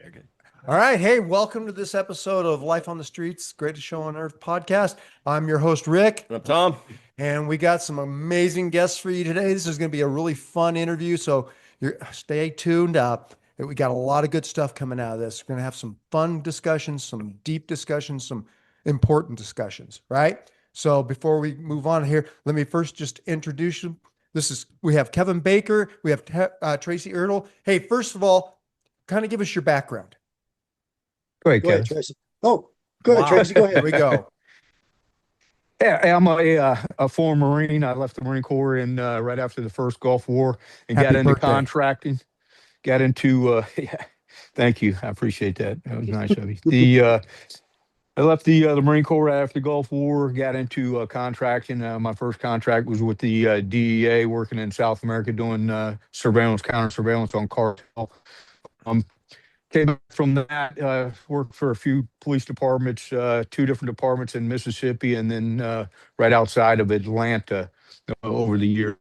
Very good. All right. Hey, welcome to this episode of Life on the Streets, Greatest Show on Earth podcast. I'm your host, Rick. I'm Tom. And we got some amazing guests for you today. This is going to be a really fun interview. So stay tuned. We got a lot of good stuff coming out of this. We're going to have some fun discussions, some deep discussions, some important discussions, right? So before we move on here, let me first just introduce you. We have Kevin Baker. We have Tracy Ertl. Hey, first of all, kind of give us your background. Go ahead, Go ahead, Kevin. Tracy. Oh, go ahead, Tracy. Go Here ahead. we go. Yeah, I'm a former Marine. I left the Marine Corps in right after the first Gulf War and Happy got into birthday. contracting. Got into yeah, thank you. I appreciate that. That was nice of you. I left the Marine Corps right after the Gulf War. Got into contracting. My first contract was with the DEA, working in South America, doing surveillance, counter surveillance on cartel. Came back from that, worked for a few police departments, two different departments in Mississippi, and then right outside of Atlanta over the year.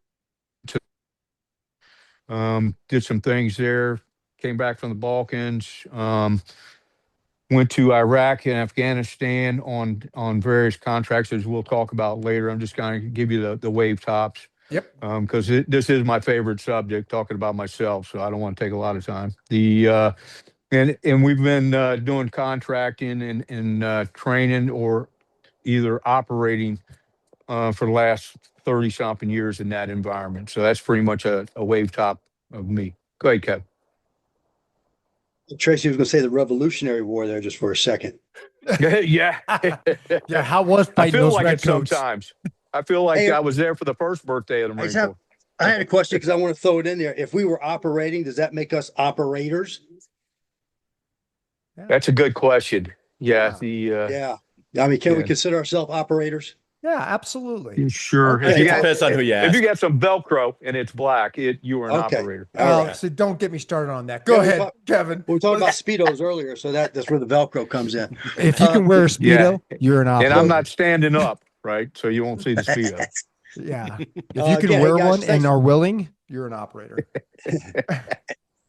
Did some things there. Came back from the Balkans. Went to Iraq and Afghanistan on various contracts, as we'll talk about later. I'm just going to give you the wave tops. Yep. Because this is my favorite subject, talking about myself, so I don't want to take a lot of time. And we've been doing contracting and training or either operating for the last 30 something years in that environment. So that's pretty much a wave top of me. Go ahead, Kev. Tracy was going to say the Revolutionary War there just for a second. Yeah. Yeah, how was I fighting feel those like it redcoats? sometimes. I feel like Hey, I was there for the first birthday of the Marine Corps. I had a question because I want to throw it in there. If we were operating, does that make us operators? That's a good question. Yeah. Yeah. I mean, can we Yeah. consider ourselves operators? Yeah, absolutely. Sure. Okay. If you It got, depends on who you if ask. you got some Velcro and it's black, you are an Okay. operator. All right. So don't get me started on that. Go Yeah, we ahead, talk- Kevin. We were talking about Speedos earlier, so that's where the Velcro comes in. If you can wear a Speedo, you're an And operator. I'm not standing up, right? So you won't see the Speedo. Yeah. If you can Again, hey, wear guys, one thanks. and are willing, you're an operator.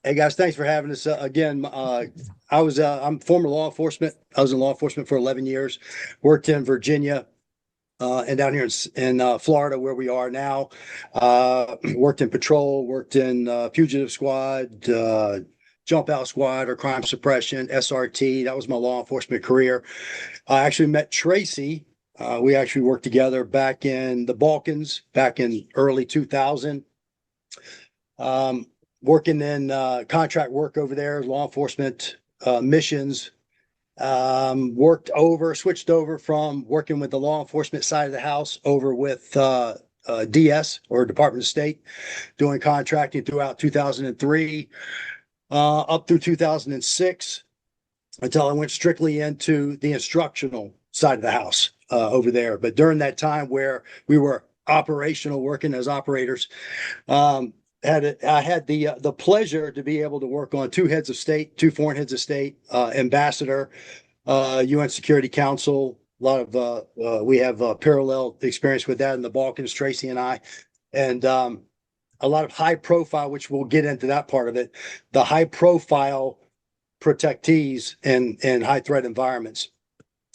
Hey guys, thanks for having us again. I'm former law enforcement. I was in law enforcement for 11 years, worked in Virginia, and down here in Florida where we are now. Worked in patrol, worked in fugitive squad, jump out squad or crime suppression, SRT. That was my law enforcement career. I actually met Tracy. We actually worked together back in the Balkans, back in early 2000. Working in contract work over there, law enforcement missions. Switched over from working with the law enforcement side of the house over with DS or Department of State, doing contracting throughout 2003 up through 2006 until I went strictly into the instructional side of the house over there. But during that time where we were operational, working as operators, I had the pleasure to be able to work on two heads of state, two foreign heads of state, ambassador, UN Security Council. A lot of we have parallel experience with that in the Balkans, Tracy and I, and a lot of high profile, which we'll get into that part of it. The high profile protectees in high threat environments.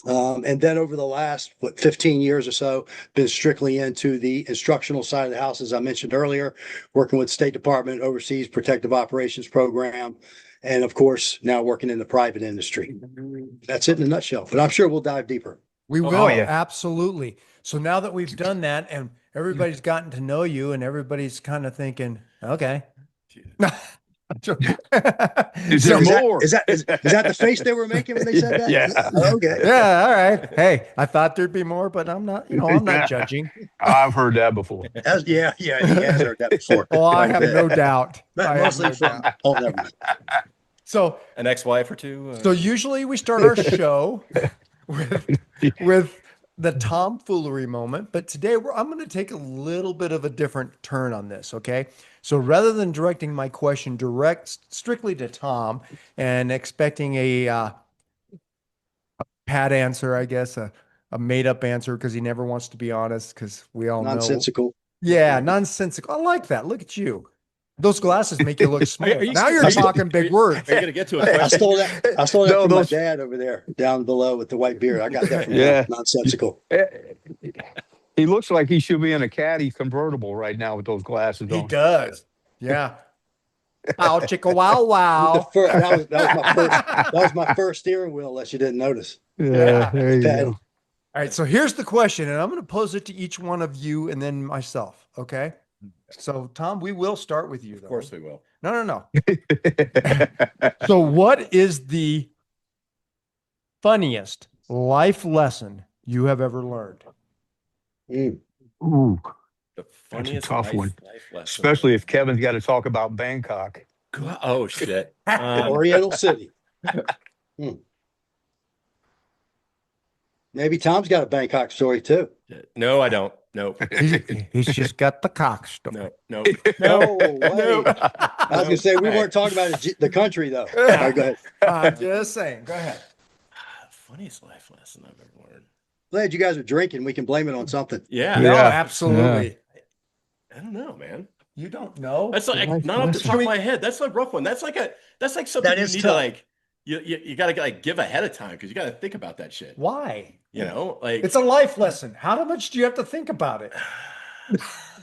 And then over the last 15 years or so, been strictly into the instructional side of the house, as I mentioned earlier, working with State Department, Overseas Protective Operations Program, and of course, now working in the private industry. That's it in a nutshell, but I'm sure we'll dive deeper. We will, Oh, yeah. absolutely. So now that we've done that and everybody's gotten to know you and everybody's kind of thinking, okay. I'm joking. Is So- there Is that, more? is that the face they were making when they said that? Yeah. Okay. yeah, all right. Hey, I thought there'd be more, but I'm not, I'm not judging. I've heard that before. Yeah, he has heard that before. Oh, I Quite a have bit. no doubt. But I have mostly no from, doubt. oh, never mind. So, An ex-wife or two. so usually we start our show with the tomfoolery moment, but today I'm going to take a little bit of a different turn on this. Okay. So rather than directing my question strictly to Tom and expecting a pat answer, I guess, a made up answer because he never wants to be honest because we all know. Nonsensical. Yeah, nonsensical. I like that. Look at you. Those glasses make you look smart. you- Now you're are you- talking big words. Are you gonna get to a I question? stole that. I stole that No, from those- my dad over there down below with the white beard. I got that from Yeah. him. Nonsensical. He looks like he should be in a caddy convertible right now with those glasses He on. does. Yeah. Ow, chicka wow wow. That was my first steering wheel, unless you didn't notice. Yeah, there you Patty. go. All right. So here's the question, and I'm going to pose it to each one of you and then myself. Okay. So, Tom, we will start with you, though. Of course we will. No. So, what is the funniest life lesson you have ever learned? Mm. Ooh, The funniest tough one. life lesson. especially if Kevin's got to talk about Bangkok. Oh shit. Oriental City. Maybe Tom's got a Bangkok story too. No, I don't. Nope. He's just got the cock stuff. No. No. No way. No. I was gonna say we weren't talking about the country though. All right, go ahead. I'm just saying. Go ahead. Funniest life lesson I've ever learned. Glad you guys are drinking. We can blame it on something. Yeah. No, Yeah. absolutely. I don't know, man. You don't know? That's like Life not off the lesson. top of my head. That's a rough one. That's like something That you is need tough. to like. You gotta like give ahead of time because you gotta think about that shit. Why? You know, like It's a life lesson. How much do you have to think about it?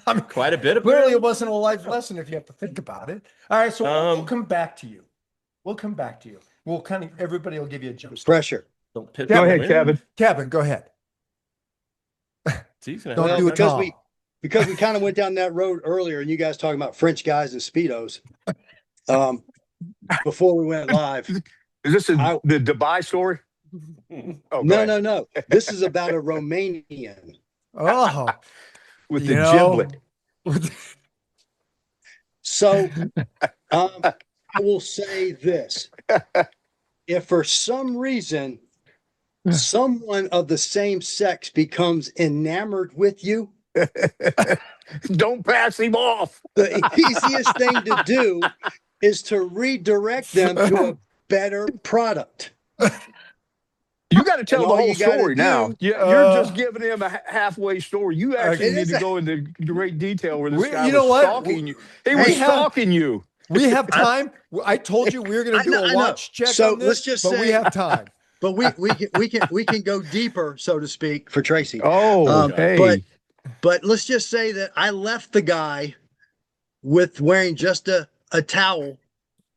I mean, quite a bit of clearly it wasn't a life lesson if you have to think about it. All right, so we'll come back to you. We'll come back to you. We'll kind of everybody will give you a jump start. Pressure. Don't pit Go me ahead, in. Kevin. Kevin, go ahead. See, he's gonna Don't have do that. it, Tom. Because we kind of went down that road earlier, and you guys talking about French guys and speedos. Before we went live. Is this I- the Dubai story? Oh, go No, ahead. no. This is about a Romanian. Oh, With you the know, giblet. So I will say this. If for some reason someone of the same sex becomes enamored with you, Don't pass him off. the easiest thing to do is to redirect them to a better product. You got to tell And the all whole you gotta story now. do- You're just giving him a halfway story. You actually It need is to a- go into great detail where this We- guy you know was what? stalking you. He Hey, was have- stalking you. we have time. I told you we were going I to do know, I a know. watch check So on this, let's just but we say- have time. But we can go deeper, so to speak, for Tracy. Oh, Um, hey. But let's just say that I left the guy with wearing just a towel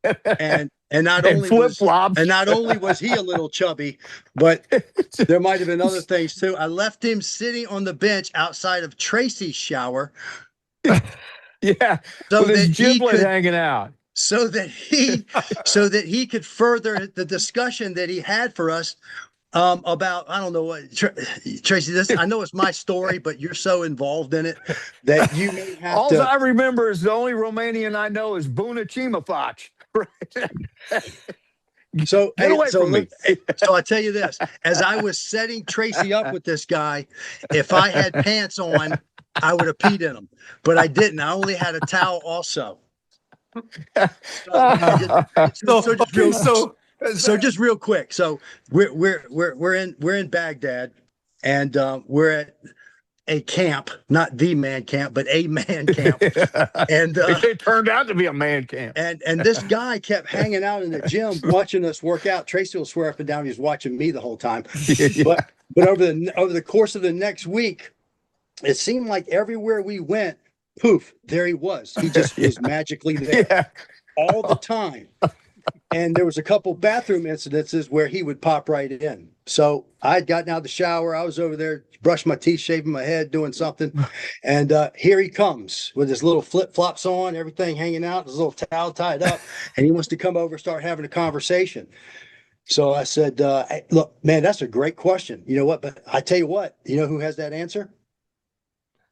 and not And only flip was flops. and not only was he a little chubby, but there might have been other things too. I left him sitting on the bench outside of Tracy's shower Yeah. so With his that he giblet could hanging out. so that he could further the discussion that he had for us about I don't know what Tracy. This I know it's my story, but you're so involved in it that you may have All to. I remember is the only Romanian I know is Buna Cimafac. So Get away so from me. So I tell you this: as I was setting Tracy up with this guy, if I had pants on, I would have peed in them, but I didn't. I only had a towel also. So just real quick. So we're in Baghdad, and we're at a camp, not the man camp, but a man camp, and It turned out to be a man camp. and this guy kept hanging out in the gym watching us work out. Tracy will swear up and down he was watching me the whole time. But over the course of the next week, it seemed like everywhere we went, poof, there he was. He just was magically there Yeah. all the time. And there was a couple bathroom incidences where he would pop right in. So I had gotten out of the shower. I was over there, brushed my teeth, shaving my head, doing something. And here he comes with his little flip flops on, everything hanging out, his little towel tied up. And he wants to come over and start having a conversation. So I said, hey, look, man, that's a great question. You know what? But I tell you what, you know who has that answer?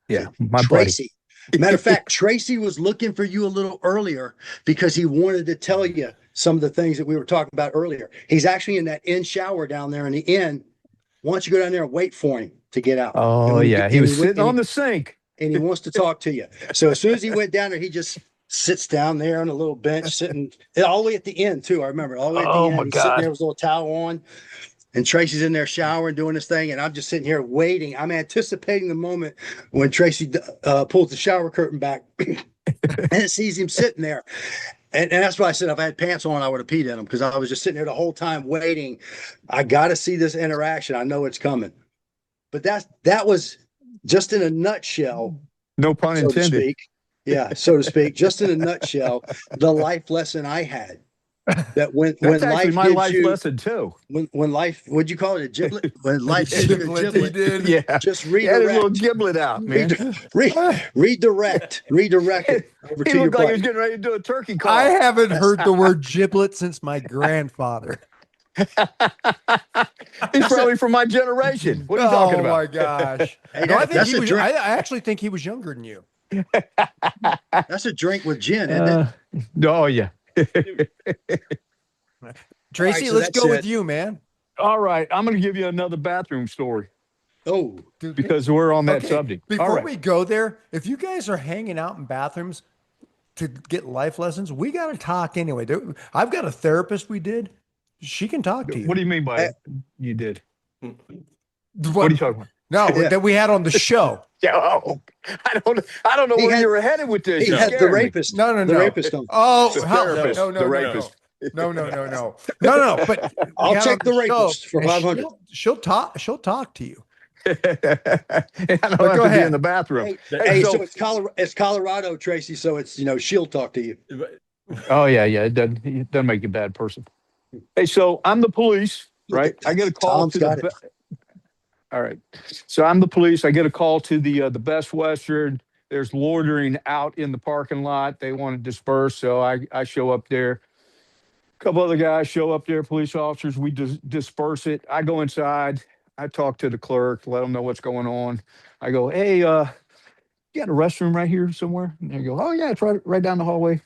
Yeah. My buddy. Tracy. Matter of fact, Tracy was looking for you a little earlier because he wanted to tell you some of the things that we were talking about earlier. He's actually in that inn shower down there in the inn. Why don't you go down there and wait for him to get out? Oh, And yeah. He was sitting on the sink. and he wants to talk to you. So as soon as he went down there, he just sits down there on a little bench, sitting all the way at the end too. I remember all the way at the Oh, end. my He's sitting God. there with his little towel on. And Tracy's in there showering, doing this thing, and I'm just sitting here waiting. I'm anticipating the moment when Tracy pulls the shower curtain back, and it sees him sitting there. And that's why I said if I had pants on, I would have peed in them because I was just sitting there the whole time waiting. I got to see this interaction. I know it's coming. But that was just in a nutshell, No pun so to intended. speak. Yeah, so to speak, just in a nutshell, the life lesson I had. That when That's actually life my gives life you when too. when life, what'd you call it, a giblet? When life gives you a Giblet, he giblet, did. Yeah. just He had his little redirect. giblet out, man. Redirect it over He to your looked like he was buddy. getting ready to do a turkey call. I haven't heard the word giblet since my grandfather. He's probably from my generation. What are you talking Oh my about? gosh. Hey, No, I think that's he a was, drink. I actually think he was younger than you. That's a drink with gin, isn't it? Oh yeah. Tracy, so let's that's go with it. you, man. All right, I'm going to give you another bathroom story Oh, Dude, because we're on that okay, subject. All before right. we go there, if you guys are hanging out in bathrooms to get life lessons, we got to talk anyway. I've got a therapist we did. She can talk to you. What do you mean by Eh. you did? What, What are you talking about? No, Yeah. that we had on the show. Oh, I don't know He where had- you were headed with this. he You had the scared me. rapist. No, no, the no. rapist on. Oh, The hell, therapist, no, no, the no, rapist. no, no, no, no, no, no. But I'll we had check on the show, rapist for and 500. She'll talk. She'll talk to you. I don't But have go to be ahead. in the bathroom. Hey, so it's Colorado, Tracy. So it's she'll talk to you. Oh yeah, it doesn't make you a bad person. Hey, so I'm the police, right? I get a call Tom's to got the. it. All right, so I'm the police. I get a call to the Best Western. There's loitering out in the parking lot. They want to disperse, so I show up there. A couple other guys show up there, police officers. We disperse it. I go inside. I talk to the clerk, let them know what's going on. I go, hey, you got a restroom right here somewhere? And they go, oh yeah, it's right down the hallway.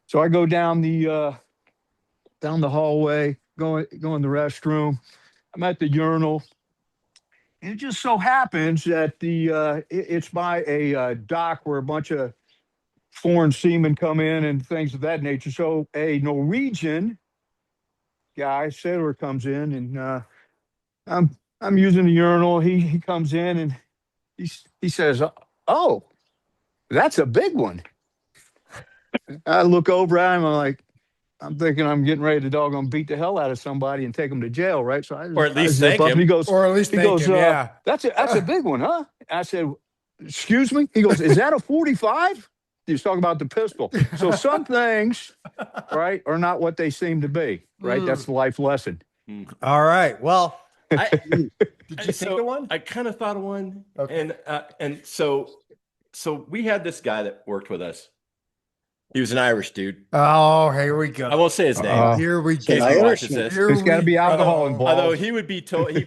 So I go down the hallway, go in the restroom. I'm at the urinal. It just so happens that it's by a dock where a bunch of foreign seamen come in and things of that nature. So a Norwegian guy, sailor, comes in, and I'm using the urinal. He comes in and he says, "Oh, that's a big one." I look over at him. I'm thinking I'm getting ready to doggone beat the hell out of somebody and take them to jail, right? So Or at least I zip thank up, him. and he goes, Or at least he thank goes, him, yeah. That's a big one, huh? I said, excuse me? He goes, is that a 45? He was talking about the pistol. So some things, right, are not what they seem to be, right? That's the life lesson. All right. Well, Did you think of one? I kind of thought of one, Okay. and so we had this guy that worked with us. He was an Irish dude. Oh, here we go. I won't say his name. Here we in case go. he Irish watches man. this. Here There's got to we be alcohol go. involved. Although he would be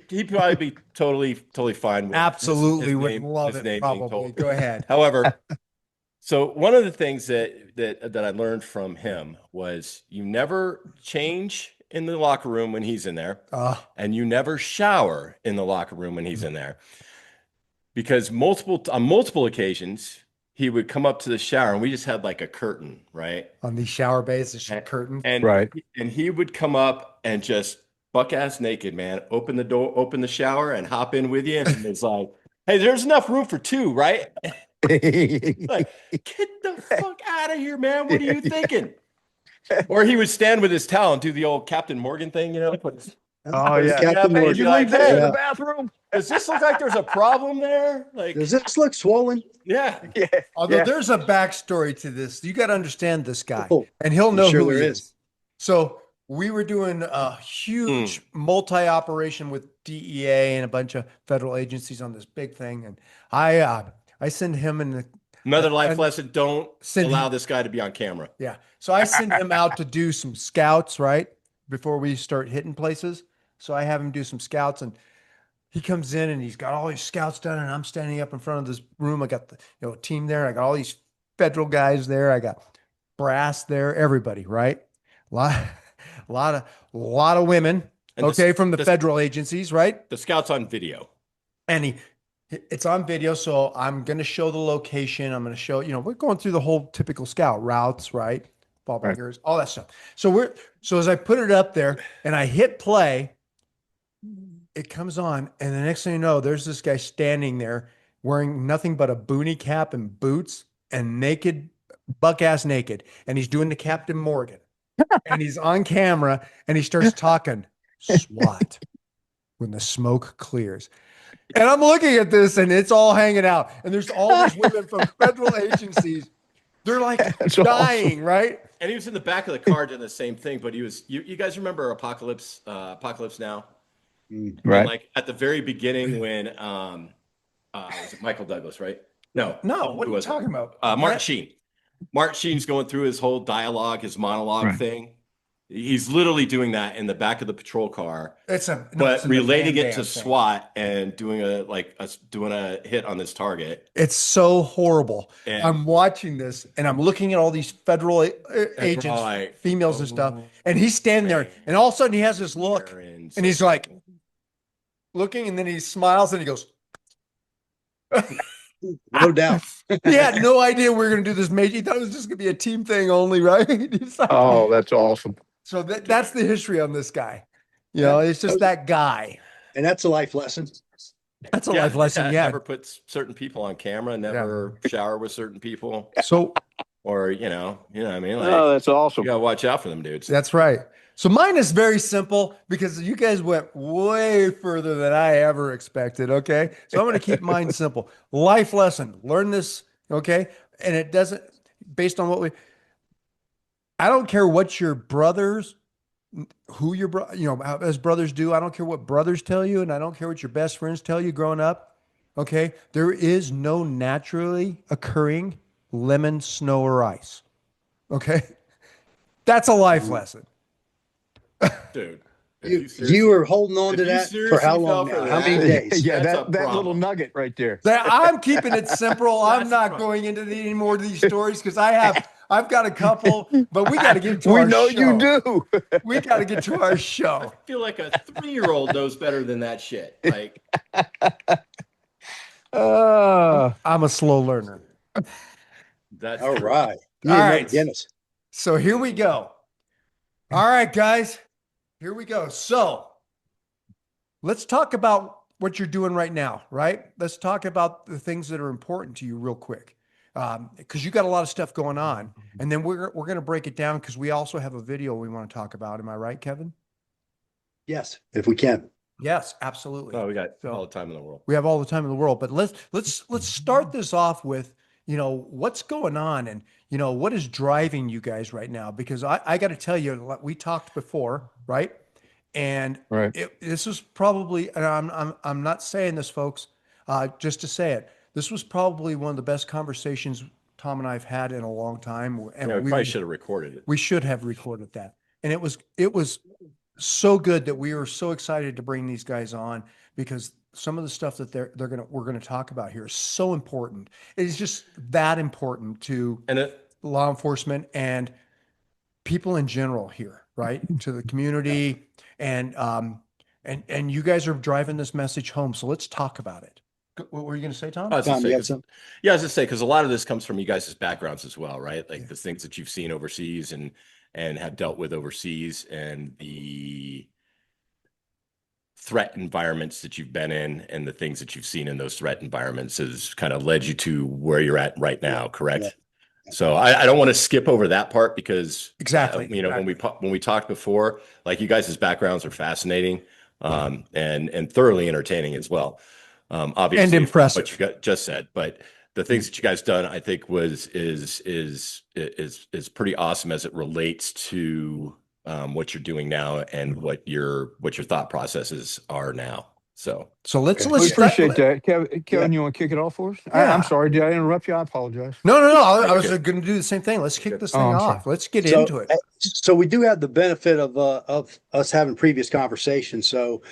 he'd probably be totally fine with Absolutely his would name, love his it. name being Probably. told. Go ahead. However, so one of the things that I learned from him was you never change in the locker room when he's in there, and you never shower in the locker room when he's in there, because on multiple occasions he would come up to the shower and we just had like a curtain, right? On these shower bays, the curtain. And Right. and he would come up and just buck ass naked, man, open the door, open the shower, and hop in with you. And it's like, hey, there's enough room for two, right? Like, get the fuck out of here, man. What are you thinking? Or he would stand with his towel and do the old Captain Morgan thing, put his, Oh yeah. Captain Hey, Did you like, leave this in yeah. the bathroom? does this look like there's a problem there? Like, Does this look swollen? yeah. Yeah. Although Yeah. there's a backstory to this, you got to understand this guy, Oh, and he'll I'm know sure who he there is. is. So we were doing a huge multi-operation with DEA and a bunch of federal agencies on this big thing, and I send him and Another life And lesson: don't send allow him- this guy to be on camera. yeah. So I send him out to do some scouts, right? Before we start hitting places. So I have him do some scouts, and he comes in and he's got all these scouts done, and I'm standing up in front of this room. I got the team there. I got all these federal guys there. I got brass there, everybody, right? A lot of women, And okay, from the the- federal agencies, right? The scout's on video. And it's on video, so I'm going to show the location. I'm going to show, we're going through the whole typical scout routes, right? Ball Right. bunkers, all that stuff. So as I put it up there and I hit play, it comes on, and the next thing you know, there's this guy standing there wearing nothing but a boonie cap and boots and naked buck ass naked, and he's doing the Captain Morgan, and he's on camera, and he starts talking SWAT when the smoke clears. And I'm looking at this, and it's all hanging out, and there's all these women from federal agencies. They're like That's dying, awesome. right? And he was in the back of the car doing the same thing, but he was, you guys remember Apocalypse Now? And Right. like at the very beginning when, was it Michael Douglas, right? No, No, what who are you was it? talking about? Martin Sheen. Martin Sheen's going through his whole dialogue, his monologue Right. thing. He's literally doing that in the back of the patrol car, It's but in the relating Van it to Damme thing. SWAT and doing a hit on this target. It's so horrible. And I'm watching this, and I'm looking at all these federal agents, like, females and stuff, oh, and he's standing there, and all of a sudden he has this look, Aaron's and he's like looking, and then he smiles, and he goes, No doubt. he had no idea we were going to do this major. He thought it was just going to be a team thing only, right? He's like, Oh, that's awesome. so that's the history on this guy. You know, it's just that guy. And that's a life lesson. That's a life lesson. Yeah. Never put certain people on camera, never shower with certain people, So or you know what I mean? Like, Oh, that's awesome. you gotta watch out for them dudes. that's right. So mine is very simple because you guys went way further than I ever expected. Okay. So I'm going to keep mine simple. Life lesson. Learn this. Okay. And it doesn't, based on I don't care what your brothers, who your as brothers do. I don't care what brothers tell you, and I don't care what your best friends tell you growing up. Okay. There is no naturally occurring lemon, snow, or ice. Okay. That's a life lesson. Dude. You were holding on if to you that for seriously how fell long for now? that- How many days? Yeah, That's a that little problem. nugget right there. I'm keeping it simple. I'm That's not right. going into any more of these stories because I've got a couple, but we got to get to We our know show. you do. We got to get to our I show. feel like a 3-year-old knows better than that shit. Like, I'm a slow learner. that's All right. All right. Guinness. So here we go. All right, guys, here we go. So let's talk about what you're doing right now, right? Let's talk about the things that are important to you real quick. Because you got a lot of stuff going on. And then we're going to break it down because we also have a video we want to talk about. Am I right, Kevin? Yes, if we can. Yes, absolutely. Oh, we got So- all the time in the world. We have all the time in the world, but let's start this off with, what's going on and, what is driving you guys right now? Because I got to tell you, we talked before, right? And Right. this was probably, and I'm not saying this, folks, just to say it. This was probably one of the best conversations Tom and I've had in a long time. And Yeah, we probably should have recorded it. we should have recorded that. And it was so good that we were so excited to bring these guys on because some of the stuff that we're gonna talk about here is so important. It is just that important to And it, law enforcement and people in general here, right? To the community and you guys are driving this message home. So let's talk about it. What were you going to say, Tom? I was gonna Tom, say, you have 'cause- some? yeah, I was just say because a lot of this comes from you guys' backgrounds as well, right? Like the things that you've seen overseas and have dealt with overseas, and the threat environments that you've been in, and the things that you've seen in those threat environments has kind of led you to where you're at right now, correct? Yeah. So I don't want to skip over that part because Exactly. when we talked before, like you guys' backgrounds are fascinating, and thoroughly entertaining as well. Obviously, And impressive. what you just said, but the things that you guys done, I think is pretty awesome as it relates to what you're doing now and what your thought processes are now. So let's We start. appreciate that. Kevin, you want to kick it off for us? Yeah. I'm sorry. Did I interrupt you? I apologize. No. I was going to do the same thing. Let's kick this thing I'm sorry. off. Let's get into it. So we do have the benefit of us having previous conversations. So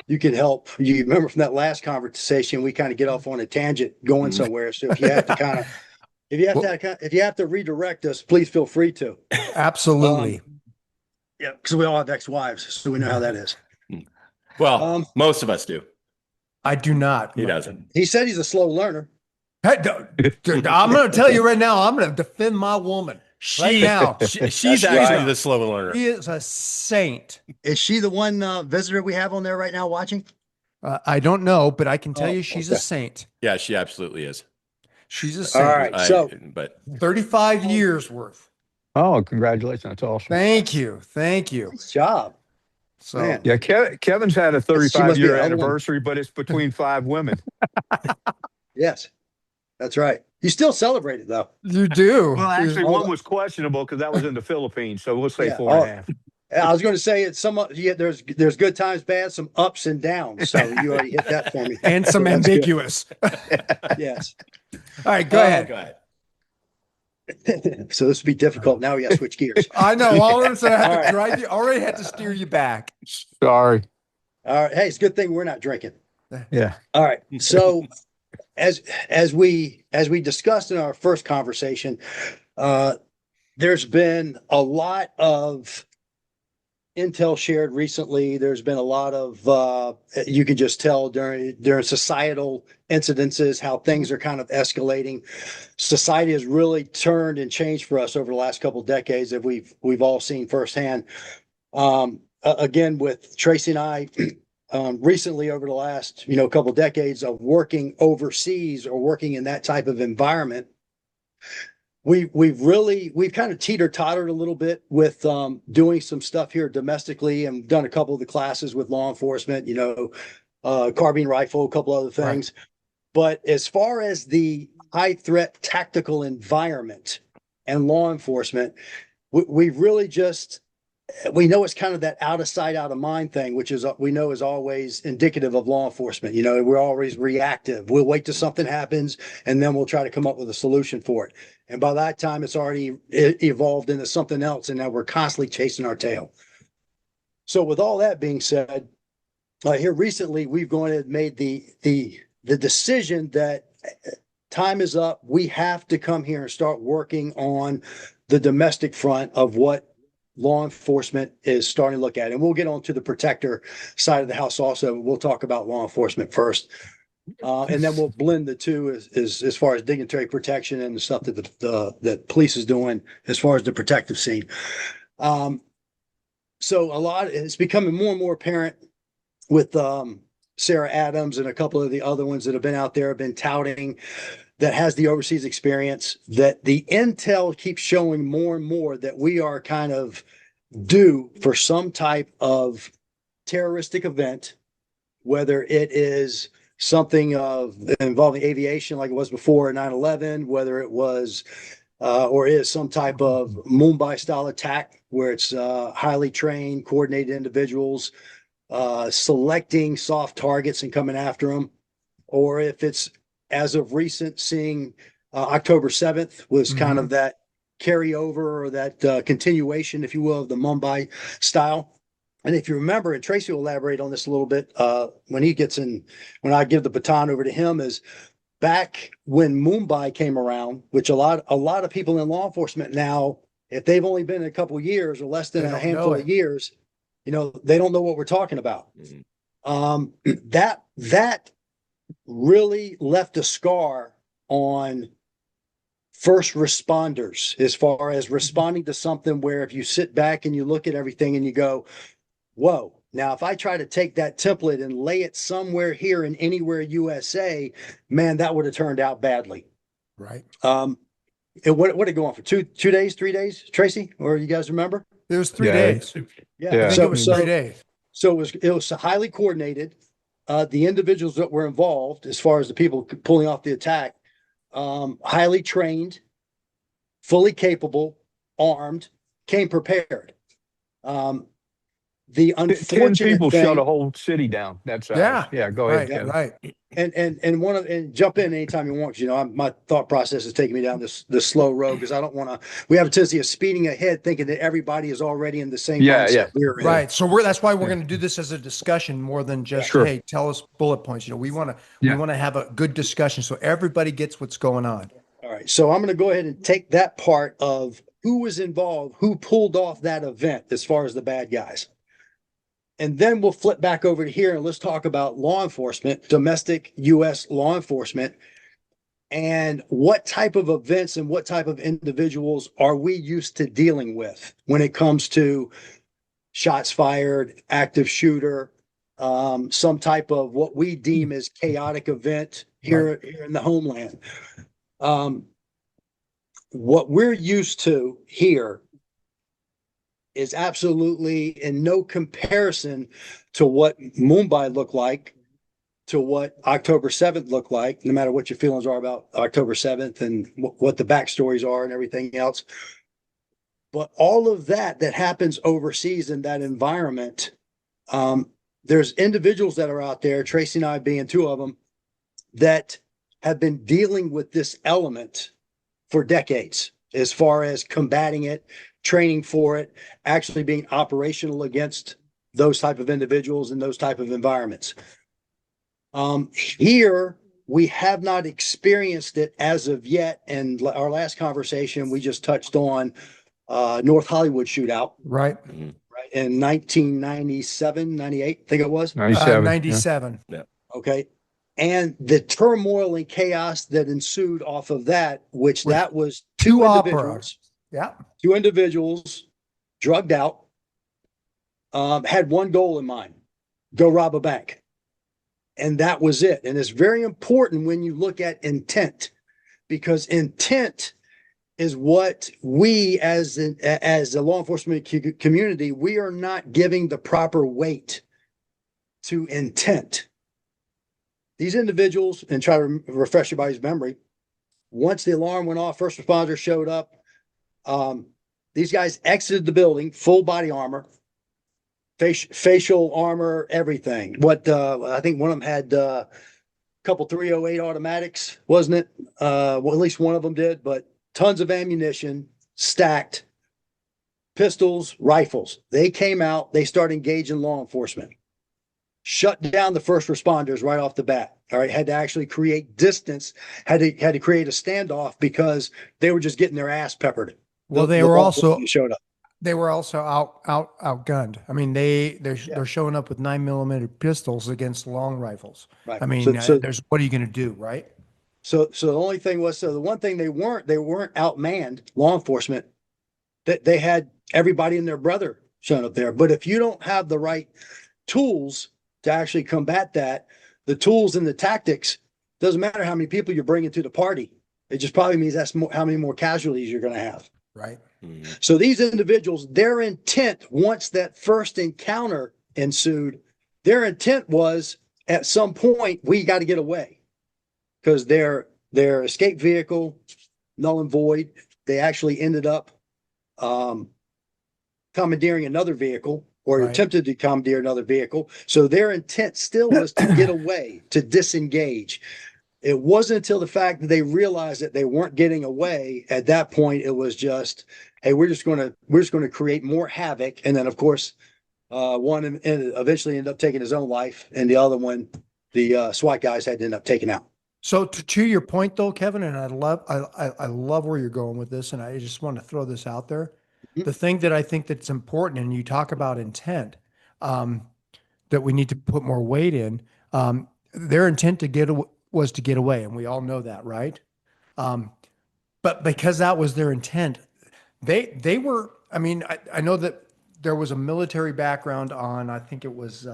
you can help. You remember from that last conversation, we kind of get off on a tangent going somewhere. So if you have to kind of, if you have to redirect us, please feel free to. Absolutely. Yeah, because we all have ex-wives, so we know how that is. well, most of us do. I do not. He doesn't. He said he's a slow learner. Hey, I'm going to tell you right now, I'm going to defend my woman right now. She's That's actually right. the slow learner. She is a saint. Is she the one visitor we have on there right now watching? I don't know, but I can tell Oh, you she's okay. a saint. Yeah, she absolutely is. She's a All saint. right. So But 35 years worth. Oh, congratulations. That's awesome. Thank you. Thank you. nice job, So man. Yeah, Kevin's had a She must be 35-year a hell of a woman. anniversary, but it's between 5 women. Yes, that's right. You still celebrate it though. you do. Well, actually, All one the- was questionable because that was in the Philippines. So we'll say Yeah, 4.5. I was going to say it's some. Yeah, there's good times, bad, some ups and downs. So you already hit that for me. And some So that's good. ambiguous. All Yes. right, go ahead. go ahead. So this would be difficult. Now we got to switch gears. I know. All of a sudden, I All have right. to drive you. Already had to steer you back. Sorry. All right. Hey, it's a good thing we're not drinking. Yeah. All right. So as we discussed in our first conversation, there's been a lot of intel shared recently. There's been a lot of you could just tell during societal incidences how things are kind of escalating. Society has really turned and changed for us over the last couple of decades that we've all seen firsthand. Again, with Tracy and I, recently over the last couple of decades of working overseas or working in that type of environment, we've kind of teeter-tottered a little bit with doing some stuff here domestically, and done a couple of the classes with law enforcement, carbine rifle, a couple other things. Right. But as far as the high threat tactical environment and law enforcement, we've really just, we know it's kind of that out of sight, out of mind thing, which is we know is always indicative of law enforcement. We're always reactive. We'll wait till something happens and then we'll try to come up with a solution for it. And by that time, it's already evolved into something else, and now we're constantly chasing our tail. So with all that being said, here recently, we've gone and made the decision that time is up. We have to come here and start working on the domestic front of what law enforcement is starting to look at. And we'll get on to the protector side of the house also. We'll talk about law enforcement first. And then we'll blend the two as far as dignitary protection and the stuff that that police is doing as far as the protective scene. So it's becoming more and more apparent with Sarah Adams and a couple of the other ones that have been out there, have been touting that has the overseas experience, that the intel keeps showing more and more that we are kind of due for some type of terroristic event, whether it is something involving aviation like it was before 9/11, whether it was or is some type of Mumbai style attack where it's highly trained, coordinated individuals selecting soft targets and coming after them, or if it's, as of recent, seeing October 7th was kind of that carryover or that continuation, if you will, of the Mumbai style. And if you remember, and Tracy will elaborate on this a little bit when I give the baton over to him, is back when Mumbai came around, which a lot of people in law enforcement now, if they've only been in a couple of years or less than a handful of years, they don't know what we're talking about. That really left a scar on first responders as far as responding to something where if you sit back and you look at everything and you go, whoa, now if I try to take that template and lay it somewhere here in anywhere USA, man, that would have turned out badly. Right. And what did it go on for 2 days, 3 days, Tracy? Or you guys remember? It was 3 days. Yeah. I think it was 3 days. So it was highly coordinated. The individuals that were involved, as far as the people pulling off the attack, highly trained, fully capable, armed, came prepared. The 10 unfortunate people thing, shut a whole city down. That's yeah. Go ahead, Kevin. Right. and jump in anytime you want, because my thought process is taking me down this slow road, because I don't want to. We have a tendency of speeding ahead, thinking that everybody is already in the same mindset we're in. Right. So that's why we're going to do this as a discussion more than just hey, tell us bullet points. We want to have a good discussion so everybody gets what's going on. All right. So I'm going to go ahead and take that part of who was involved, who pulled off that event as far as the bad guys. And then we'll flip back over to here and let's talk about law enforcement, domestic U.S. law enforcement, and what type of events and what type of individuals are we used to dealing with when it comes to shots fired, active shooter, some type of what we deem as chaotic event here in the homeland. What we're used to here is absolutely in no comparison to what Mumbai looked like, to what October 7th looked like, no matter what your feelings are about October 7th and what the backstories are and everything else. But all of that happens overseas in that environment, there's individuals that are out there, Tracy and I being two of them, that have been dealing with this element for decades, as far as combating it, training for it, actually being operational against those type of individuals in those type of environments. Here, we have not experienced it as of yet. And our last conversation, we just touched on North Hollywood shootout. Right. Right. In 1997, 98, I think it was. 97. 97. Yeah. Okay. And the turmoil and chaos that ensued off of that, which With that was two individuals, Yeah. two individuals drugged out, had one goal in mind, go rob a bank. And that was it. And it's very important when you look at intent, because intent is what we as the law enforcement community, we are not giving the proper weight to intent. These individuals, and try to refresh everybody's memory, once the alarm went off, first responders showed up. These guys exited the building, full body armor, facial armor, everything. What I think one of them had a couple 308 automatics, wasn't it? Well, at least one of them did, but tons of ammunition, stacked, pistols, rifles. They came out, they started engaging law enforcement, shut down the first responders right off the bat. All right, had to actually create distance, had to create a standoff because they were just getting their ass peppered. Well, The law enforcement showed up. They were also outgunned. I mean, they're showing up with 9mm pistols against long rifles. Right. I mean, there's what are you going to do, right? So the only thing was, so the one thing they weren't outmanned, law enforcement, that they had everybody and their brother showing up there. But if you don't have the right tools to actually combat that, the tools and the tactics, doesn't matter how many people you're bringing to the party. It just probably means that's how many more casualties you're going to have. Right. So these individuals, their intent, once that first encounter ensued, their intent was at some point, we got to get away, because their escape vehicle, null and void. They actually ended up commandeering another vehicle, or Right. attempted to commandeer another vehicle. So their intent still was to get away, to disengage. It wasn't until the fact that they realized that they weren't getting away. At that point, it was just, hey, we're just going to create more havoc. And then, of course, one eventually ended up taking his own life, and the other one, the SWAT guys had to end up taking out. So to your point though, Kevin, and I love where you're going with this, and I just want to throw this out there. Mhm. The thing that I think that's important, and you talk about intent, that we need to put more weight in. Their intent was to get away, and we all know that, right? But because that was their intent, they were. I mean, I know that there was a military background on. I think it was.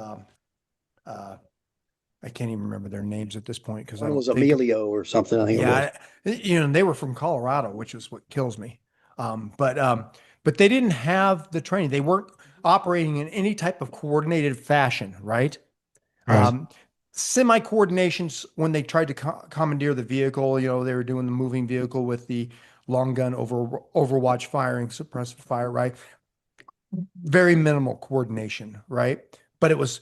I can't even remember their names at this point because One was Emilio or something. I think it was. Yeah, and they were from Colorado, which is what kills me. But they didn't have the training. They weren't operating in any type of coordinated fashion, right? Right. Semi-coordinations when they tried to commandeer the vehicle, they were doing the moving vehicle with the long gun overwatch firing, suppressive fire, right? Very minimal coordination, right? But it was,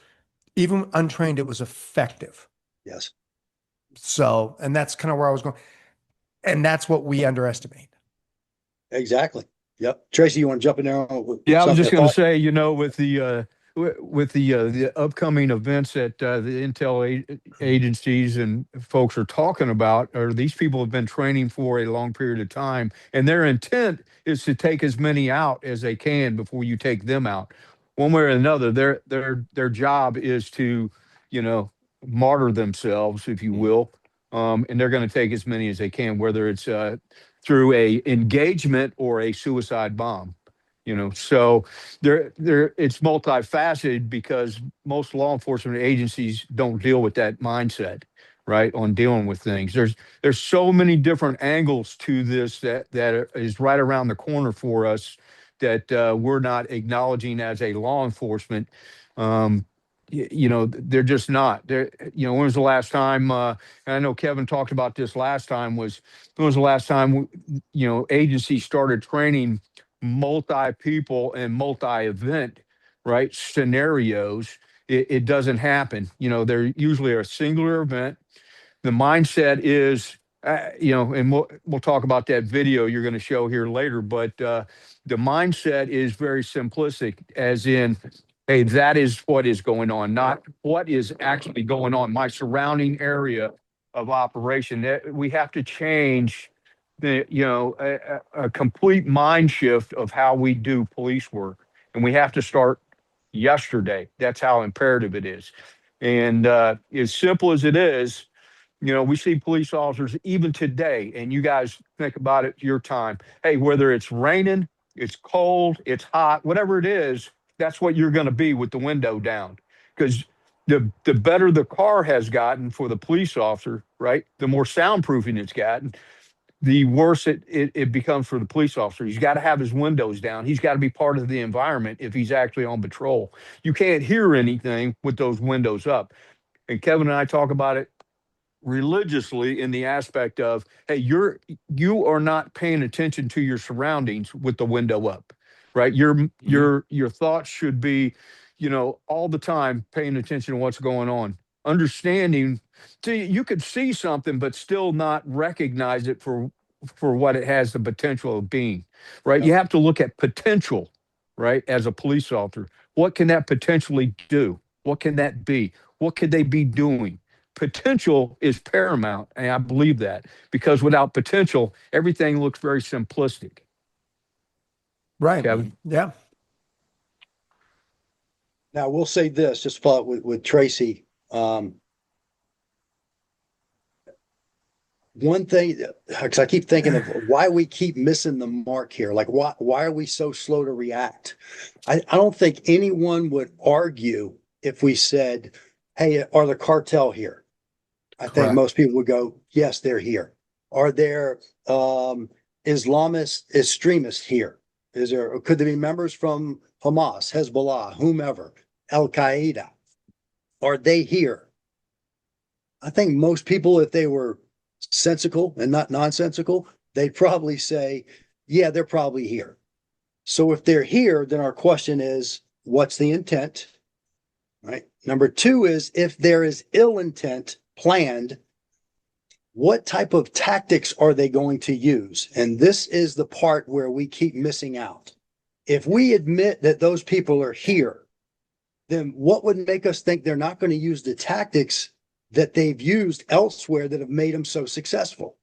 even untrained, it was effective. Yes. So, and that's kind of where I was going. And that's what we underestimate. Exactly. Yep. Tracy, you want to jump in there? Yeah, I was just going to say, with the upcoming events that the intel agencies and folks are talking about, or these people have been training for a long period of time, and their intent is to take as many out as they can before you take them out. One way or another, their job is to, martyr themselves, if you will, and they're going to take as many as they can, whether it's through a engagement or a suicide bomb. So it's multifaceted, because most law enforcement agencies don't deal with that mindset, right, on dealing with things. There's so many different angles to this that is right around the corner for us that we're not acknowledging as a law enforcement. They're just not. They're, when was the last time? And I know Kevin talked about this last time. When was the last time? Agencies started training multi people and multi event, right, scenarios. It doesn't happen. They're usually a singular event. The mindset is, and we'll talk about that video you're going to show here later, but the mindset is very simplistic, as in, hey, that is what is going on, not what is actually going on, my surrounding area of operation. We have to change a complete mind shift of how we do police work. And we have to start yesterday. That's how imperative it is. And as simple as it is, we see police officers even today, and you guys think about it your time. Hey, whether it's raining, it's cold, it's hot, whatever it is, that's what you're going to be with the window down. Because the better the car has gotten for the police officer, right? The more soundproofing it's gotten, the worse it becomes for the police officer. He's got to have his windows down. He's got to be part of the environment if he's actually on patrol. You can't hear anything with those windows up. And Kevin and I talk about it religiously in the aspect of, hey, you are not paying attention to your surroundings with the window up, right? Your thoughts should be, all the time paying attention to what's going on, understanding. See, you could see something but still not recognize it for what it has the potential of being, right? You have to look at potential, right? As a police officer, what can that potentially do? What can that be? What could they be doing? Potential is paramount, and I believe that, because without potential, everything looks very simplistic. Right. Kevin? Yeah. Now, we'll say this, just follow with Tracy. One thing, because I keep thinking of why we keep missing the mark here. Like, why are we so slow to react? I don't think anyone would argue if we said, hey, are the cartel here? I think Correct. most people would go, yes, they're here. Are there Islamist extremists here? Could there be members from Hamas, Hezbollah, whomever, Al Qaeda? Are they here? I think most people, if they were sensical and not nonsensical, they'd probably say, yeah, they're probably here. So if they're here, then our question is, what's the intent? Right. Number two is, if there is ill intent planned, what type of tactics are they going to use? And this is the part where we keep missing out. If we admit that those people are here, then what would make us think they're not going to use the tactics that they've used elsewhere that have made them so successful?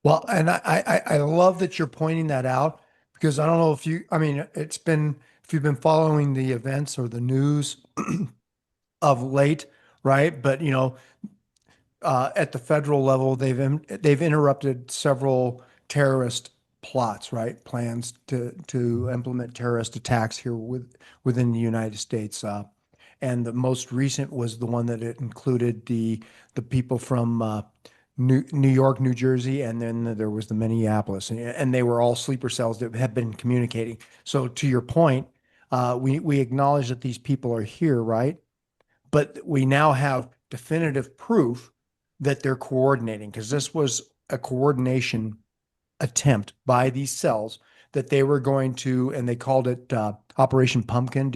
Well, and I love that you're pointing that out, because I don't know if if you've been following the events or the news of late, right? But at the federal level, they've interrupted several terrorist plots, right? Plans to implement terrorist attacks here within the United States. And the most recent was the one that it included the people from New York, New Jersey, and then there was the Minneapolis, and they were all sleeper cells that have been communicating. So to your point, we acknowledge that these people are here, right? But we now have definitive proof that they're coordinating, because this was a coordination attempt by these cells that they were going to, and they called it Operation Pumpkin.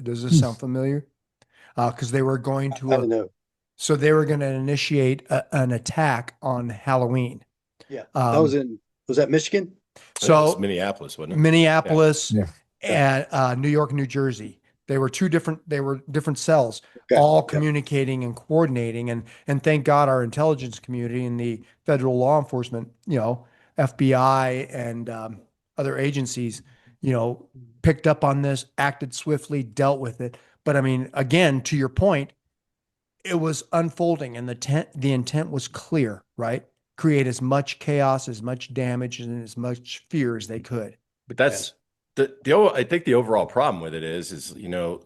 Does this sound familiar? Because they were going I don't know. so they were going to initiate an attack on Halloween. Yeah, was that Michigan? It was So Minneapolis, wasn't it? Minneapolis Yeah. and New York, New Jersey. They were different cells, Okay. all Yeah. communicating and coordinating. And thank God our intelligence community and the federal law enforcement, FBI and other agencies, picked up on this, acted swiftly, dealt with it. But I mean, again, to your point, it was unfolding, and the intent was clear, right? Create as much chaos, as much damage, and as much fear as they could. But that's I think the overall problem with it is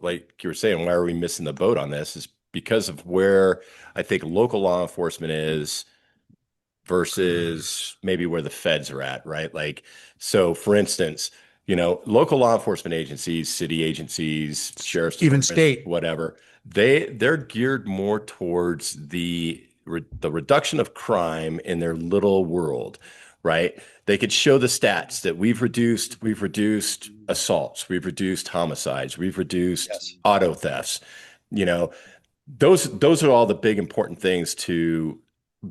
like you were saying, why are we missing the boat on this? Is because of where I think local law enforcement is versus maybe where the feds are at, right? Like, so for instance, local law enforcement agencies, city agencies, sheriff's Even departments, state. whatever, they're geared more towards the reduction of crime in their little world, right? They could show the stats that we've reduced assaults, we've reduced homicides, we've reduced Yes. auto thefts. You know, those are all the big important things to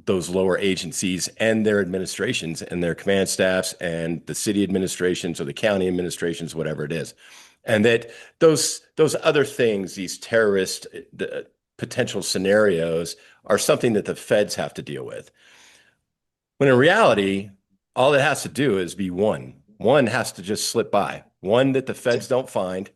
those lower agencies and their administrations and their command staffs and the city administrations or the county administrations, whatever it is. And that those other things, these terrorist the potential scenarios, are something that the feds have to deal with. When in reality, all it has to do is be one. One has to just slip by. One that the feds don't find,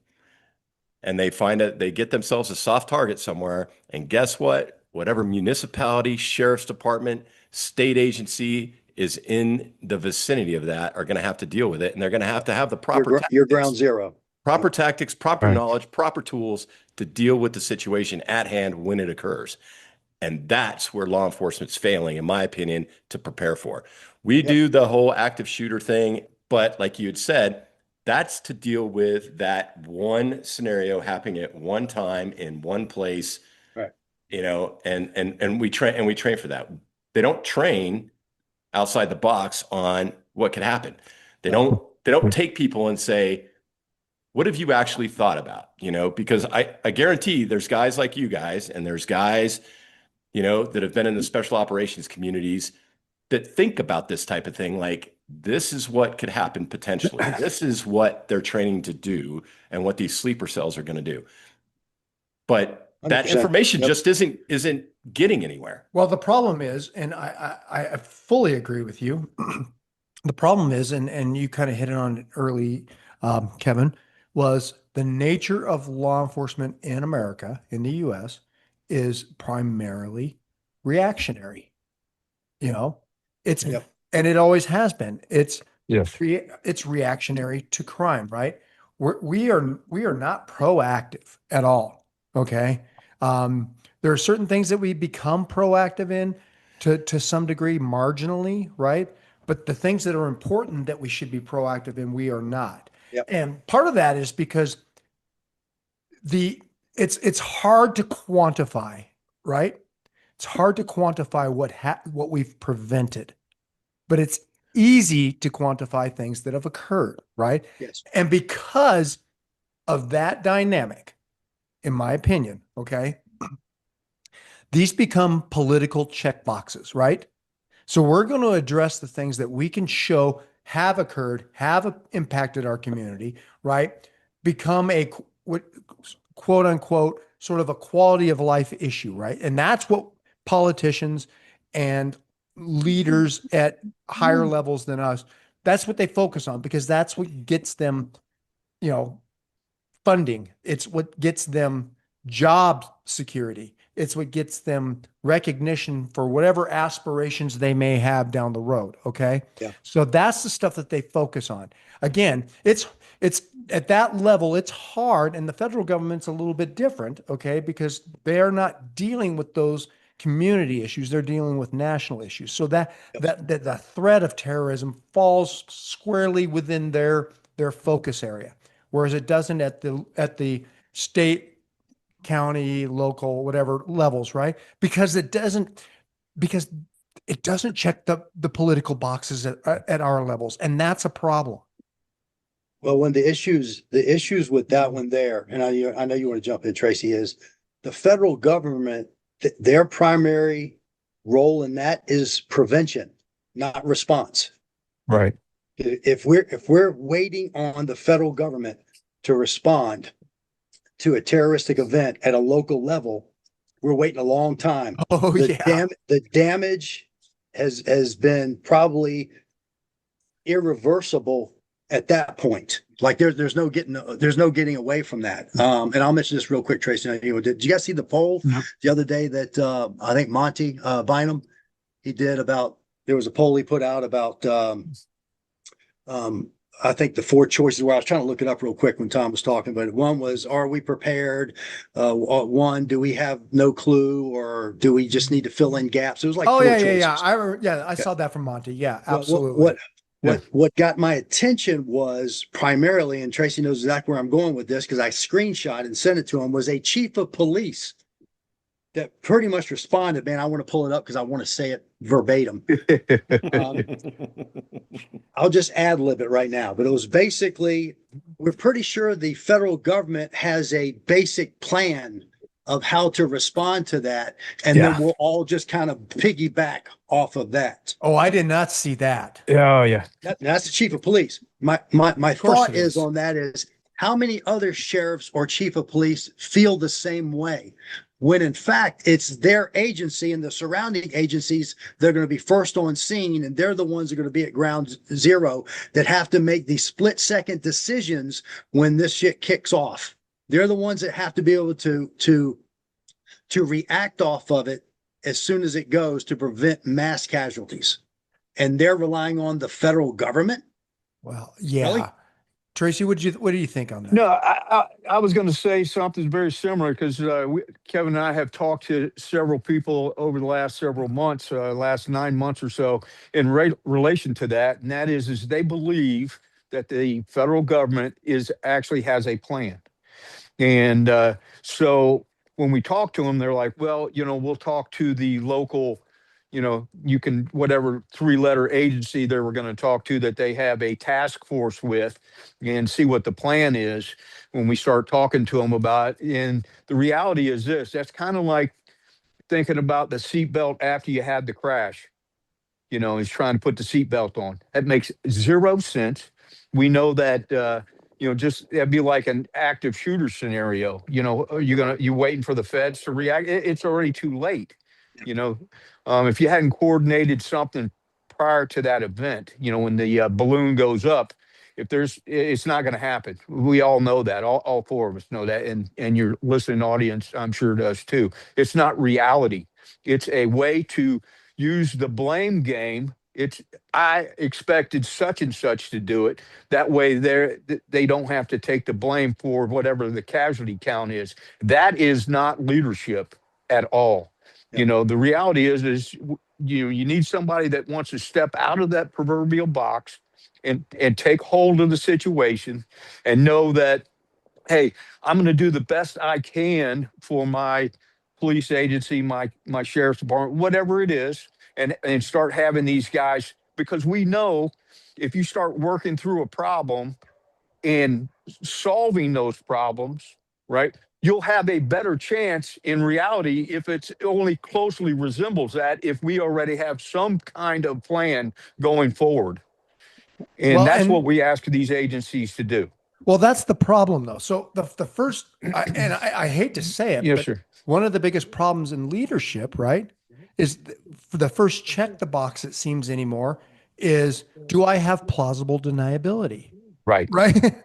and they find it, they get themselves a soft target somewhere. And guess what? Whatever municipality, sheriff's department, state agency is in the vicinity of that are going to have to deal with it. And they're going to have the proper Your ground zero. proper tactics, proper Right. knowledge, proper tools to deal with the situation at hand when it occurs. And that's where law enforcement's failing, in my opinion, to prepare for. We do the whole active shooter thing, but like you had said, that's to deal with that one scenario happening at one time in one place, Right. and we train for that. They don't train outside the box on what could happen. They don't take people and say, what have you actually thought about? Because I guarantee there's guys like you guys, and there's guys, that have been in the special operations communities that think about this type of thing. Like, this is what could happen potentially. This is what they're training to do and what these sleeper cells are going to do. But that 100%. information Yep. just isn't getting anywhere. Well, the problem is, and I fully agree with you. The problem is, and you kind of hit it on early, Kevin, was the nature of law enforcement in America, in the US, is primarily reactionary. It's Yep. and it always has been. It's Yes. it's reactionary to crime, right? We are not proactive at all. Okay. There are certain things that we become proactive in to some degree, marginally, right? But the things that are important that we should be proactive in, we are not. Yep. And part of that is because it's hard to quantify, right? It's hard to quantify what we've prevented, but it's easy to quantify things that have occurred, right? Yes. And because of that dynamic, in my opinion, okay, these become political check boxes, right? So we're going to address the things that we can show have occurred, have impacted our community, right? Become a quote unquote sort of a quality of life issue, right? And that's what politicians and leaders at higher levels than us, that's what they focus on, because that's what gets them, funding. It's what gets them job security. It's what gets them recognition for whatever aspirations they may have down the road. Okay. Yeah. So that's the stuff that they focus on. Again, it's at that level, it's hard. And the federal government's a little bit different. Okay. Because they're not dealing with those community issues. They're dealing with national issues. So that the threat of terrorism falls squarely within their focus area, whereas it doesn't at the state, county, local, whatever levels, right? Because it doesn't check the political boxes at our levels, and that's a problem. Well, when the issues with that one there, and I know you want to jump in, Tracy, is the federal government, their primary role in that is prevention, not response. Right. If we're waiting on the federal government to respond to a terroristic event at a local level, we're waiting a long time. Oh, The damage has been probably irreversible at that point. Like there's no getting away from that. And I'll mention this real quick, Tracy. Did you guys see the poll the other day that I think Monty Bynum he did about? There was a poll he put out about I think the four choices were, I was trying to look it up real quick when Tom was talking, but one was, are we prepared? One, do we have no clue, or do we just need to fill in gaps? It was like Oh four yeah, choices. I saw that from Monty. Yeah, Well, absolutely. what got my attention was primarily, and Tracy knows exactly where I'm going with this because I screenshot and sent it to him, was a chief of police that pretty much responded, man, I want to pull it up because I want to say it verbatim. I'll just ad lib it right now, but it was basically, we're pretty sure the federal government has a basic plan of how to respond to that. And then we'll all just kind of piggyback off of that. Oh, I did not see that. Oh, yeah. That's the chief of police. My thought is on that is, how many other sheriffs or chief of police feel the same way? When in fact, it's their agency and the surrounding agencies that are going to be first on scene, and they're the ones that are going to be at ground zero that have to make these split-second decisions when this shit kicks off. They're the ones that have to be able to react off of it as soon as it goes to prevent mass casualties. And they're relying on the federal government. Well, yeah. Really? Tracy, what do you think on that? No, I was going to say something very similar because Kevin and I have talked to several people over the last several months, last 9 months or so, in relation to that, and that is they believe that the federal government actually has a plan, and so when we talk to them, they're like, well, we'll talk to the local. You can, whatever 3-letter agency they were going to talk to that they have a task force with, and see what the plan is when we start talking to them about it. And the reality is this, that's kind of like thinking about the seatbelt after you had the crash, is trying to put the seatbelt on. That makes 0 sense. We know that, just that'd be like an active shooter scenario. You're waiting for the feds to react. It's already too late. If you hadn't coordinated something prior to that event, when the balloon goes up, it's not going to happen. We all know that. All four of us know that, and your listening audience, I'm sure, does too. It's not reality. It's a way to use the blame game. I expected such and such to do it. That way, they don't have to take the blame for whatever the casualty count is. That is not leadership at all. The reality is you need somebody that wants to step out of that proverbial box and take hold of the situation and know that, hey, I'm going to do the best I can for my police agency, my sheriff's department, whatever it is, and start having these guys, because we know if you start working through a problem and solving those problems, right, you'll have a better chance in reality if it's only closely resembles that, if we already have some kind of plan going forward. And that's what we ask these agencies to do. Well, that's the problem, though. So the first, I hate to say it, but sure. One of the biggest problems in leadership, right, is for the first check the box, it seems anymore, is, do I have plausible deniability? Right. Right.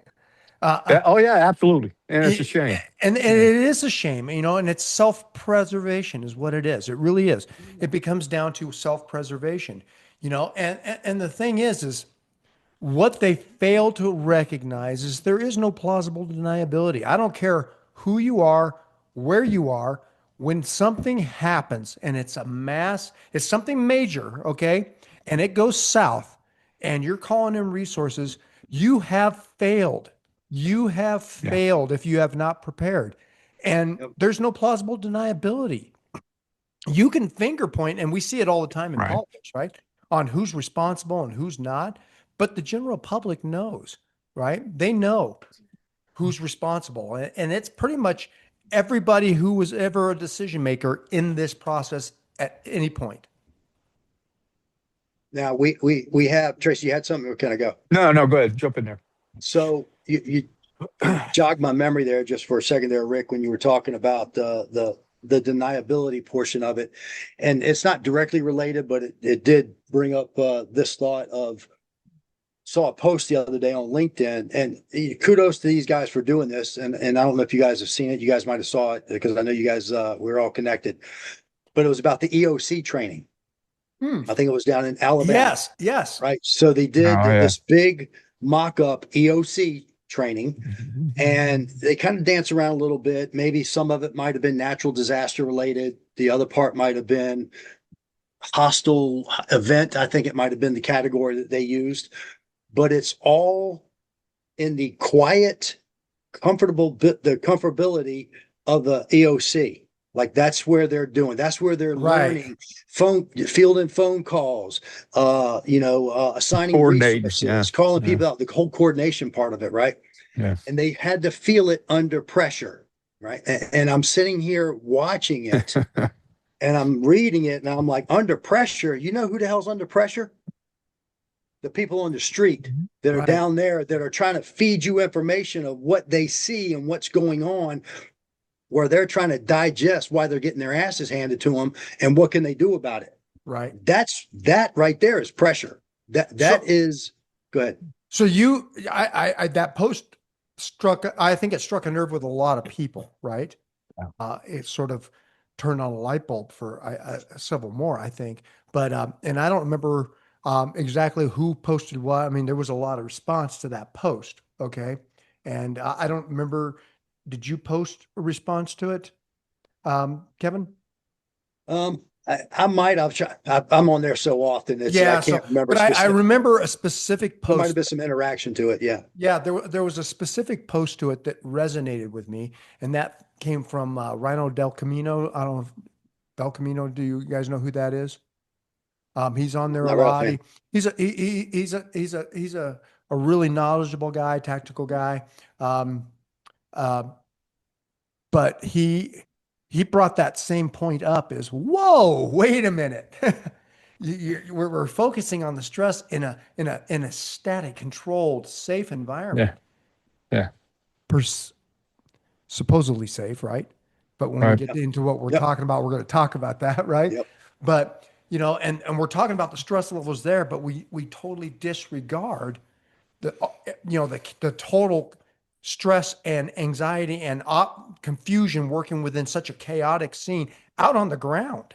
Oh yeah, absolutely. And it's a shame. And it is a shame, and it's self-preservation is what it is. It really is. It becomes down to self-preservation, and the thing is what they fail to recognize is there is no plausible deniability. I don't care who you are, where you are, when something happens and it's it's something major, okay? And it goes south and you're calling in resources, you have failed. You have failed if you have not prepared. And there's no plausible deniability. You can finger point, and we see it all the time in politics, right? On who's responsible and who's not. But the general public knows, right? They know who's responsible. And it's pretty much everybody who was ever a decision maker in this process at any point. Now we have, Tracy, you had something, or can I go? No, go ahead. Jump in there. So you jogged my memory there just for a second there, Rick, when you were talking about the deniability portion of it. And it's not directly related, but it did bring up this thought of, saw a post the other day on LinkedIn, and kudos to these guys for doing this. And I don't know if you guys have seen it. You guys might have saw it because I know you guys, we're all connected, but it was about the EOC training. I think it was down in Alabama. Yes. Right. So they did this big mock-up EOC training, and they kind of dance around a little bit. Maybe some of it might have been natural disaster related. The other part might have been hostile event. I think it might have been the category that they used, but it's all in the quiet, the comfortability of the EOC. Like that's where they're doing. That's where they're Right. learning fielding phone calls, assigning Coordinating, resources, yeah, calling yeah. people out, the whole coordination part of it, right? Yeah. And they had to feel it under pressure, right? And I'm sitting here watching it and I'm reading it and I'm like, under pressure, you know who the hell's under pressure? The people on the street that are Right. down there that are trying to feed you information of what they see and what's going on, where they're trying to digest why they're getting their asses handed to them and what can they do about it. Right. That right there is pressure. That So- is good. So that post I think it struck a nerve with a lot of people, right? Yeah. It sort of turned on a light bulb for several more, I think. But, and I don't remember exactly who posted what. I mean, there was a lot of response to that post. Okay. And I don't remember, did you post a response to it, Kevin? I might have tried. I'm on there so often that I can't remember. But I remember a specific There might have post. been some interaction to it. Yeah. Yeah, there was a specific post to it that resonated with me, and that came from Rhino Del Camino. I don't know if Del Camino. Do you guys know who that is? He's on there a Not really, lot. man. He's a really knowledgeable guy, tactical guy. Uh, but he brought that same point up as, whoa, wait a minute. We're focusing on the stress in a static, controlled, safe environment. Yeah. Supposedly safe, right? But when we Right. get into what we're Yep. talking about, we're going to talk about that, right? Yep. But and we're talking about the stress levels there, but we totally disregard the total stress and anxiety and confusion working within such a chaotic scene out on the ground.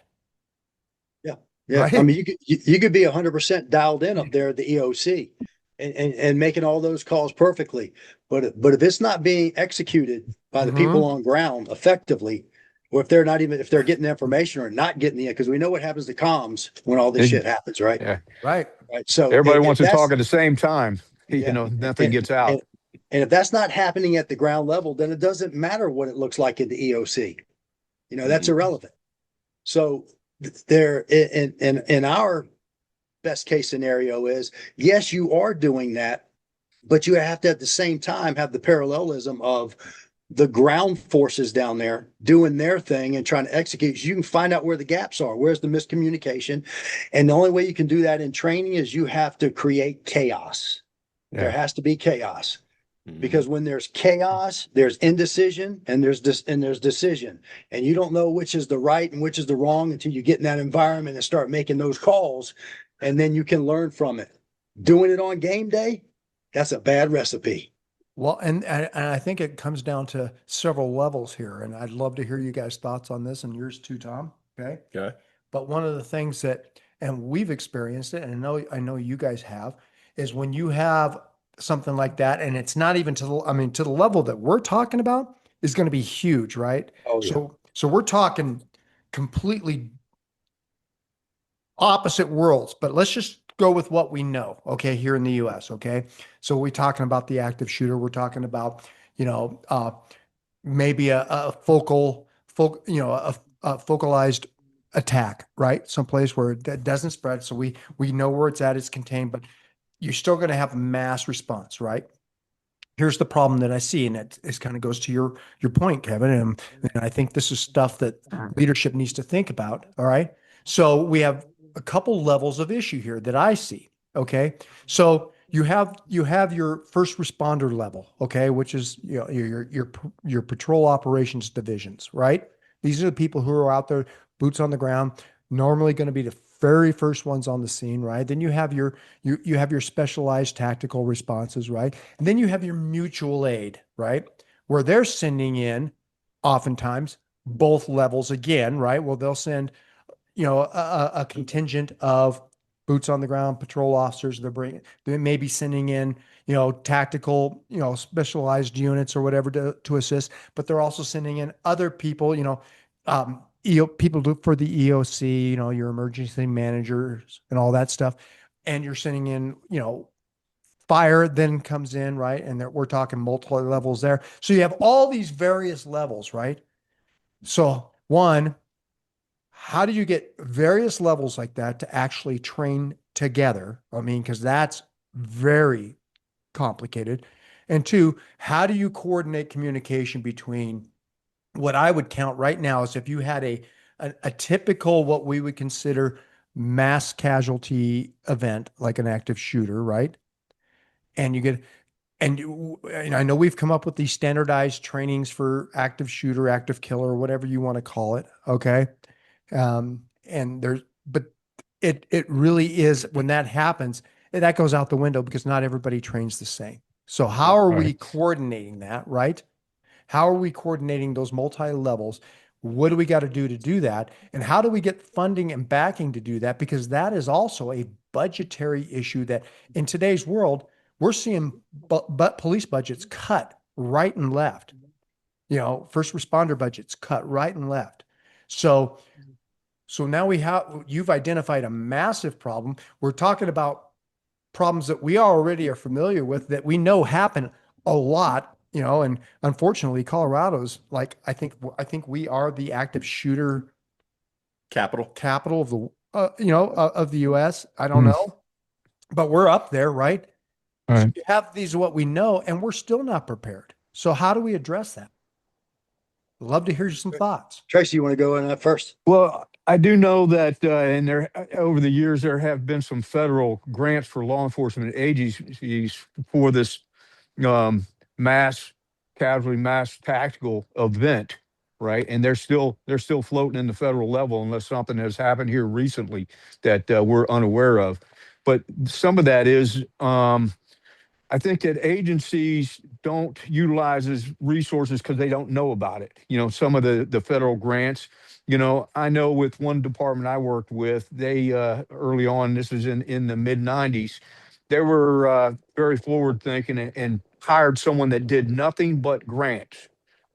Yeah. Right? I mean, you could be 100% dialed in up there at the EOC and making all those calls perfectly. But if it's not being executed by the people on ground effectively, or if they're getting the information or not getting it, because we know what happens to comms when all this shit happens, right? Yeah. Right. Right. So Everybody if wants to that's- talk at the same time. Yeah. Nothing gets out. And if that's not happening at the ground level, then it doesn't matter what it looks like in the EOC. That's irrelevant. So there in our best case scenario is, yes, you are doing that, but you have to at the same time have the parallelism of the ground forces down there doing their thing and trying to execute. So you can find out where the gaps are, where's the miscommunication. And the only way you can do that in training is you have to create chaos. Yeah. There has to be chaos. Because when there's chaos, there's indecision and there's decision. And you don't know which is the right and which is the wrong until you get in that environment and start making those calls. And then you can learn from it. Doing it on game day, that's a bad recipe. Well, and I think it comes down to several levels here. And I'd love to hear you guys' thoughts on this and yours too, Tom. Okay. Okay. But one of the things and we've experienced it, and I know you guys have, is when you have something like that, and it's not even to the level that we're talking about, is going to be huge, right? Oh, yeah. So we're talking completely opposite worlds, but let's just go with what we know, okay, here in the US, okay? So we're talking about the active shooter, we're talking about, maybe a focalized attack, right? Someplace where that doesn't spread. So we know where it's at, it's contained, but you're still going to have mass response, right? Here's the problem that I see, and it kind of goes to your point, Kevin, and I think this is stuff that leadership needs to think about. All right, so we have a couple levels of issue here that I see. Okay, so you have your first responder level, okay, which is your patrol operations divisions, right? These are the people who are out there, boots on the ground, normally going to be the very first ones on the scene, right? Then you have your specialized tactical responses, right? And then you have your mutual aid, right? Where they're sending in oftentimes both levels again, right? Well, they'll send, a contingent of boots on the ground patrol officers. They may be sending in, tactical, specialized units or whatever to assist, but they're also sending in other people, people for the EOC, your emergency managers and all that stuff. And you're sending in, fire then comes in, right? And we're talking multiple levels there. So you have all these various levels, right? So one, how do you get various levels like that to actually train together? I mean, because that's very complicated. And two, how do you coordinate communication between what I would count right now is if you had a typical, what we would consider mass casualty event, like an active shooter, right? And you get, and I know we've come up with these standardized trainings for active shooter, active killer, whatever you want to call it. Okay. And but it really is when that happens, that goes out the window because not everybody trains the same. So how are we Right. coordinating that, right? How are we coordinating those multi-levels? What do we got to do that? And how do we get funding and backing to do that? Because that is also a budgetary issue that in today's world, we're seeing but police budgets cut right and left. First responder budgets cut right and left. So now you've identified a massive problem. We're talking about problems that we already are familiar with that we know happen a lot, and unfortunately Colorado's like, I think we are the active shooter Capital. capital of the, of the US. I don't Hmm. know, but we're up there, right? All So right. you have these what we know, and we're still not prepared. So how do we address that? Love to hear some thoughts. Tracy, you want to go in that first? Well, I do know that, and there over the years there have been some federal grants for law enforcement agencies for this um, mass casualty, mass tactical event, right? And they're still floating in the federal level unless something has happened here recently that we're unaware of. But some of that is I think that agencies don't utilize as resources because they don't know about it. Some of the federal grants. I know with one department I worked with, they early on, this was in the mid '90s, they were very forward thinking and hired someone that did nothing but grants.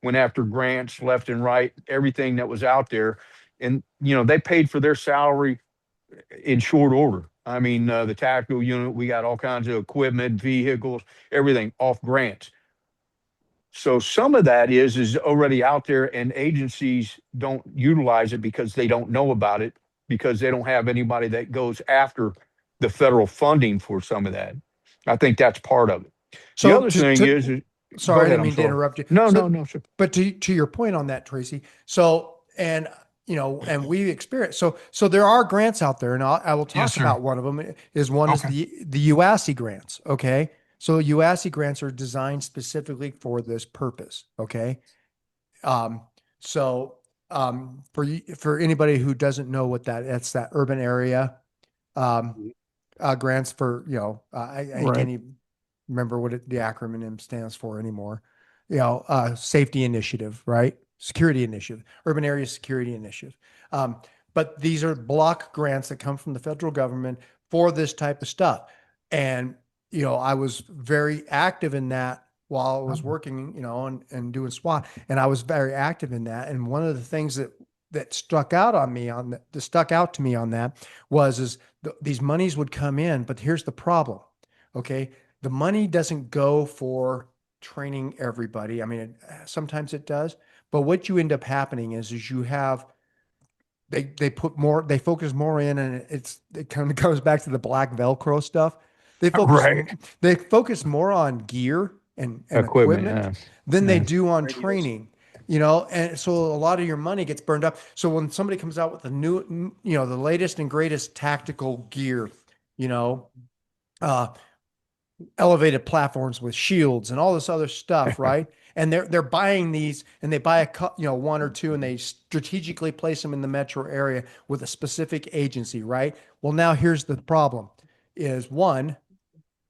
Went after grants left and right, everything that was out there, and they paid for their salary in short order. I mean, the tactical unit, we got all kinds of equipment, vehicles, everything off grants. So some of that is already out there, and agencies don't utilize it because they don't know about it because they don't have anybody that goes after the federal funding for some of that. I think that's part of it. The So other thing go sorry, I ahead. didn't I'm mean to sorry. interrupt you. No, no, So, no, sir. but to your point on that, Tracy. So, and we experience, so there are grants out there, and I will Yes, talk sir. about one of them one is Okay. the UASI grants. Okay. So UASI grants are designed specifically for this purpose. Okay. Um, so, for anybody who doesn't know what that's that urban area, um, grants for, I Right. can't even remember what the acronym stands for anymore. Safety initiative, right? Security initiative, urban area security initiative. Um, but these are block grants that come from the federal government for this type of stuff. And, I was very active in that while I was working, and doing SWAT, and I was very active in that. And one of the things that stuck out on me that stuck out to me on that is these monies would come in, but here's the problem. Okay. The money doesn't go for training everybody. I mean, sometimes it does, but what you end up happening is you have, they focus more in, and it kind of goes back to the black Velcro stuff. They focus, Right. they focus more on gear and Equipment. equipment Yeah. than they Yeah. do on Radios. training, and so a lot of your money gets burned up. So when somebody comes out with the new, the latest and greatest tactical gear, you know, uh, elevated platforms with shields and all this other stuff, right? And they're buying these, and they buy one or two, and they strategically place them in the metro area with a specific agency, right? Well, now here's the problem: is one,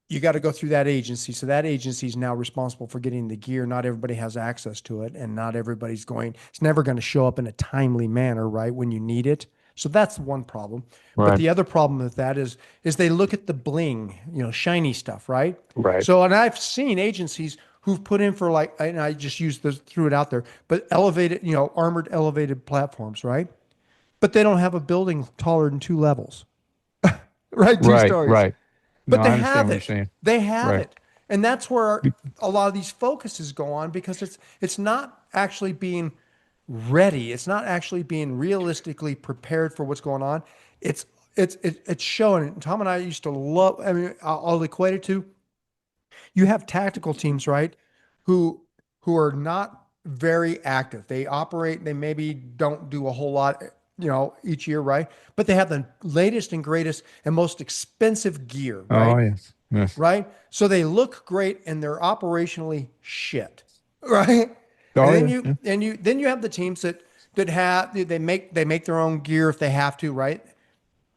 you got to go through that agency. So that agency is now responsible for getting the gear. Not everybody has access to it, and not everybody's it's never going to show up in a timely manner, right? When you need it. So that's one problem. But Right. the other problem with that is they look at the bling, shiny stuff, right? Right. So, and I've seen agencies who've put in for like, and I just threw it out there, but elevated, armored elevated platforms, right? But they don't have a building taller than 2 levels, right? Two Right. stories. Right. No, But they I understand have what you're it. saying. They have Right. it. And that's where a lot of these focuses go on because it's not actually being ready. It's not actually being realistically prepared for what's going on. It's it's showing. Tom and I used to love. I mean, I'll equate it to you have tactical teams, right? Who who are not very active. They operate. They maybe don't do a whole lot, each year, right? But they have the latest and greatest and most expensive gear, Oh, right? yes. Yes. Right? So they look great and they're operationally shit, right? And Oh, then yeah. you Yeah. and you then you have the teams that have they make their own gear if they have to, right?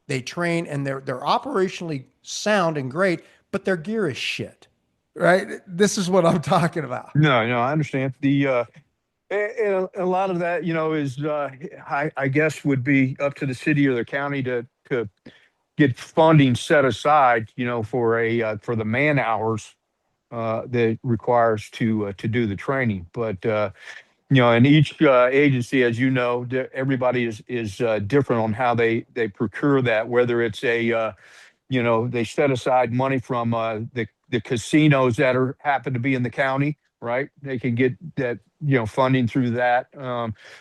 They train and they're operationally sound and great, but their gear is shit, right? This is what I'm talking about. No, no, I understand. And a lot of that, is I guess would be up to the city or the county to get funding set aside, for the man hours that requires to do the training. But in each agency, as you know, everybody is different on how they procure that. Whether it's they set aside money from the casinos that happen to be in the county, right? They can get that funding through that.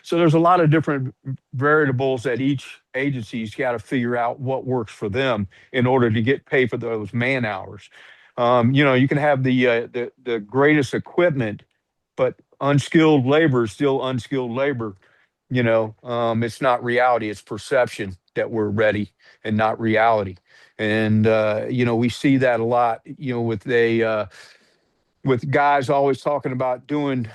So there's a lot of different variables that each agency's got to figure out what works for them in order to get paid for those man hours. You can have the greatest equipment, but unskilled labor is still unskilled labor. It's not reality; it's perception that we're ready and not reality. And we see that a lot. With guys always talking about doing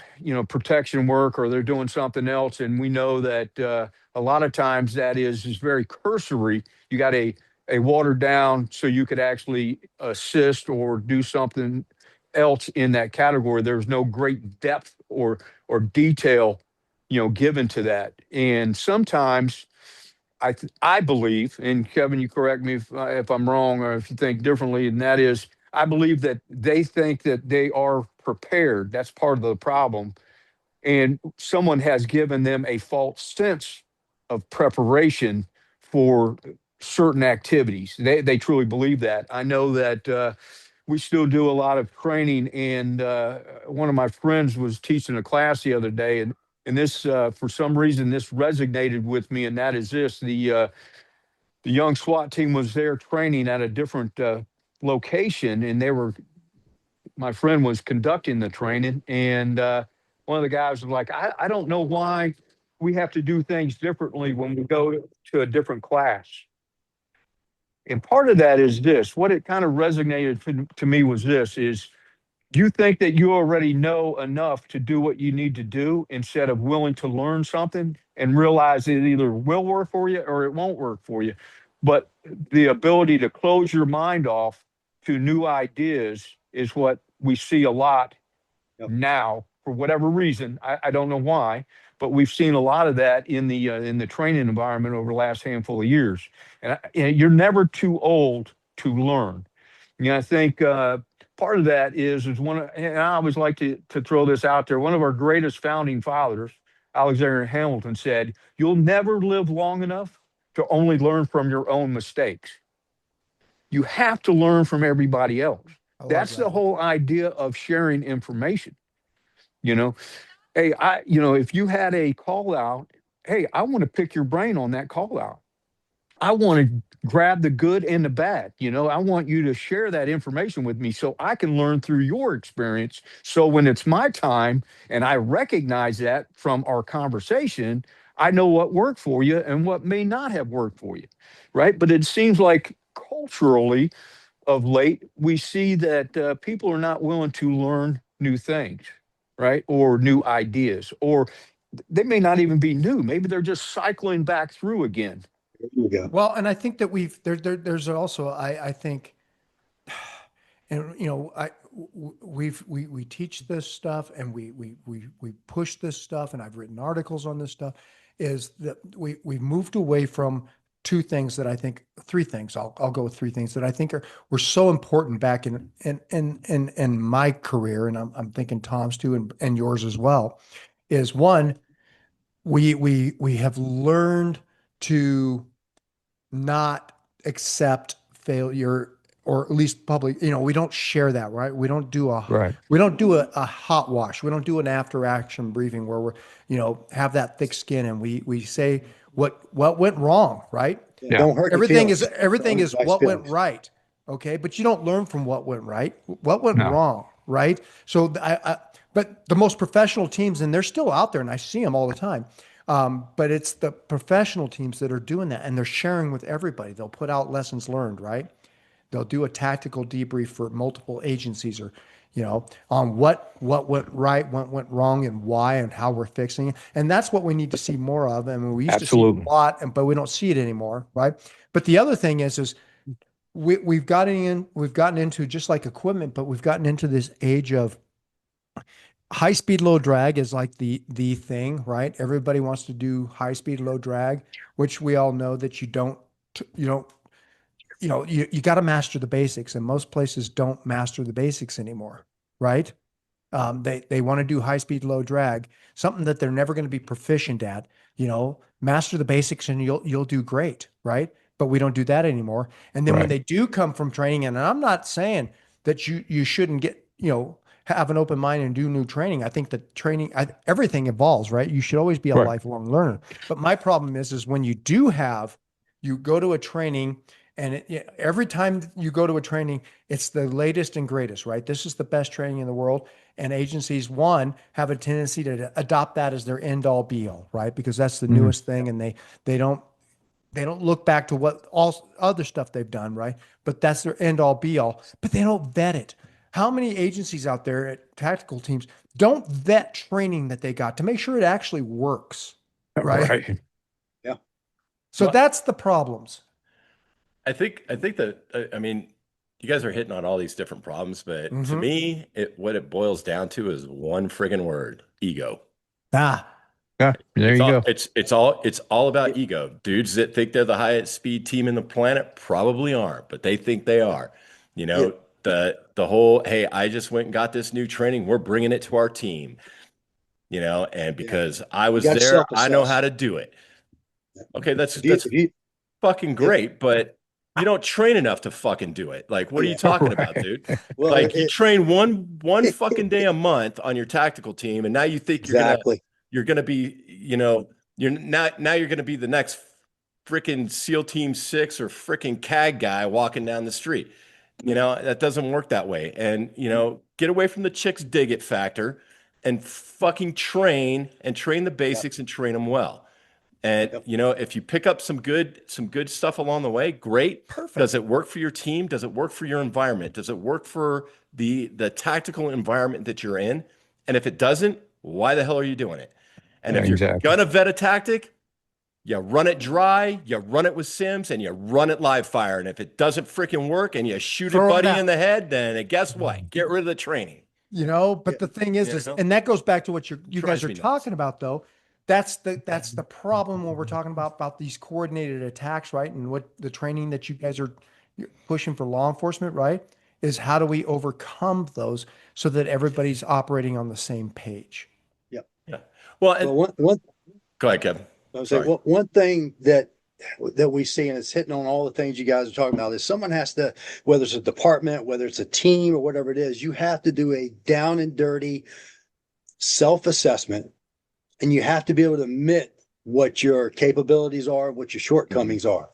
protection work, or they're doing something else, and we know that a lot of times that is very cursory. You got a watered down so you could actually assist or do something else in that category. There's no great depth or detail given to that. And sometimes I believe, and Kevin, you correct me if I'm wrong or if you think differently, and that is, I believe that they think that they are prepared. That's part of the problem. And someone has given them a false sense of preparation for certain activities. They truly believe that. I know that we still do a lot of training, and one of my friends was teaching a class the other day, and this for some reason this resonated with me, and that is this: the young SWAT team was there training at a different location, and my friend was conducting the training, and one of the guys was like, I don't know why we have to do things differently when we go to a different class. And part of that is this: what it kind of resonated to me was this: is you think that you already know enough to do what you need to do instead of willing to learn something and realize it either will work for you or it won't work for you. But the ability to close your mind off to new ideas is what we see a lot Yep. now for whatever reason. I don't know why, but we've seen a lot of that in the training environment over the last handful of years. And you're never too old to learn. I think part of that is and I always like to throw this out there. One of our greatest founding fathers, Alexander Hamilton, said, "You'll never live long enough to only learn from your own mistakes. You have to learn from everybody else." I love That's the that. whole idea of sharing information. You know, hey, if you had a call out, hey, I want to pick your brain on that call out. I want to grab the good and the bad. I want you to share that information with me so I can learn through your experience. So when it's my time and I recognize that from our conversation, I know what worked for you and what may not have worked for you. Right. But it seems like culturally of late, we see that people are not willing to learn new things, right? Or new ideas, or they may not even be new. Maybe they're just cycling back through again. There you go. Well, and I think that there's also I think and we teach this stuff, and we push this stuff, and I've written articles on this stuff, is that we've moved away from three things. I'll go with three things that I think were so important back in my career, and I'm thinking Tom's too, and yours as well. Is one, we have learned to not accept failure, or at least public, we don't share that, right? We don't do Right. a hot wash. We don't do an after action briefing where we're, have that thick skin, and we say what went wrong, right? Yeah. Don't hurt your Everything feelings. is Don't what hurt went feelings. right. Okay. But you don't learn from what went right, what went No. wrong, right? So but the most professional teams, and they're still out there, and I see them all the time. But it's the professional teams that are doing that, and they're sharing with everybody. They'll put out lessons learned, right? They'll do a tactical debrief for multiple agencies, or, on what went right, what went wrong, and why, and how we're fixing it. And that's what we need to see more of. I mean, we used to see Absolutely. a lot, but we don't see it anymore, right? But the other thing is we've gotten into, just like equipment, but we've gotten into this age of high speed, low drag is like the thing, right? Everybody wants to do high speed, low drag, which we all know that you got to master the basics, and most places don't master the basics anymore, right? They want to do high speed, low drag, something that they're never going to be proficient at. Master the basics and you'll do great, right? But we don't do that anymore. And then when Right. they do come from training, and I'm not saying that you shouldn't get, have an open mind and do new training. I think that everything evolves, right? You should always be a Right. lifelong learner. But my problem is when you go to a training, and every time you go to a training, it's the latest and greatest, right? This is the best training in the world. And agencies, have a tendency to adopt that as their end all be all, right? Because that's the Mhm. newest thing. And they don't look back to what all other stuff they've done, right? But that's their end all be all. But they don't vet it. How many agencies out there at tactical teams don't vet training that they got to make sure it actually works, right? Right. So Well- that's the problems. I think that I mean, you guys are hitting on all these different problems, but to Mhm. me, what it boils down to is one friggin' word: ego. Ah, Yeah. There you go. It's all about ego. Dudes that think they're the highest speed team in the planet probably aren't, but they think they are. Yeah. The whole, hey, I just went and got this new training. We're bringing it to our team. And because I was gotta there, I know self-assess. how to do it. Okay, that's If you, fucking great, but you don't train enough to fucking do it. Like, what are you Yeah. talking about, Right. dude? well, Like, you train one fucking day a month on your tactical team, and now you think exactly. you're gonna be, you're gonna be the next freaking SEAL Team 6 or freaking CAG guy walking down the street. That doesn't work that way. And get away from the chicks dig it factor and fucking train the basics and train them well. And Yep. if you pick up some good stuff along the way, great. perfect. Does it work for your team? Does it work for your environment? Does it work for the tactical environment that you're in? And if it doesn't, why the hell are you doing it? And Yeah, if you're exactly. gonna vet a tactic, you run it dry, you run it with sims, and you run it live fire. And if it doesn't freaking work and you shoot Throw a 'em buddy out. in the head, then guess what? Get rid of the training. But the thing is, and that goes back to what you guys Drives are me nuts. talking about, though. That's the problem when we're talking about these coordinated attacks, right? And what the training that you guys are pushing for law enforcement, right? Is how do we overcome those so that everybody's operating on the same page? Yeah. Well, and Well, one go ahead, Kevin. I would say Sorry. one thing that we see, and it's hitting on all the things you guys are talking about, is someone has to, whether it's a department, whether it's a team or whatever it is, you have to do a down and dirty self-assessment, and you have to be able to admit what your capabilities are, what your shortcomings are.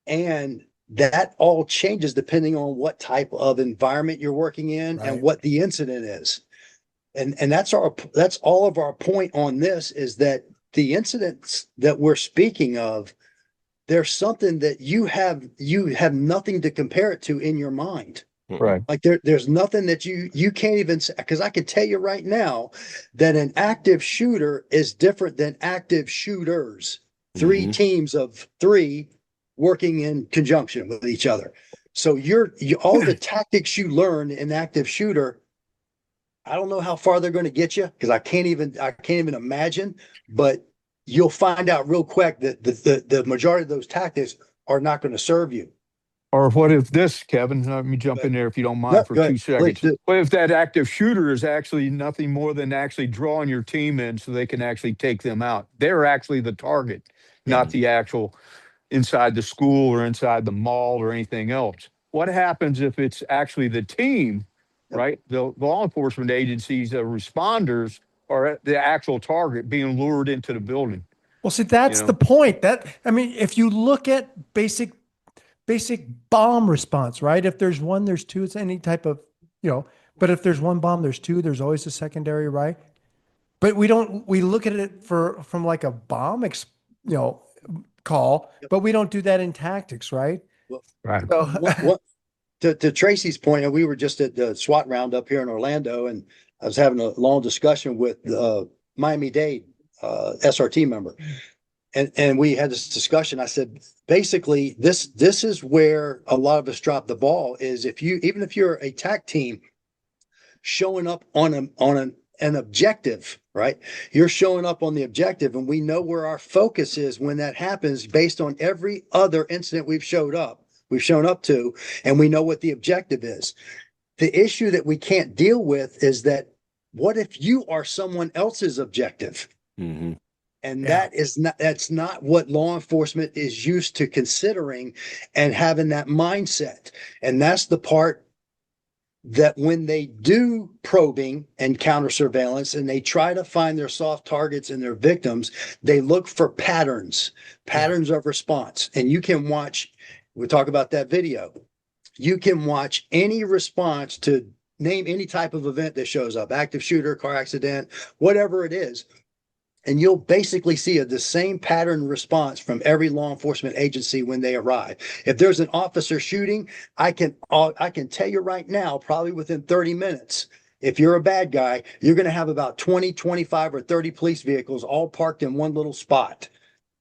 And that all changes depending on what type of environment you're working in Right. and what the incident is. And that's all of our point on this, is that the incidents that we're speaking of, there's something that you have nothing to compare it to in your mind. Right. Like there's nothing that you can't even say, because I can tell you right now that an active shooter is different than active shooters. Three Mhm. teams of three working in conjunction with each other. So all the tactics you learn in active shooter, I don't know how far they're going to get you because I can't even imagine, but you'll find out real quick that the majority of those tactics are not going to serve you. Or what if this, Kevin? Let me jump in there if you don't No, mind for go two ahead. Please seconds. do. What if that active shooter is actually nothing more than actually drawing your team in so they can actually take them out? They're actually the target, not the actual inside the school or inside the mall or anything else. What happens if it's actually the team, Yep. right? The law enforcement agencies, the responders are the actual target being lured into the building. Well, see, that's You the know? point. I mean, if you look at basic bomb response, right? If there's one, there's two. It's any type of, but if there's one bomb, there's two. There's always a secondary, right? But we look at it from like a bomb, call, but we don't do that in tactics, right? Well, Right. So, what to Tracy's point, and we were just at the SWAT round up here in Orlando, and I was having a long discussion with Miami-Dade SRT member, and we had this discussion. I said, basically, this is where a lot of us drop the ball. Is even if you're a TAC team showing up on an objective, right? You're showing up on the objective, and we know where our focus is when that happens based on every other incident we've shown up to, and we know what the objective is. The issue that we can't deal with is that what if you are someone else's objective? Mm-hmm. And Yeah. that's not what law enforcement is used to considering and having that mindset. And that's the part that when they do probing and counter surveillance and they try to find their soft targets and their victims, they look for patterns of response. And you can watch, we'll talk about that video. You can watch any response to name any type of event that shows up, active shooter, car accident, whatever it is. And you'll basically see the same pattern response from every law enforcement agency when they arrive. If there's an officer shooting, I can tell you right now, probably within 30 minutes, if you're a bad guy, you're going to have about 20, 25, or 30 police vehicles all parked in one little spot.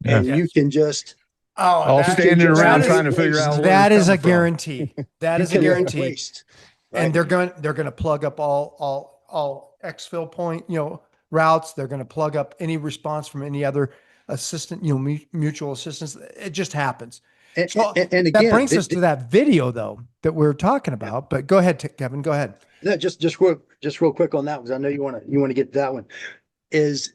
And Yes. you can just All standing around trying to figure out where that it's is a coming from. guarantee. That is a guarantee. Waste, right? And they're going to plug up all exfil point, routes. They're going to plug up any response from any other assistant, mutual assistance. It just happens. So And again, that brings us to that video though that we're talking about. But go ahead, Kevin. Go ahead. No, just real quick on that, because I know you want to get to that one. Is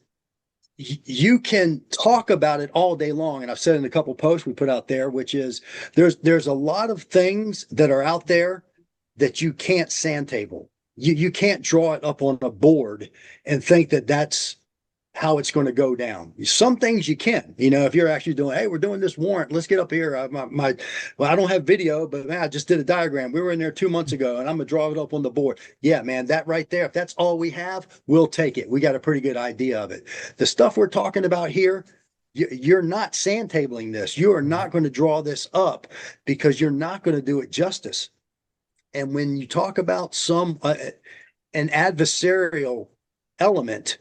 you can talk about it all day long, and I've said in a couple posts we put out there, which is there's a lot of things that are out there that you can't sand table. You can't draw it up on a board and think that that's how it's going to go down. Some things you can, if you're actually doing, hey, we're doing this warrant, let's get up here. Well, I don't have video, but man, I just did a diagram. We were in there 2 months ago, and I'm gonna draw it up on the board. Yeah, man, that right there. If that's all we have, we'll take it. We got a pretty good idea of it. The stuff we're talking about here, you're not sand tabling this. You are not going to draw this up because you're not going to do it justice. And when you talk about an adversarial element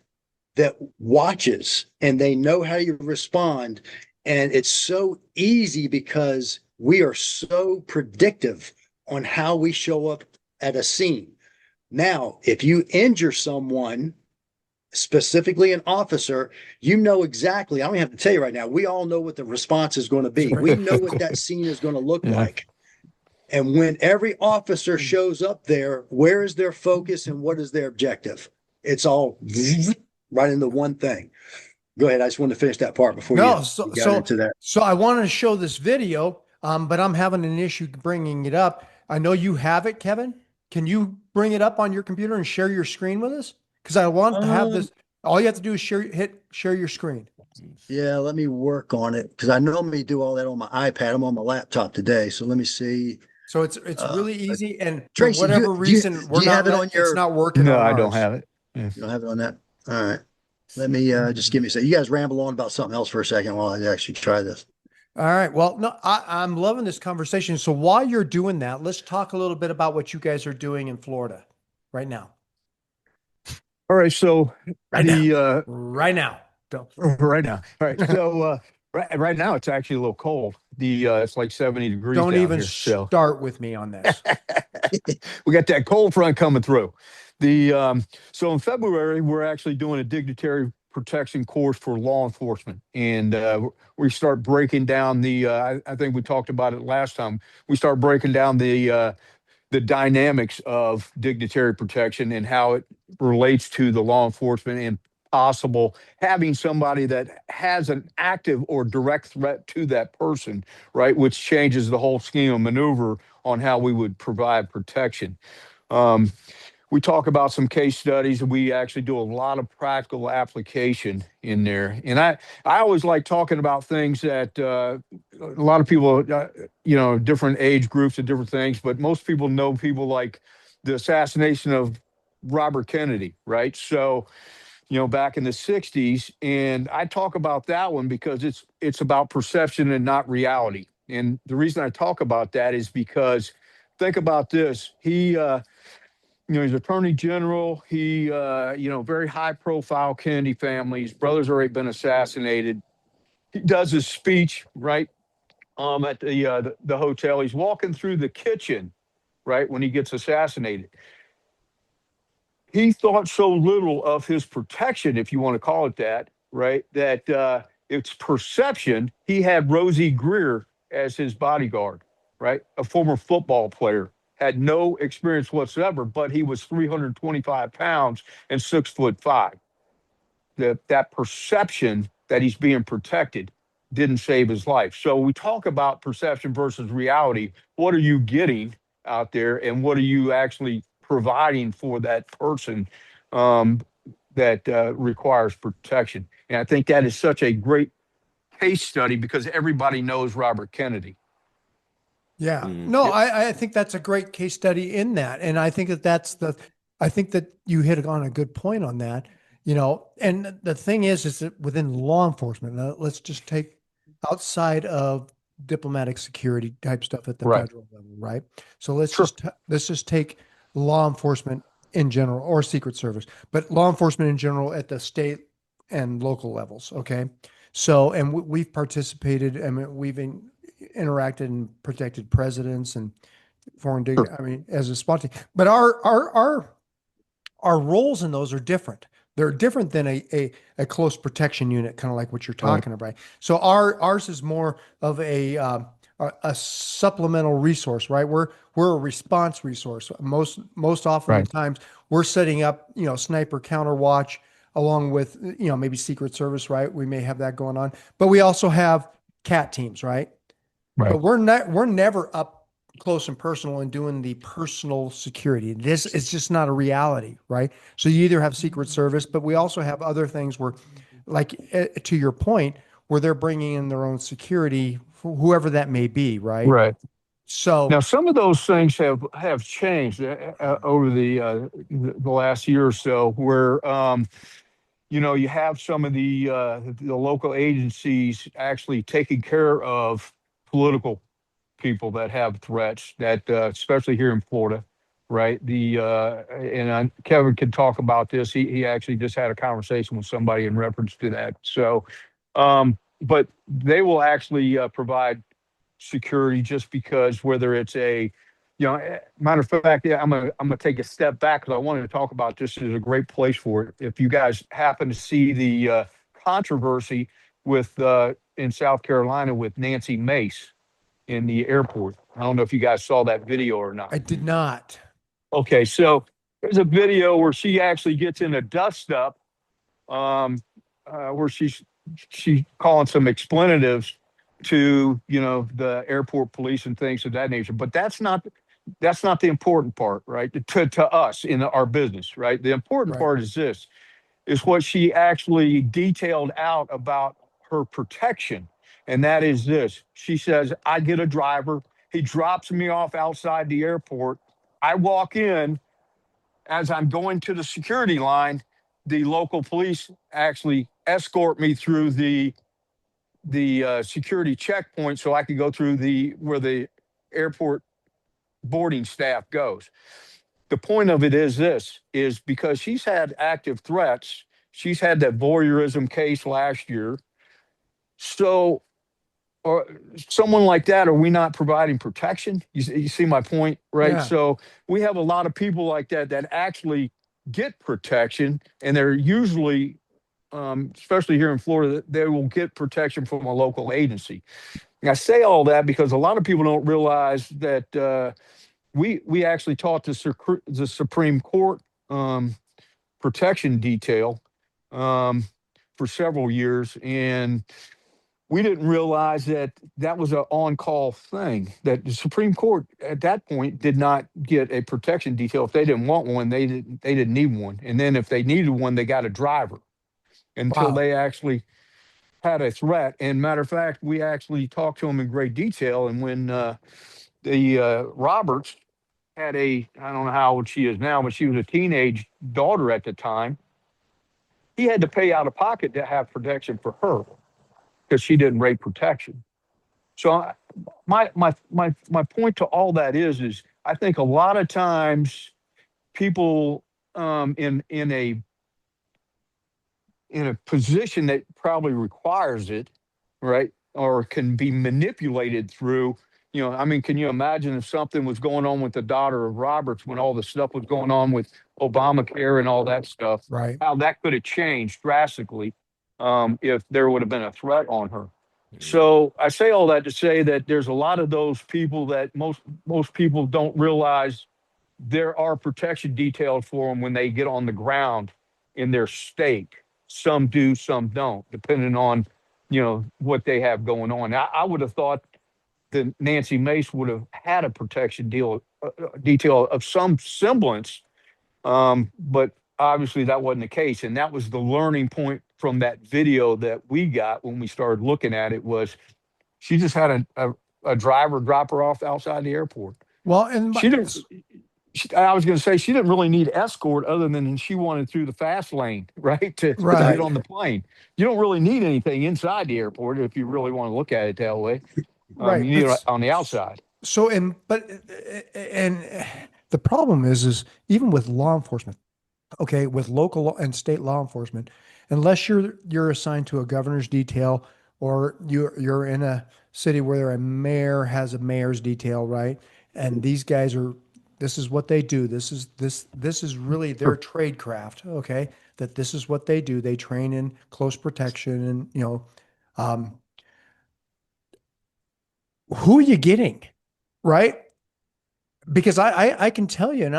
that watches and they know how you respond, and it's so easy because we are so predictive on how we show up at a scene. Now, if you injure someone, specifically an officer, you know exactly, I don't have to tell you right now, we all know what the response is going to be. We know what that scene is going to look like. And when every officer shows up there, where is their focus and what is their objective? It's all right into one thing. Go ahead. I just wanted to finish that part before you got into that. So I wanted to show this video, but I'm having an issue bringing it up. I know you have it, Kevin. Can you bring it up on your computer and share your screen with us? Because I want to have this. All you have to do is share your screen. Yeah, let me work on it because I normally do all that on my iPad. I'm on my laptop today, so let me see. So it's really easy, and Tracy, for whatever reason, it's not working. No, on I don't ours. have it. Yeah. You don't have it on that? All right. Let me just give me a second. You guys ramble on about something else for a second while I actually try this. All right. Well, no, I'm loving this conversation. So while you're doing that, let's talk a little bit about what you guys are doing in Florida right now. All right. So Right now. Right now. Don't. Right now. All right. So right now it's actually a little cold. It's like 70 degrees Don't down even here. So start with me on this. we got that cold front coming through. So in February, we're actually doing a dignitary protection course for law enforcement, and we start breaking down I think we talked about it last time. We start breaking down the dynamics of dignitary protection and how it relates to the law enforcement and possible having somebody that has an active or direct threat to that person, right? Which changes the whole scheme of maneuver on how we would provide protection. Um, we talk about some case studies, and we actually do a lot of practical application in there. And I always like talking about things that a lot of people, different age groups and different things, but most people know people like the assassination of Robert Kennedy, right? So, back in the 60s. And I talk about that one because it's about perception and not reality. And the reason I talk about that is because think about this. He's attorney general. Very high profile Kennedy family. His brother's already been assassinated. He does his speech, right? At the hotel. He's walking through the kitchen, right? When he gets assassinated. He thought so little of his protection, if you want to call it that, right? That it's perception. He had Rosie Greer as his bodyguard, right? A former football player, had no experience whatsoever, but he was 325 pounds and 6'5". That perception that he's being protected didn't save his life. So we talk about perception versus reality. What are you getting out there, and what are you actually providing for that person um, that requires protection? And I think that is such a great case study because everybody knows Robert Kennedy. Yeah. No, Yep. I think that's a great case study in that. And I think I think that you hit on a good point on that, and the thing is that within law enforcement, let's just take outside of diplomatic security type stuff at the Right. federal level, right? So Sure. let's just take law enforcement in general or Secret Service, but law enforcement in general at the state and local levels. Okay. So, and we've participated, I mean, interacted and protected presidents and Sure. I mean, as a SWAT team. But our roles in those are different. They're different than a close protection unit, kind of like what you're Right. talking about. So ours is more of a supplemental resource, right? We're a response resource. Most often the Right. times we're setting up, sniper counter watch along with, maybe Secret Service, right? We may have that going on, but we also have CAT teams, right? Right. But we're never up close and personal and doing the personal security. This is just not a reality, right? So you either have Secret Service, but we also have other things where, like to your point, where they're bringing in their own security, whoever that may be, right? Right. Now, So some of those things have changed over the last year or so, where you have some of the local agencies actually taking care of political people that have threats, that especially here in Florida, right? Kevin can talk about this. He actually just had a conversation with somebody in reference to that. So, but they will actually provide security just because whether it's matter of fact, yeah, I'm gonna take a step back because I wanted to talk about this is a great place for it. If you guys happen to see the controversy with in South Carolina with Nancy Mace in the airport, I don't know if you guys saw that video or not. I did not. Okay, so there's a video where she actually gets in a dust up, where she's calling some expletives to the airport police and things of that nature. But that's not the important part, right? To us in our business, right? The important Right. part is what she actually detailed out about her protection. And that is this. She says, I get a driver. He drops me off outside the airport. I walk in. As I'm going to the security line, the local police actually escort me through the security checkpoint so I could go through where the airport boarding staff goes. The point of it is because she's had active threats. She's had that voyeurism case last year. So or someone like that, are we not providing protection? You see my point, right? Yeah. So we have a lot of people like that that actually get protection, and they're usually, especially here in Florida, they will get protection from a local agency. And I say all that because a lot of people don't realize that we actually taught the Supreme Court protection detail for several years, and we didn't realize that that was an on-call thing. That the Supreme Court at that point did not get a protection detail. If they didn't want one, they didn't need one. And then if they needed one, they got a driver until Wow. they actually had a threat. And matter of fact, we actually talked to them in great detail. And when the Roberts had I don't know how old she is now, but she was a teenage daughter at the time, he had to pay out of pocket to have protection for her because she didn't rate protection. So my point to all that is I think a lot of times people in a position that probably requires it, right, or can be manipulated through. I mean, can you imagine if something was going on with the daughter of Roberts when all the stuff was going on with Obamacare and all that stuff? Right. How that could have changed drastically if there would have been a threat on her. So I say all that to say that there's a lot of those people that most people don't realize there are protection details for them when they get on the ground in their state. Some do, some don't, depending on what they have going on. I would have thought that Nancy Mace would have had a protection detail of some semblance, but obviously that wasn't the case. And that was the learning point from that video that we got when we started looking at it. Was she just had a driver drop her off outside the airport. Well, and She didn't. I was going to say she didn't really need escort other than she wanted through the fast lane, right, to Right. get on the plane. You don't really need anything inside the airport if you really want to look at it that way. Right. You need it on the outside. So, and the problem is even with law enforcement, okay, with local and state law enforcement, unless you're assigned to a governor's detail or you're in a city where a mayor has a mayor's detail, right? And these guys this is what they do. This is really their trade craft, okay? That this is what they do. They train in close protection and who are you getting, right? Because I can tell you, and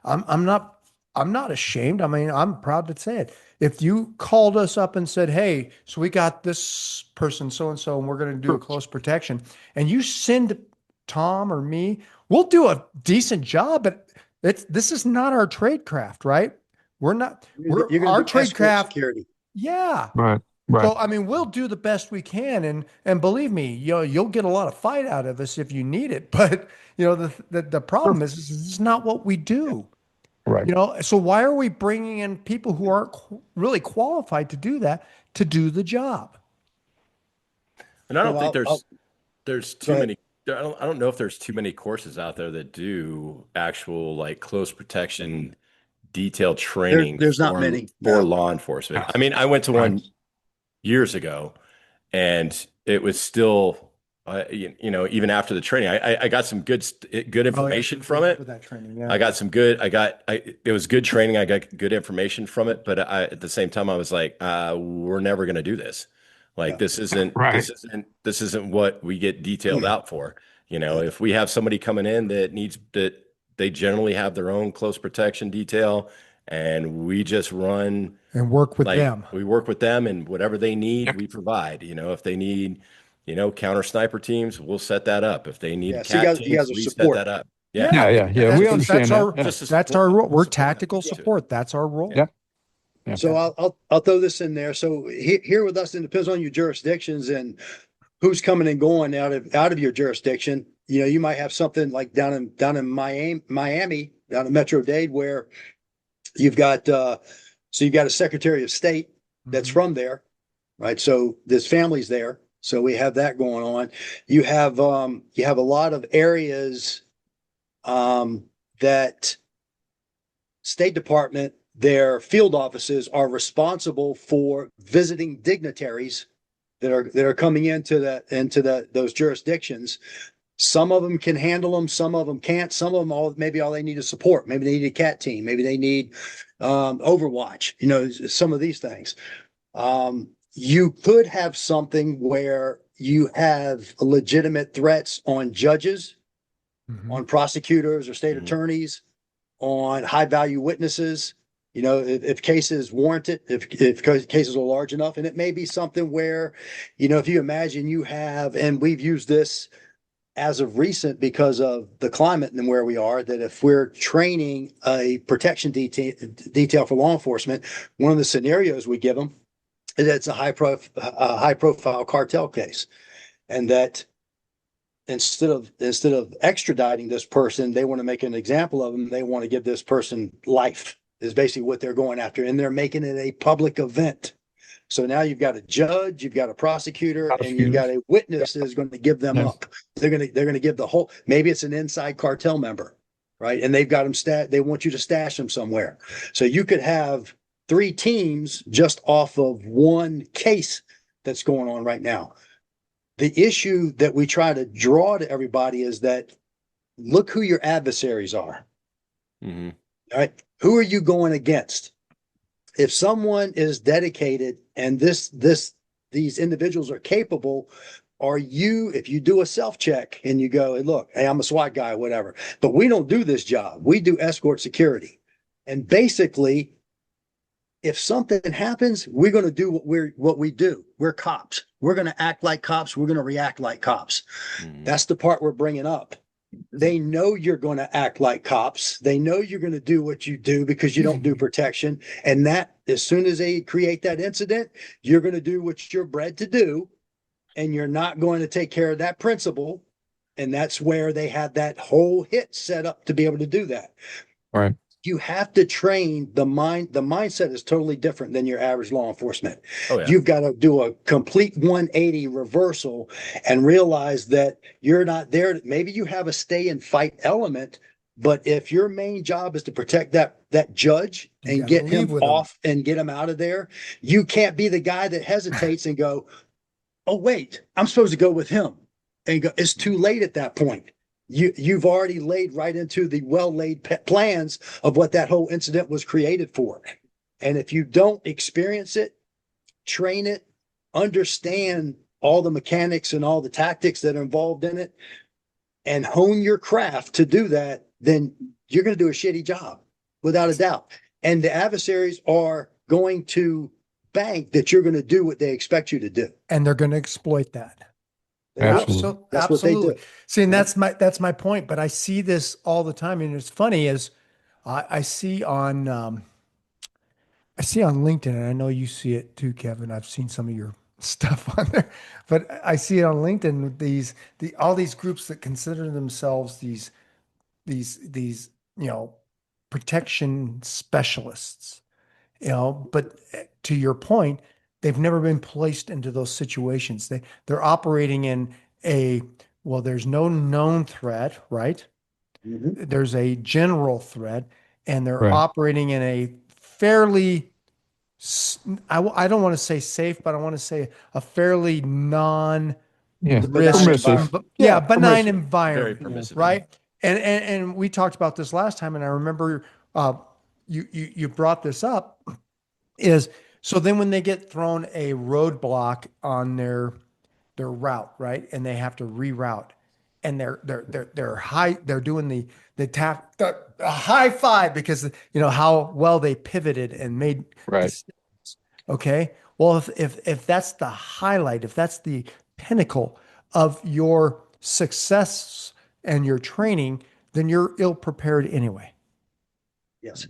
I'm not ashamed. I mean, I'm proud to say it. If you called us up and said, "Hey, so we got this person so and so, and we're going to do a close protection," and you send Tom or me, we'll do a decent job. But this is not our trade craft, right? We're not. You're Our going to trade craft. security. Yeah. Right. So, I mean, we'll do the best we can, and believe me, you'll get a lot of fight out of us if you need it. But the problem is this is not what we do. Right. So why are we bringing in people who aren't really qualified to do that, to do the job? And I don't So think there's Go too ahead. many. I don't know if there's too many courses out there that do actual like close protection detailed training There's not for many. for No. law enforcement. I mean, I went to one years ago, and it was still, even after the training, I got some good information from it. For that training, yeah. I got some good. It was good training. I got good information from it, but at the same time, I was like, we're never going to do this. Like Yeah. this isn't what we get detailed out for. If we have somebody coming in that they generally have their own close protection detail, and we just run And work with like them. we work with them, and whatever they need, we provide. If they need, counter sniper teams, we'll set that up. If they need Yeah, so cat you guys teams, are we set support. that up. Yeah. We understand that. Yeah. That's our role. We're tactical support. That's our role. Yeah. Yeah. So I'll throw this in there. So here with us, it depends on your jurisdictions and who's coming and going out of your jurisdiction. You might have something like down in Miami, down in Metro-Dade, where you've got a Secretary of State that's from there, right? So there's families there. So we have that going on. You have a lot of areas that State Department, their field offices are responsible for visiting dignitaries that are coming into those jurisdictions. Some of them can handle them, some of them can't. Some of them maybe all they need is support. Maybe they need a cat team. Maybe they need Overwatch. You know, some of these things. You could have something where you have legitimate threats on judges, on prosecutors or state attorneys, on high value witnesses. You know, if cases warrant it, if cases are large enough, and it may be something where, you know, if you imagine you have, and we've used this as of recent because of the climate and where we are, that if we're training a protection detail for law enforcement, one of the scenarios we give them is that it's a high profile cartel case, and that instead of extraditing this person, they want to make an example of them. They want to give this person life, is basically what they're going after, and they're making it a public event. So now you've got a judge, you've got a prosecutor, and you've got a witness that is going to give them up. They're going to give the whole. Maybe it's an inside cartel member, right? And they've got them they want you to stash them somewhere. So you could have 3 teams just off of one case that's going on right now. The issue that we try to draw to everybody is that look who your adversaries are. All right. Who are you going against? If someone is dedicated and these individuals are capable, if you do a self-check and you go, hey, look, hey, I'm a SWAT guy, whatever, but we don't do this job. We do escort security. And basically, if something happens, we're going to do what we do. We're cops. We're going to act like cops. We're going to react like cops. That's the part we're bringing up. They know you're going to act like cops. They know you're going to do what you do because you don't do protection. And that as soon as they create that incident, you're going to do what you're bred to do. And you're not going to take care of that principle. And that's where they have that whole hit set up to be able to do that. All right. You have to train the mind. The mindset is totally different than your average law enforcement. Oh, yeah. You've got to do a complete 180 reversal and realize that you're not there. Maybe you have a stay and fight element, but if your main job is to protect that judge and get him off and get him out of there, you can't be the guy that hesitates and go, oh, wait, I'm supposed to go with him. And go, it's too late at that point. You've already laid right into the well-laid plans of what that whole incident was created for. And if you don't experience it, train it, understand all the mechanics and all the tactics that are involved in it, and hone your craft to do that, then you're going to do a shitty job without a doubt. And the adversaries are going to bank that you're going to do what they expect you to do. And they're going to exploit that. Absolutely. That's what they do. See, and that's my point. But I see this all the time, and it's funny is I see on LinkedIn, and I know you see it too, Kevin. I've seen some of your stuff on there, but I see it on LinkedIn with all these groups that consider themselves these protection specialists, But to your point, they've never been placed into those situations. They're operating in there's no known threat, right? There's a general threat, and they're operating in a fairly, I don't want to say safe, but I want to say a fairly Permissive. benign environment, Very permissive. right? And we talked about this last time, and I remember you brought this up, is so then when they get thrown a roadblock on their route, right, and they have to reroute, and they're doing the high five because how well they pivoted and made decisions. Okay, well if that's the highlight, if that's the pinnacle of your success and your training, then you're ill prepared anyway. Yes.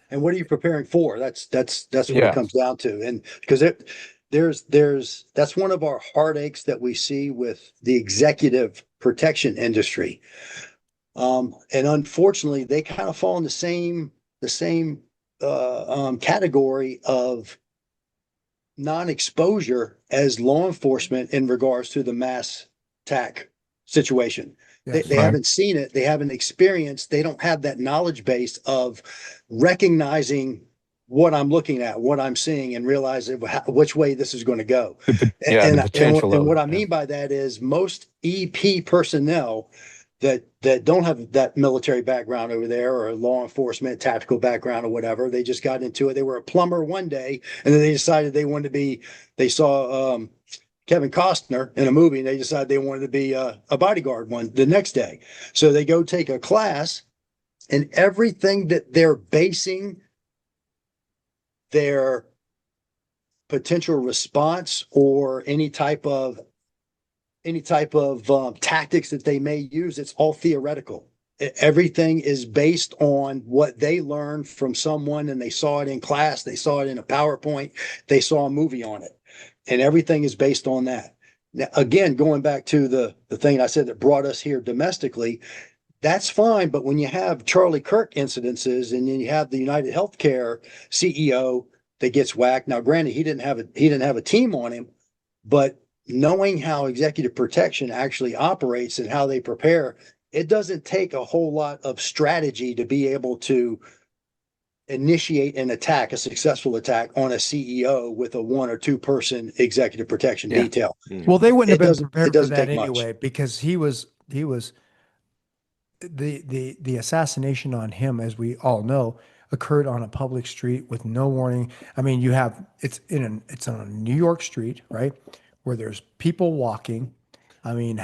And what are you preparing for? That's what it comes down to. And because that's one of our heartaches that we see with the executive protection industry. And unfortunately, they kind of fall in the same category of non-exposure as law enforcement in regards to the mass attack situation. Yes. They haven't seen it. They haven't experienced. They don't have that knowledge base of recognizing what I'm looking at, what I'm seeing, and realize which way this is going to go. Yeah, the potential And of what it. I mean by that is most EP personnel that don't have that military background over there, or law enforcement tactical background or whatever, they just got into it. They were a plumber one day, and then they decided they wanted to be. They saw Kevin Costner in a movie, and they decided they wanted to be a bodyguard one the next day. So they go take a class, and everything that they're basing their potential response or any type of tactics that they may use, it's all theoretical. Everything is based on what they learned from someone, and they saw it in class, they saw it in a PowerPoint, they saw a movie on it, and everything is based on that. Now, again, going back to the thing I said that brought us here domestically, that's fine. But when you have Charlie Kirk incidences, and then you have the United Healthcare CEO that gets whacked. Now, granted, he didn't have a team on him, but knowing how executive protection actually operates and how they prepare, it doesn't take a whole lot of strategy to be able to initiate an attack, a successful attack on a CEO with a 1 or 2 person executive protection Yeah. detail. Well, they wouldn't have been It prepared for doesn't that take much. anyway, because he was the assassination on him, as we all know, occurred on a public street with no warning. I mean, it's on a New York street, right, where there's people walking. I mean,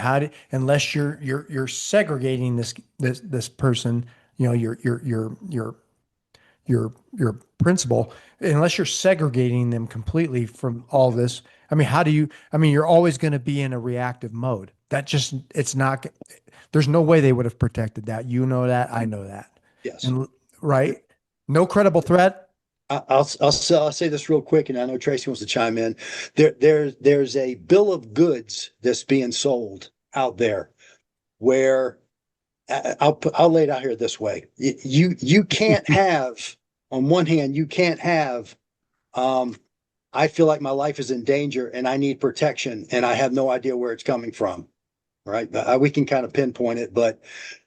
unless you're segregating this person, you know, your principal, unless you're segregating them completely from all this. I mean, you're always going to be in a reactive mode. It's not, there's no way they would have protected that. You know that, I know that. Yes. And right. No credible threat. I'll say this real quick, and I know Tracy wants to chime in. There's a bill of goods that's being sold out there where I'll lay it out here this way. You can't have, on one hand, you can't have, I feel like my life is in danger and I need protection and I have no idea where it's coming from. Right. We can kind of pinpoint it, but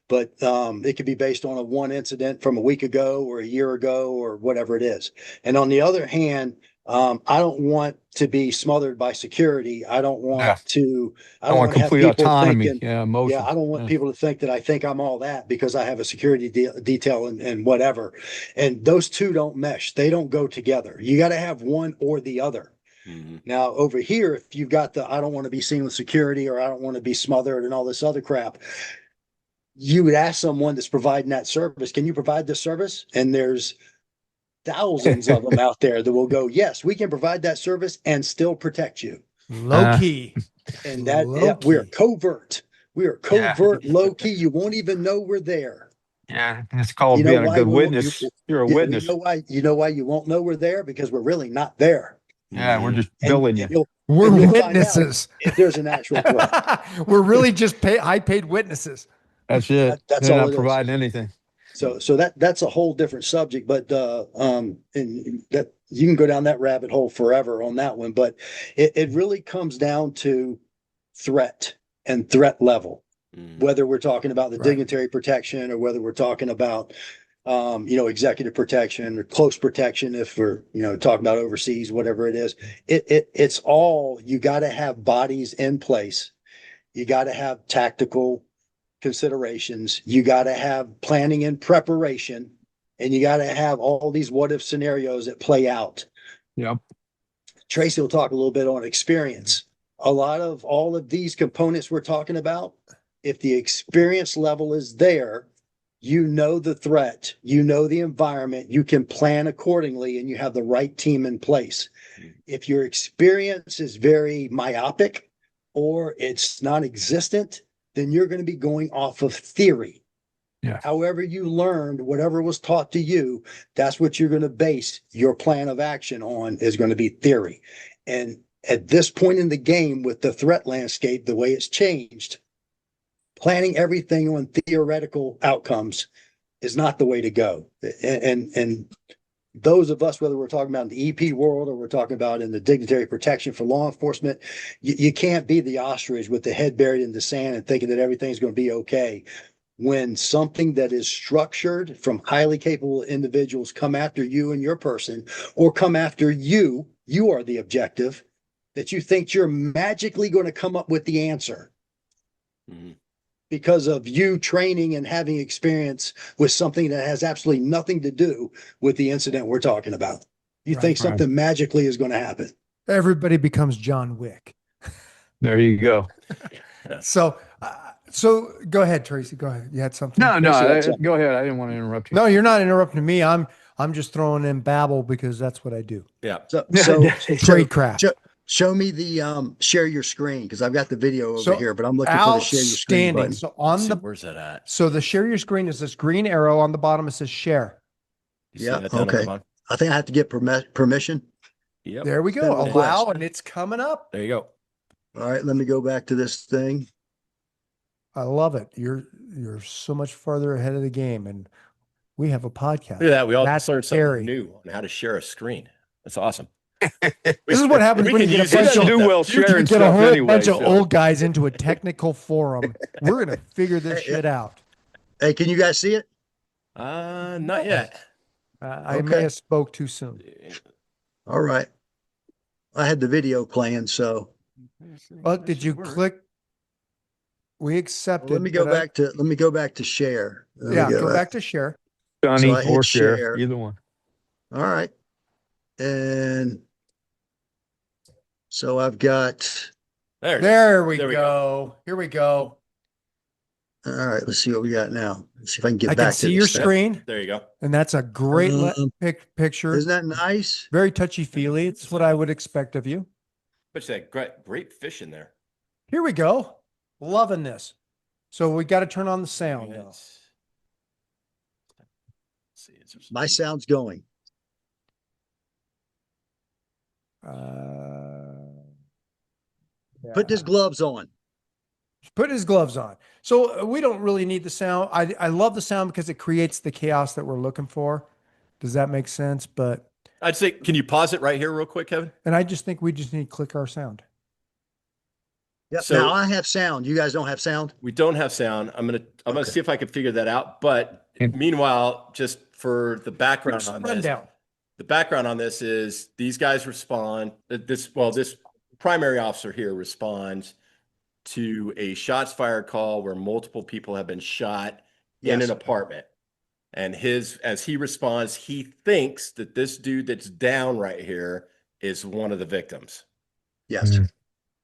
it could be based on one incident from a week ago or a year ago or whatever it is. And on the other hand, I don't want to be smothered by security. I don't want Yeah. to. I I don't want want to have complete people autonomy. thinking. Yeah, Yeah, emotions. I don't want Yeah. people to think that I think I'm all that because I have a security detail and whatever. And those two don't mesh. They don't go together. You got to have one or the other. Mhm. Now, over here, if you've got I don't want to be seen with security, or I don't want to be smothered and all this other crap, you would ask someone that's providing that service, can you provide this service? And there's thousands of them out there that will go, yes, we can provide that service and still protect you. Low key. And Low we're key. covert. We are Yeah. covert, low key. You won't even know we're there. Yeah. It's called You know being a why good we won't, witness. You're a you witness. know why? You know why you won't know we're there? Because we're really not there. Yeah, we're Mhm. just billing you. We're and you'll find out witnesses. if there's an actual threat. We're really just high paid witnesses. That's it. That's They're all not it is. providing anything. So that's a whole different subject, but and that you can go down that rabbit hole forever on that one. But it really comes down to threat and threat level, Mhm. whether we're talking about the Right. dignitary protection or whether we're talking about executive protection or close protection, if we're talking about overseas, whatever it is. It's all, you got to have bodies in place. You got to have tactical considerations. You got to have planning and preparation, and you got to have all these what if scenarios that play out. Yep. Tracy will talk a little bit on experience. A lot of all of these components we're talking about, if the experience level is there, you know the threat, you know the environment, you can plan accordingly, and you have the right team in place. If your experience is very myopic or it's non-existent, then you're going to be going off of theory. Yeah. However you learned, whatever was taught to you, that's what you're going to base your plan of action on, is going to be theory. And at this point in the game, with the threat landscape, the way it's changed, planning everything on theoretical outcomes is not the way to go. And those of us, whether we're talking about in the EP world or we're talking about in the dignitary protection for law enforcement, you can't be the ostrich with the head buried in the sand and thinking that everything's going to be okay. when something that is structured from highly capable individuals come after you and your person, or come after you, you are the objective, that you think you're magically going to come up with the answer because of you training and having experience with something that has absolutely nothing to do with the incident we're talking about. You think something magically is going to happen. Everybody becomes John Wick. There you go. So, so go ahead, Tracy. Go ahead. You had something? No, no, Tracy, that's go ahead. I didn't want to interrupt you. No, you're not interrupting me. I'm just throwing in babble because that's what I do. Yeah. So Tradecraft. show me the share your screen, because I've got the video over here, but I'm looking for the share your screen Outstanding. button. So on the Where's that at? so the share your screen is this green arrow on the bottom. It says share. You see Yeah, that down at the okay. bottom? I think I have to get permission. Yep. There we go. Send Allow, request. and it's coming up. There you go. All right, let me go back to this thing. I love it. You're so much farther ahead of the game, and we have a podcast. Look at that. We all That's learned something scary. new on how to share a screen. That's awesome. This is what happens We when you can get a use it. bunch Doesn't of do well you sharing get a stuff whole anyway. bunch of so. old guys into a technical forum. We're gonna figure this shit out. Hey, can you guys see it? Not yet. I may Okay. have spoke too soon. All right. I had the video playing, so But did you click? We accepted. let me go but I- back to share. Let me Yeah, go go back to share. Johnny So I hit or share, share. either one. All right. And so I've got, There. It is. There we There we go. Here we go. all right, let's see what we got now. Let's see if I can get I back can to see this your thing. screen, There you go. and that's a great picture. Isn't that nice? Very touchy-feely. It's what I would expect of you. But that great fish in there. Here we go. Loving this. So we got to turn on the sound now. Let's see. My sound's going. Put his gloves on. Put his gloves on. So we don't really need the sound. I love the sound because it creates the chaos that we're looking for. Does that make sense? But I'd say, can you pause it right here real quick, Kevin? and I just think we just need to click our sound. Yep. So- now I have sound. You guys don't have sound? We don't have sound. I'm gonna see if I can figure that out. But meanwhile, just for the background on this, Rundown. the background on this is these guys respond. This primary officer here responds to a shots fired call where multiple people have been shot in Yes. an apartment. And as he responds, he thinks that this dude that's down right here is one of the victims. Yes. Mhm.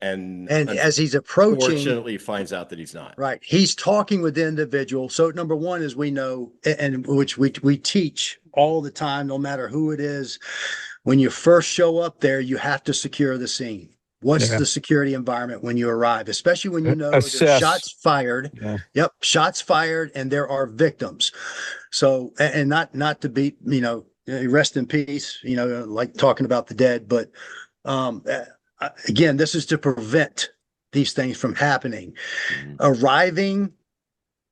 And as he's approaching, unfortunately finds out that he's not. right, he's talking with the individual. So number one is we know, and which we teach all the time, no matter who it is, when you first show up there, you have to secure the scene. What's Yeah. the security environment when you arrive, especially when you know there's Assess. shots fired. Yeah. Yep, shots fired, and there are victims. So, and not to be, rest in peace, like talking about the dead, but again, this is to prevent these things from happening. Arriving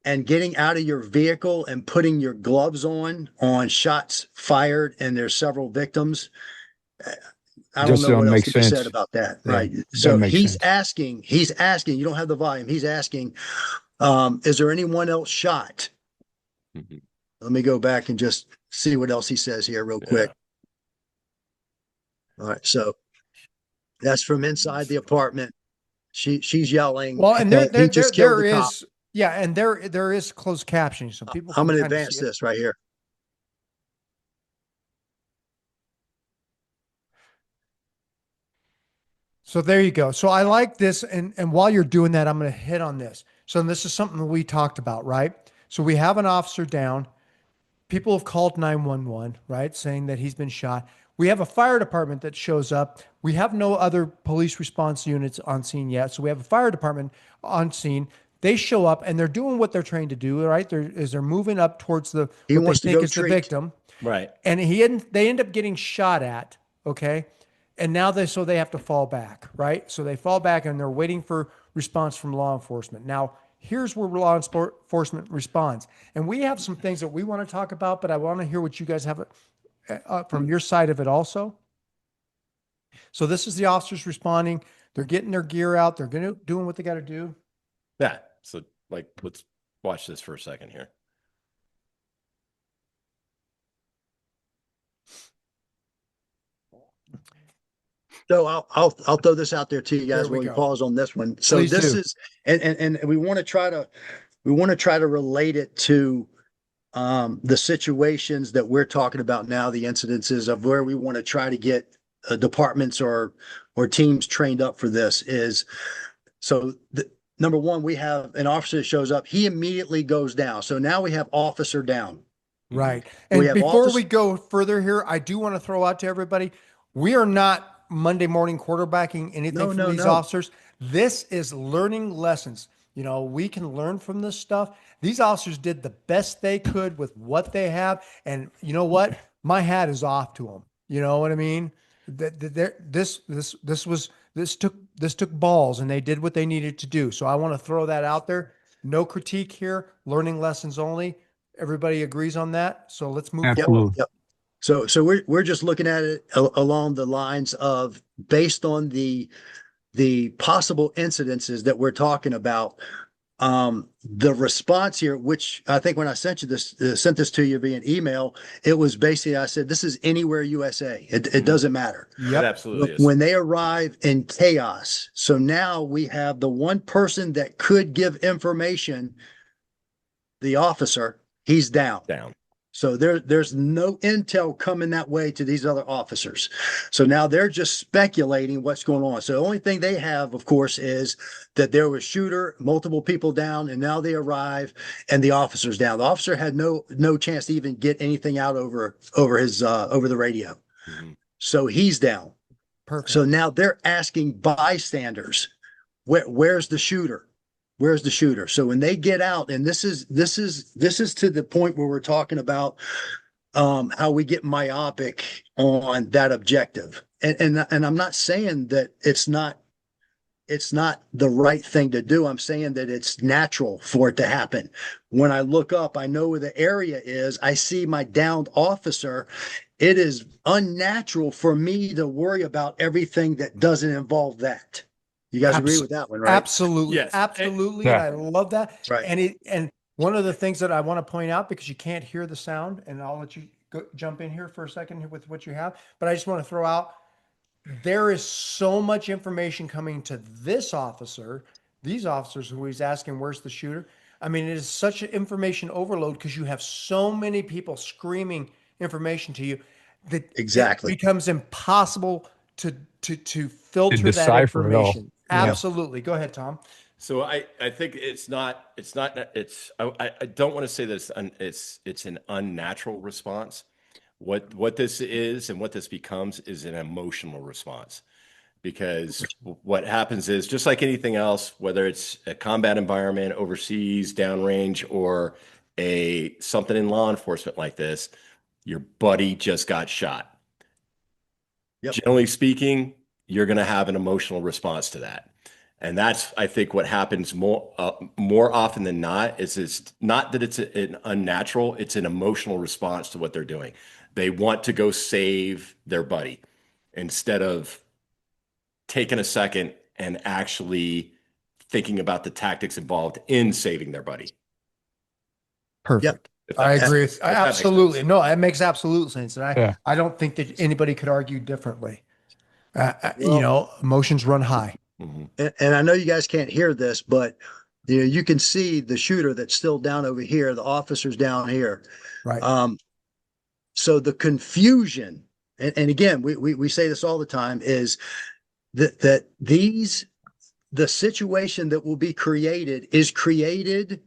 and getting out of your vehicle and putting your gloves on shots fired, and there's several victims. I don't Just know what don't else make to be said sense. about that. Yeah, Right. doesn't So make he's sense. asking, you don't have the volume. He's asking, is there anyone else shot? Mhm. Let me go back and just see what else he says here real quick. All right. So that's from inside the apartment. She's yelling. Well, and he just killed the cop. is, yeah, and there is closed captioning, so people. I'm can going to kinda advance see it. this right here. So there you go. So I like this. And while you're doing that, I'm going to hit on this. So this is something that we talked about, right? So we have an officer down. People have called 911, right? Saying that he's been shot. We have a fire department that shows up. We have no other police response units on scene yet. So we have a fire department on scene. They show up and they're doing what they're trained to do, right? They're moving up towards what they wants to think go is the treat. victim. Right. And they end up getting shot at, okay? And now they have to fall back, right? So they fall back and they're waiting for response from law enforcement. Now, here's where law enforcement responds. And we have some things that we want to talk about, but I want to hear what you guys have from your side of it also. So this is the officers responding. They're getting their gear out. They're doing what they got to do. Yeah. So like, let's Watch this for a second here. So I'll throw this out there to you guys There we while you go. pause on this one. So Please this do. is, and we want to try to relate it to the situations that we're talking about now, the incidences of where we want to try to get departments or teams trained up for this is, so number one, we have an officer that shows up, he immediately goes down. So now we have officer down. Right. We And have before office- we go further here, I do want to throw out to everybody, we are not Monday morning quarterbacking anything No, from no, these no. officers. This is learning lessons. You know, we can learn from this stuff. These officers did the best they could with what they have. And you know what? My hat is off to them. You know what I mean? This took balls, and they did what they needed to do. So I want to throw that out there. No critique here, learning lessons only. Everybody agrees on that. So let's move Absolutely. forward. Yep. So we're just looking at it along the lines of, based on the possible incidences that we're talking about, the response here, which I think when I sent this to you via email, it was basically, I said, this is anywhere USA. It doesn't matter. It Yep. absolutely is. When they arrive in chaos. So now we have the one person that could give information, the officer, he's down. Down. So there's no intel coming that way to these other officers. So now they're just speculating what's going on. So the only thing they have, of course, is that there was shooter, multiple people down, and now they arrive and the officer's down. The officer had no chance to even get anything out over the radio. Mhm. So he's down. Perfect. So now they're asking bystanders, where's the shooter? Where's the shooter? So when they get out, and this is to the point where we're talking about how we get myopic on that objective. And I'm not saying that it's not the right thing to do. I'm saying that it's natural for it to happen. When I look up, I know where the area is. I see my downed officer. It is unnatural for me to worry about everything that doesn't involve that. You guys agree with that one, right? Absolutely. Yes. Absolutely. Yeah. And I love that. Right. And one of the things that I want to point out, because you can't hear the sound, and I'll let you jump in here for a second with what you have, but I just want to throw out, there is so much information coming to this officer, these officers who he's asking, where's the shooter? I mean, it is such an information overload because you have so many people screaming information to you that Exactly. it becomes impossible to filter that decipher it all. information. Yeah. Absolutely. Go ahead, Tom. So I think I don't want to say that it's an unnatural response. What this is and what this becomes is an emotional response, because what happens is, just like anything else, whether it's a combat environment overseas, downrange, or something in law enforcement like this, your buddy just got shot. Yep. Generally speaking, you're going to have an emotional response to that. And that's, I think, what happens more often than not. Is it's not that it's an unnatural, it's an emotional response to what they're doing. They want to go save their buddy instead of taking a second and actually thinking about the tactics involved in saving their buddy. Perfect. If that I makes agree. sense. If that makes Absolutely. sense. No, it makes absolute sense. And Yeah. I don't think that anybody could argue differently. You Well- know, emotions run high. Mhm. And I know you guys can't hear this, but you can see the shooter that's still down over here, the officer's down here. Right. So the confusion, and again, we say this all the time, is that the situation that will be created is created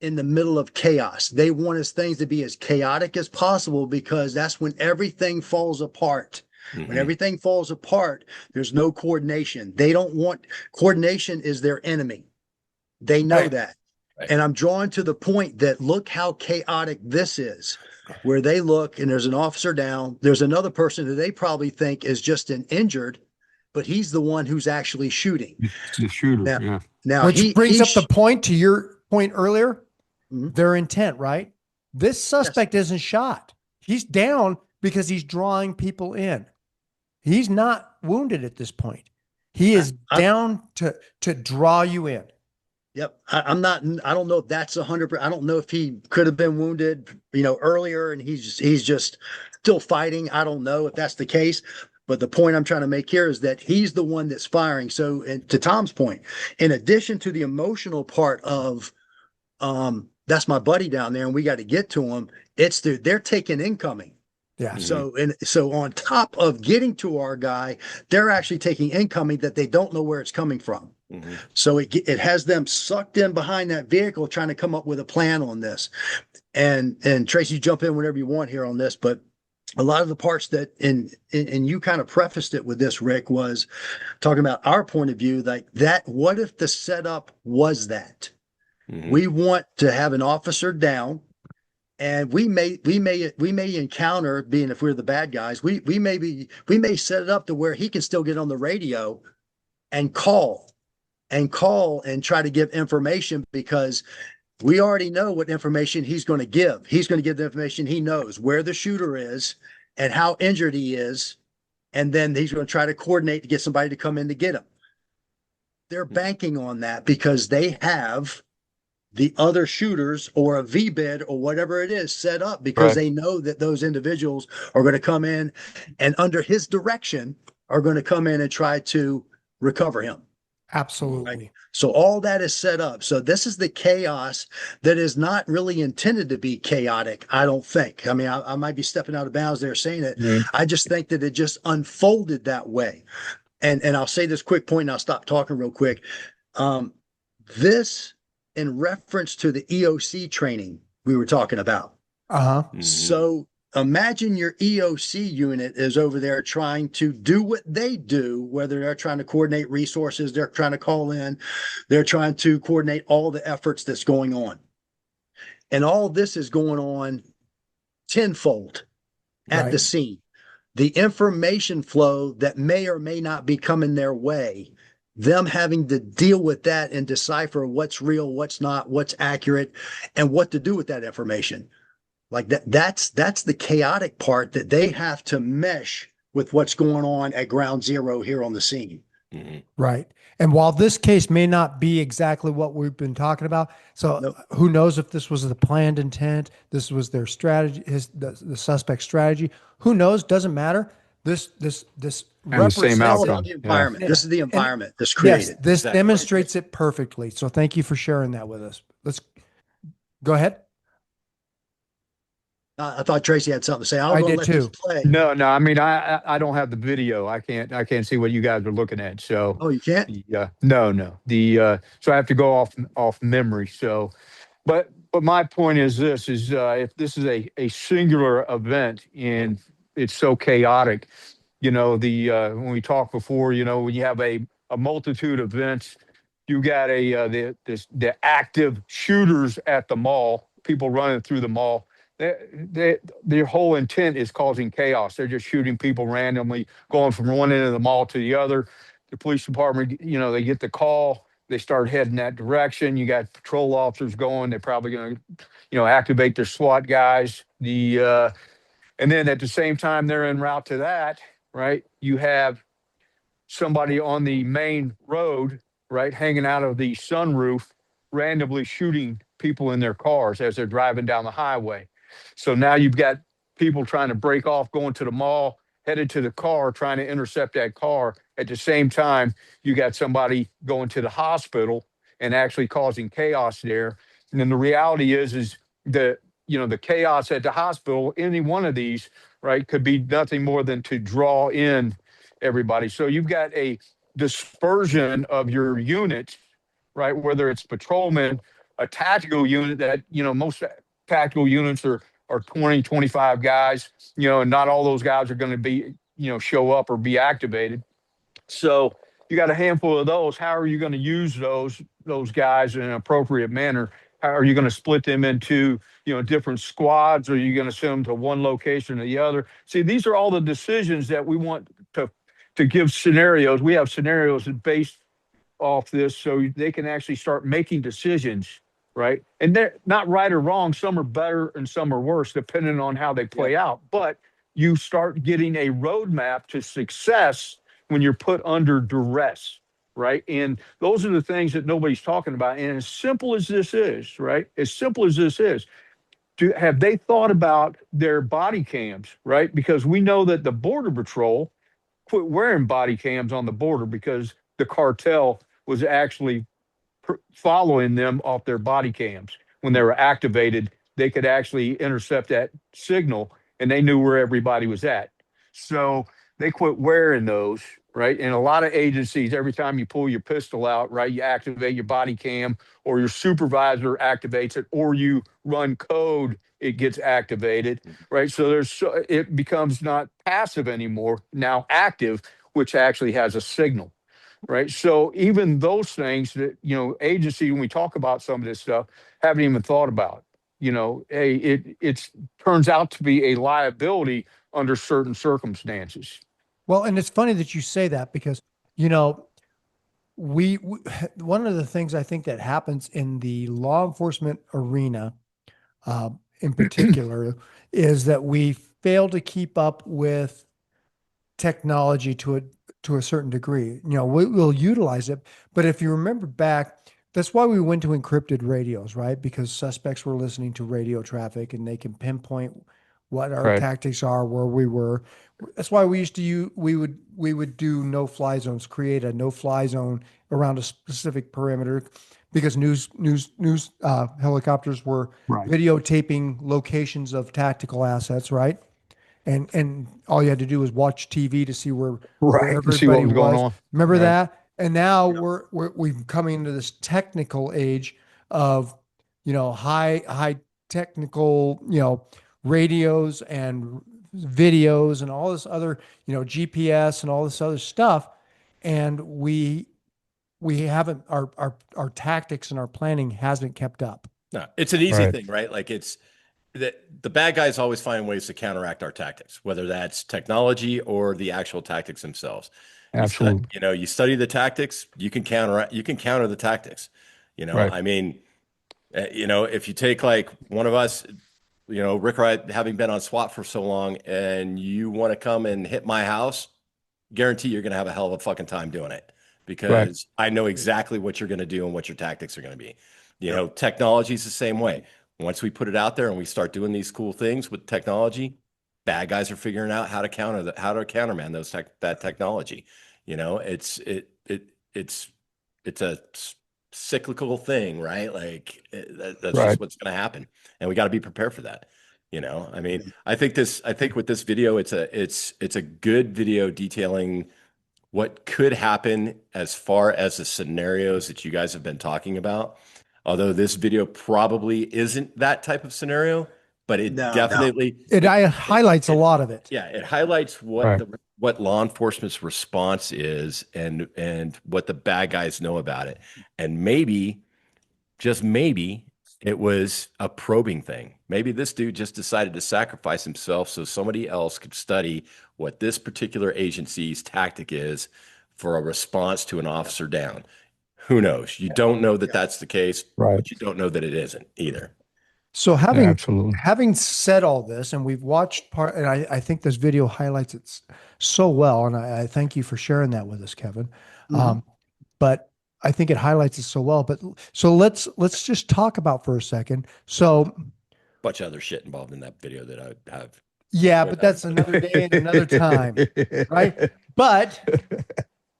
in the middle of chaos. They want things to be as chaotic as possible, because that's when everything falls apart. When Mhm. everything falls apart, there's no coordination. They don't want coordination, is their enemy. They know Right. that. Right. And I'm drawn to the point that look how chaotic this is, where they look and there's an officer down. There's another person who they probably think is just an injured, but he's the one who's actually shooting. It's the shooter. Now- Yeah. Now Which brings up the point to your point earlier, Mhm. their intent, right? This suspect isn't shot. He's down because he's drawing people in. He's not wounded at this point. He is I'm- down to draw you in. Yep. I don't know if that's 100%. I don't know if he could have been wounded, earlier and he's just still fighting. I don't know if that's the case. But the point I'm trying to make here is that he's the one that's firing. So, and to Tom's point, in addition to the emotional part of, that's my buddy down there and we got to get to him, they're taking incoming. Yeah. So on top of getting to our guy, they're actually taking incoming that they don't know where it's coming from. Mhm. So it has them sucked in behind that vehicle trying to come up with a plan on this. And Tracy, jump in whenever you want here on this, but a lot of the parts that and you kind of prefaced it with this, Rick, was talking about our point of view, like that. What if the setup was that? Mhm. We want to have an officer down, and we may encounter, being if we're the bad guys, we may set it up to where he can still get on the radio and call and try to give information, because we already know what information he's going to give. He's going to give the information he knows, where the shooter is and how injured he is. And then he's going to try to coordinate to get somebody to come in to get him. They're banking on that because they have the other shooters or a V-bid or whatever it is set up, because Right. they know that those individuals are going to come in and under his direction are going to come in and try to recover him. Absolutely. So all that is set up. So this is the chaos that is not really intended to be chaotic, I don't think. I mean, I might be stepping out of bounds there saying it. Yeah. I just think that it just unfolded that way. And I'll say this quick point and I'll stop talking real quick. This in reference to the EOC training we were talking about. Uh-huh. Mhm. So imagine your EOC unit is over there trying to do what they do, whether they're trying to coordinate resources, they're trying to call in, they're trying to coordinate all the efforts that's going on. And all this is going on tenfold at the Right. scene. The information flow that may or may not be coming their way, them having to deal with that and decipher what's real, what's not, what's accurate, and what to do with that information. Like that's the chaotic part that they have to mesh with what's going on at ground zero here on the scene. Mhm. Right. And while this case may not be exactly what we've been talking about, so Nope. who knows if this was the planned intent, this was their strategy, the suspect strategy, who knows, doesn't matter. This And the same represents This is outcome. the Yeah. environment. This is the environment that's Yes, created. this Exactly. demonstrates it perfectly. So thank you for sharing that with us. Let's go ahead. I thought Tracy had something to say. I I'm going did to let this too. play. No, I mean, I don't have the video. I can't see what you guys are looking at. So, Oh, you can't? no. So I have to go off memory. So, but my point is this: is if this is a singular event and it's so chaotic, when we talked before, when you have a multitude of events, you got the active shooters at the mall, people running through the mall. Their whole intent is causing chaos. They're just shooting people randomly, going from one end of the mall to the other. The police department, they get the call, they start heading that direction. You got patrol officers going. They're probably going to, activate their SWAT guys. And then at the same time they're en route to that, right? You have somebody on the main road, right, hanging out of the sunroof, randomly shooting people in their cars as they're driving down the highway. So now you've got people trying to break off, going to the mall, headed to the car, trying to intercept that car. At the same time, you got somebody going to the hospital and actually causing chaos there. And then the reality is the chaos at the hospital, any one of these, right, could be nothing more than to draw in everybody. So you've got a dispersion of your units, right? Whether it's patrolmen, a tactical unit that, most tactical units are 20, 25 guys, and not all those guys are going to be, show up or be activated. So you got a handful of those. How are you going to use those guys in an appropriate manner? How are you going to split them into, different squads? Or are you going to send them to one location or the other? See, these are all the decisions that we want to give scenarios. We have scenarios based off this so they can actually start making decisions, right? And they're not right or wrong. Some are better and some are worse, depending on how they play out. But you start getting a roadmap to success when you're put under duress. right? And those are the things that nobody's talking about. And as simple as this is, right? As simple as this is, have they thought about their body cams, right? Because we know that the Border Patrol quit wearing body cams on the border because the cartel was actually following them off their body cams. When they were activated, they could actually intercept that signal and they knew where everybody was at. So they quit wearing those, right? And a lot of agencies, every time you pull your pistol out, right, you activate your body cam, or your supervisor activates it, or you run code, it gets activated, right? So it becomes not passive anymore, now active, which actually has a signal, right? So even those things that, agency, when we talk about some of this stuff, haven't even thought about. It turns out to be a liability under certain circumstances. Well, and it's funny that you say that because, you know, we one of the things I think that happens in the law enforcement arena, in particular, is that we fail to keep up with technology to a certain degree. We'll utilize it, but if you remember back, that's why we went to encrypted radios, right? Because suspects were listening to radio traffic and they can pinpoint what our Right. tactics are, where we were. That's why we used to we would do no-fly zones, create a no-fly zone around a specific perimeter, because news helicopters were Right. videotaping locations of tactical assets, right? And all you had to do was watch TV to see where Right. To see what everybody was going was. on. Remember Right. that? And now we've coming into this technical age of, high technical, radios and videos and all this other, GPS and all this other stuff. And we haven't, our tactics and our planning hasn't kept up. No, it's an easy Right. thing, right? Like it's the bad guys always find ways to counteract our tactics, whether that's technology or the actual tactics themselves. Absolutely. You study the tactics, you can counter the tactics. Right. I mean, if you take like one of us, Rick or I, having been on SWAT for so long, and you want to come and hit my house, guarantee you're going to have a hell of a fucking time doing it, Right. because I know exactly what you're going to do and what your tactics are going to be. Technology is the same way. Once we put it out there and we start doing these cool things with technology, bad guys are figuring out how to counterman that technology. It's a cyclical thing, right? Like that's Right. just what's going to happen, and we got to be prepared for that. I mean, I think with this video, it's a good video detailing what could happen as far as the scenarios that you guys have been talking about. Although this video probably isn't that type of scenario, but it No. definitely It highlights a lot of it. yeah, it highlights Right. what law enforcement's response is, and what the bad guys know about it. And maybe, just maybe, it was a probing thing. Maybe this dude just decided to sacrifice himself so somebody else could study what this particular agency's tactic is for a response to an officer down. Who knows? You don't know that that's the case, Right. but you don't know that it isn't either. So Absolutely. having said all this, and we've watched part, and I think this video highlights it so well, and I thank you for sharing that with us, Kevin. But I think it highlights it so well. But so let's just talk about for a second. So Bunch of other shit involved in that video that I have. yeah, but that's another day and another time, right? But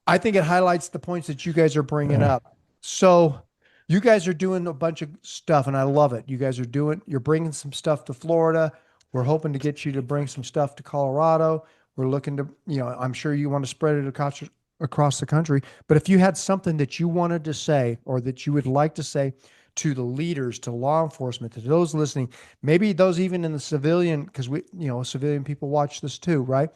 I think it highlights the points that you guys are bringing up. So you guys are doing a bunch of stuff, and I love it. You're bringing some stuff to Florida. We're hoping to get you to bring some stuff to Colorado. We're looking to, I'm sure you want to spread it across the country. But if you had something that you wanted to say, or that you would like to say to the leaders, to law enforcement, to those listening, maybe those even in the civilian, because civilian people watch this too, right?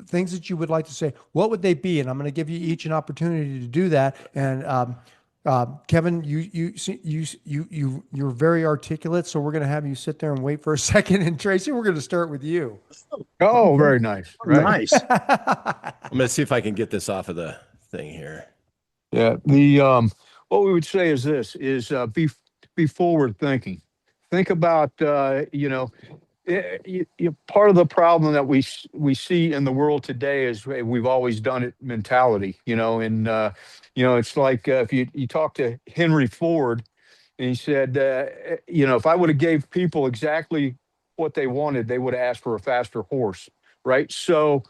Things that you would like to say, what would they be? And I'm going to give you each an opportunity to do that. And Kevin, you're very articulate, so we're going to have you sit there and wait for a second. And Tracy, we're going to start with you. Oh, very nice. Right. Nice. I'm going to see if I can get this off of the thing here. Yeah. What we would say is this: be forward thinking. Think about part of the problem that we see in the world today is we've always done it mentality, and it's like if you talk to Henry Ford, and he said, if I would have gave people exactly what they wanted, they would have asked for a faster horse, right? So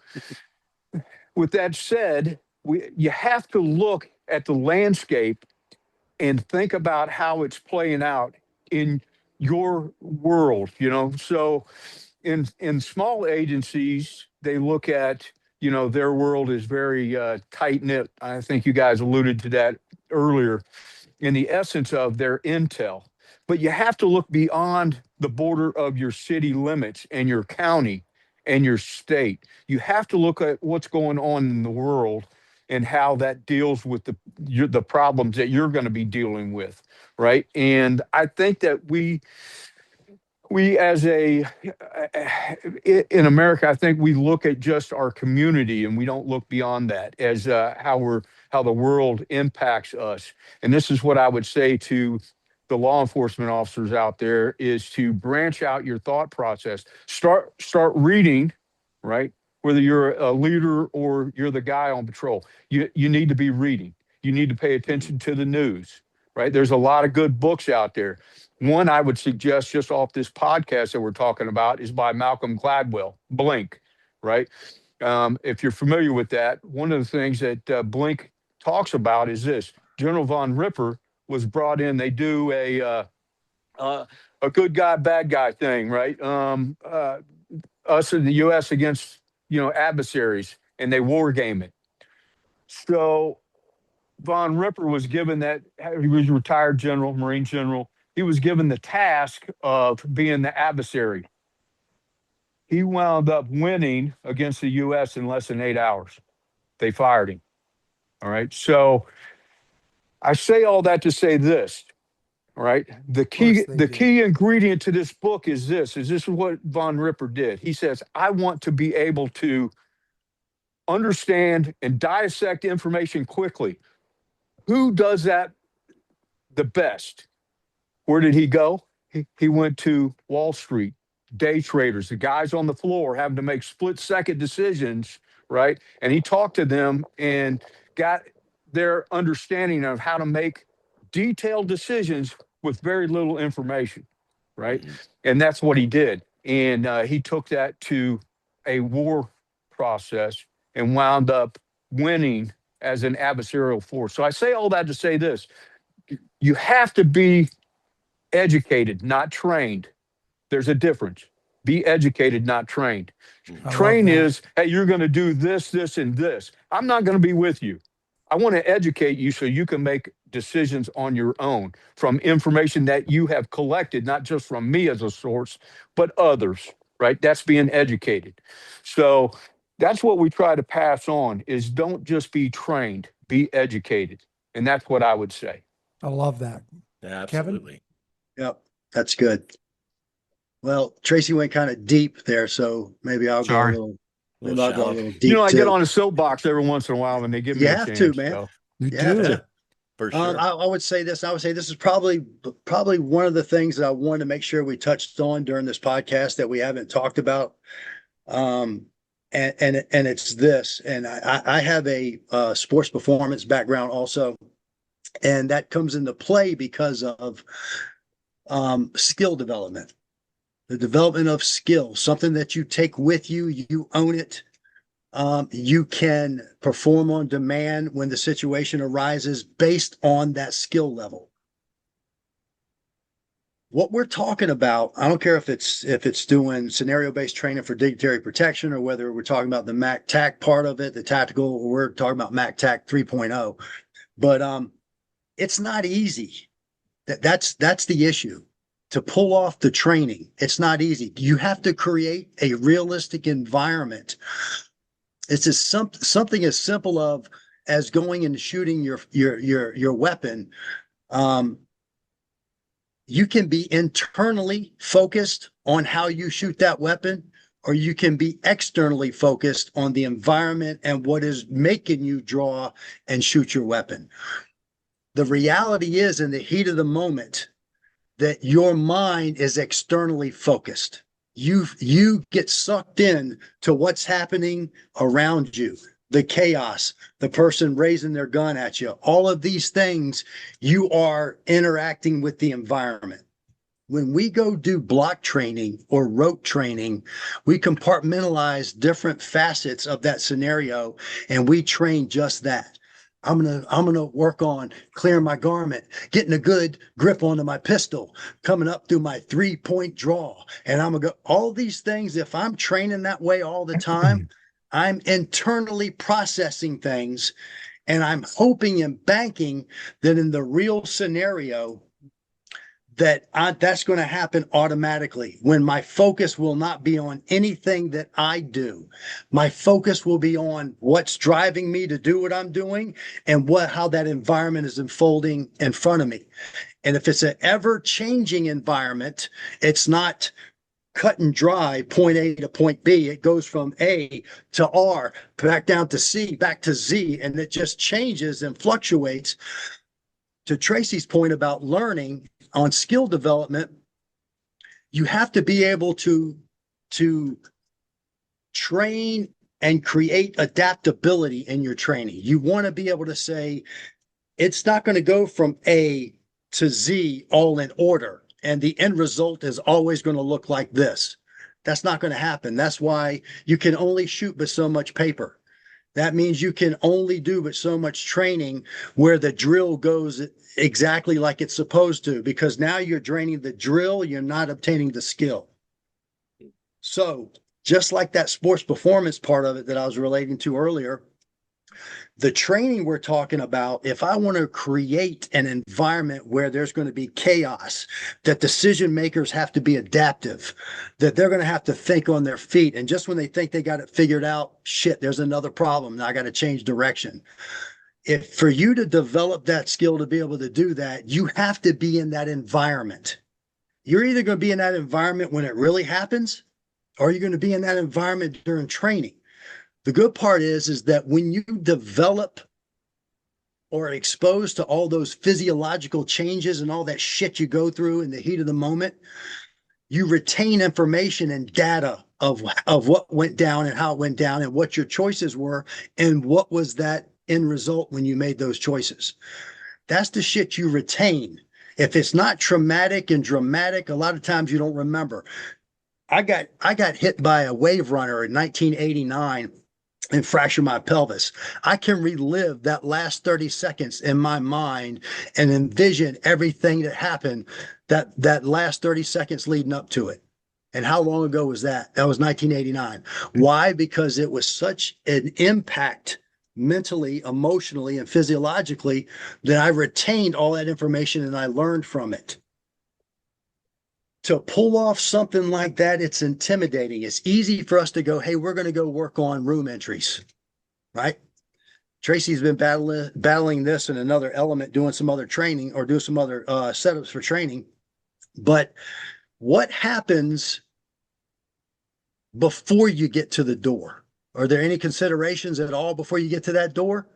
with that said, you have to look at the landscape and think about how it's playing out in your world, So in small agencies, they look at, their world is very tight knit. I think you guys alluded to that earlier in the essence of their intel. But you have to look beyond the border of your city limits and your county and your state. You have to look at what's going on in the world and how that deals with the problems that you're going to be dealing with, right? And I think that we as in America, I think we look at just our community and we don't look beyond that as how the world impacts us. And this is what I would say to the law enforcement officers out there is to branch out your thought process. Start reading, right? Whether you're a leader or you're the guy on patrol, you need to be reading. You need to pay attention to the news, right? There's a lot of good books out there. One I would suggest just off this podcast that we're talking about is by Malcolm Gladwell, Blink, right? If you're familiar with that, one of the things that Blink talks about is this. General Von Ripper was brought in. They do a good guy, bad guy thing, right? Us in the U.S. against, adversaries, and they war game it. So Von Ripper was given that, he was a retired general, Marine general. He was given the task of being the adversary. He wound up winning against the U.S. in less than 8 hours. They fired him. All right. So I say all that to say this. All right. The key ingredient to this book is this is what Von Ripper did. He says, I want to be able to understand and dissect information quickly. Who does that the best? Where did he go? He went to Wall Street, day traders, the guys on the floor having to make split-second decisions, right? And he talked to them and got their understanding of how to make detailed decisions with very little information, right? And that's what he did. And he took that to a war process and wound up winning as an adversarial force. So I say all that to say this. You have to be educated, not trained. There's a difference. Be educated, not trained. Train is, hey, you're going to do this, this, and this. I'm not going to be with you. I want to educate you so you can make decisions on your own from information that you have collected, not just from me as a source, but others, right? That's being educated. So that's what we try to pass on is don't just be trained, be educated. And that's what I would say. I love that. Yeah, absolutely. Yep, that's good. Well, Tracy went kind of deep there, so maybe I'll go a little deep. I get on a soapbox every once in a while when they give me a chance. You have to, man. So. You do. For sure. I would say this. I would say this is probably one of the things that I wanted to make sure we touched on during this podcast that we haven't talked about. And it's this. And I have a sports performance background also, and that comes into play because of skill development. The development of skill, something that you take with you, you own it. You can perform on demand when the situation arises based on that skill level. What we're talking about, I don't care if it's doing scenario-based training for dignitary protection or whether we're talking about the MAC-TAC part of it, the tactical, or we're talking about MAC-TAC 3.0. But it's not easy. That's the issue. To pull off the training, it's not easy. You have to create a realistic environment. It's just something as simple as going and shooting your weapon. You can be internally focused on how you shoot that weapon, or you can be externally focused on the environment and what is making you draw and shoot your weapon. The reality is, in the heat of the moment, that your mind is externally focused. you get sucked in to what's happening around you, the chaos, the person raising their gun at you, all of these things, you are interacting with the environment. When we go do block training or rote training, we compartmentalize different facets of that scenario and we train just that. I'm gonna work on clearing my garment, getting a good grip onto my pistol, coming up through my 3-point draw. And I'm gonna go all these things. If I'm training that way all the time, I'm internally processing things and I'm hoping and banking that in the real scenario, that's going to happen automatically when my focus will not be on anything that I do. My focus will be on what's driving me to do what I'm doing and how that environment is unfolding in front of me. And if it's an ever changing environment, it's not cut and dry, point A to point B. It goes from A to R, back down to C, back to Z, and it just changes and fluctuates. To Tracy's point about learning on skill development, you have to be able to train and create adaptability in your training. You want to be able to say, it's not going to go from A to Z all in order, and the end result is always going to look like this. That's not going to happen. That's why you can only shoot but so much paper. That means you can only do but so much training where the drill goes exactly like it's supposed to, because now you're draining the drill, you're not obtaining the skill. So just like that sports performance part of it that I was relating to earlier, the training we're talking about, if I want to create an environment where there's going to be chaos, that decision makers have to be adaptive, that they're going to have to think on their feet. And just when they think they got it figured out, shit, there's another problem. Now I got to change direction. If for you to develop that skill to be able to do that, you have to be in that environment. You're either going to be in that environment when it really happens, or you're going to be in that environment during training. The good part is that when you develop or are exposed to all those physiological changes and all that shit you go through in the heat of the moment, you retain information and data of what went down and how it went down and what your choices were and what was that end result when you made those choices. That's the shit you retain. If it's not traumatic and dramatic, a lot of times you don't remember. I got hit by a wave runner in 1989 and fracture my pelvis. I can relive that last 30 seconds in my mind and envision everything that happened that last 30 seconds leading up to it. And how long ago was that? That was 1989. Why? Because it was such an impact mentally, emotionally, and physiologically that I retained all that information and I learned from it. To pull off something like that, it's intimidating. It's easy for us to go, hey, we're going to go work on room entries, right? Tracy's been battling this and another element, doing some other training or doing some other setups for training. But what happens before you get to the door? Are there any considerations at all before you get to that door?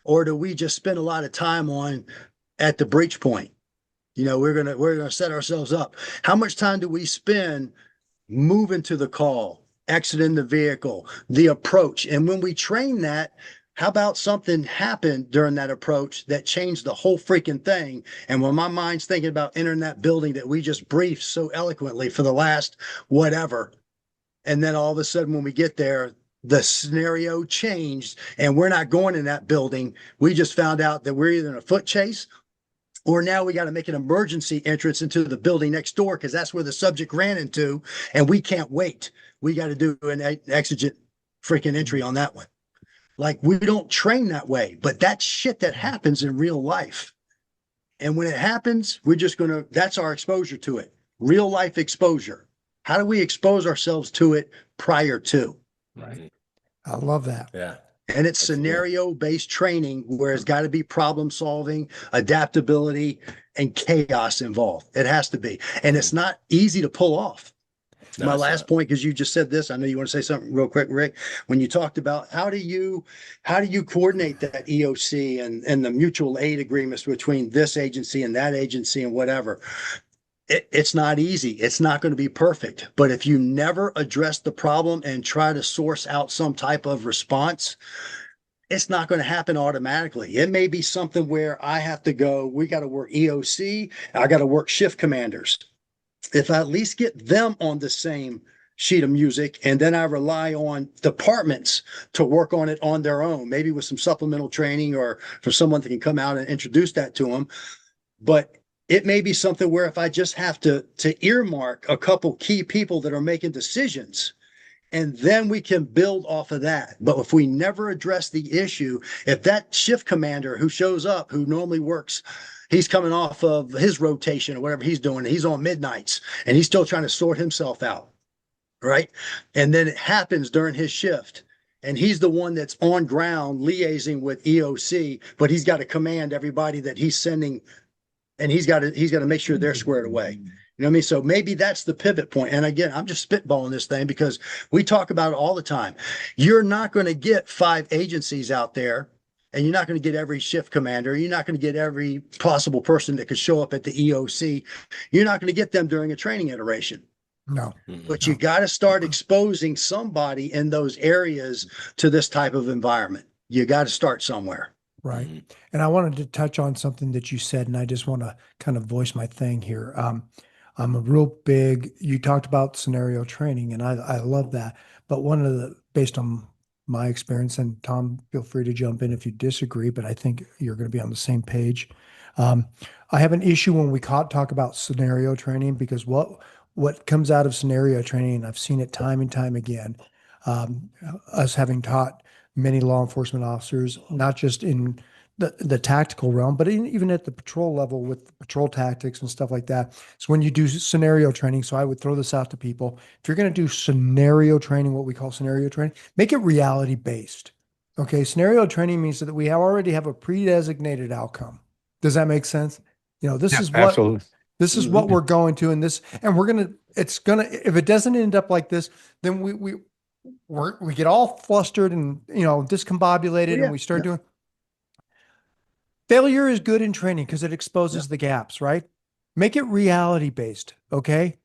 Or do we just spend a lot of time at the breach point? You know, we're gonna set ourselves up. How much time do we spend moving to the call, exiting the vehicle, the approach? And when we train that, how about something happened during that approach that changed the whole freaking thing? And when my mind's thinking about entering that building that we just briefed so eloquently for the last whatever, and then all of a sudden when we get there, the scenario changed and we're not going in that building. We just found out that we're either in a foot chase or now we got to make an emergency entrance into the building next door because that's where the subject ran into, and we can't wait. We got to do an exigent freaking entry on that one. Like, we don't train that way, but that's shit that happens in real life. And when it happens, that's our exposure to it. Real life exposure. How do we expose ourselves to it prior to? Right. I love that. Yeah. And it's scenario-based training where it's got to be problem solving, adaptability, and chaos involved. It has to be. And it's not easy to pull off. No, My last point, because you just said this, I know you want to say something real quick, Rick, when you talked about how do you coordinate that EOC and the mutual aid agreements between this agency and that agency and whatever. It's not easy. It's not going to be perfect. But if you never address the problem and try to source out some type of response, it's not going to happen automatically. It may be something where I have to go, we got to work EOC, I got to work shift commanders. If I at least get them on the same sheet of music, and then I rely on departments to work on it on their own, maybe with some supplemental training or for someone that can come out and introduce that to them. But it may be something where if I just have to earmark a couple key people that are making decisions, and then we can build off of that. But if we never address the issue, if that shift commander who shows up, who normally works, he's coming off of his rotation or whatever he's doing, he's on midnights and he's still trying to sort himself out, right? And then it happens during his shift. And he's the one that's on ground liaising with EOC, but he's got to command everybody that he's sending, and he's got to make sure they're squared away. You know what I mean? So maybe that's the pivot point. And again, I'm just spitballing this thing because we talk about it all the time. You're not going to get 5 agencies out there, and you're not going to get every shift commander. You're not going to get every possible person that could show up at the EOC. You're not going to get them during a training iteration. No. But you got to start exposing somebody in those areas to this type of environment. You got to start somewhere. Right. And I wanted to touch on something that you said, and I just want to kind of voice my thing here. I'm a real big, you talked about scenario training, and I love that. But one of the, based on my experience, and Tom, feel free to jump in if you disagree, but I think you're going to be on the same page. I have an issue when we talk about scenario training, because what comes out of scenario training, and I've seen it time and time again, us having taught many law enforcement officers, not just in the tactical realm, but even at the patrol level with patrol tactics and stuff like that. So when you do scenario training, so I would throw this out to people, if you're going to do scenario training, what we call scenario training, make it reality based. Okay. Scenario training means that we already have a pre-designated outcome. Does that make sense? You know, this is what, Absolutely. this is what we're going to, and if it doesn't end up like this, then we get all flustered and, discombobulated, and we start doing. Failure is good in training because it exposes the gaps, right? Make it reality based. Okay.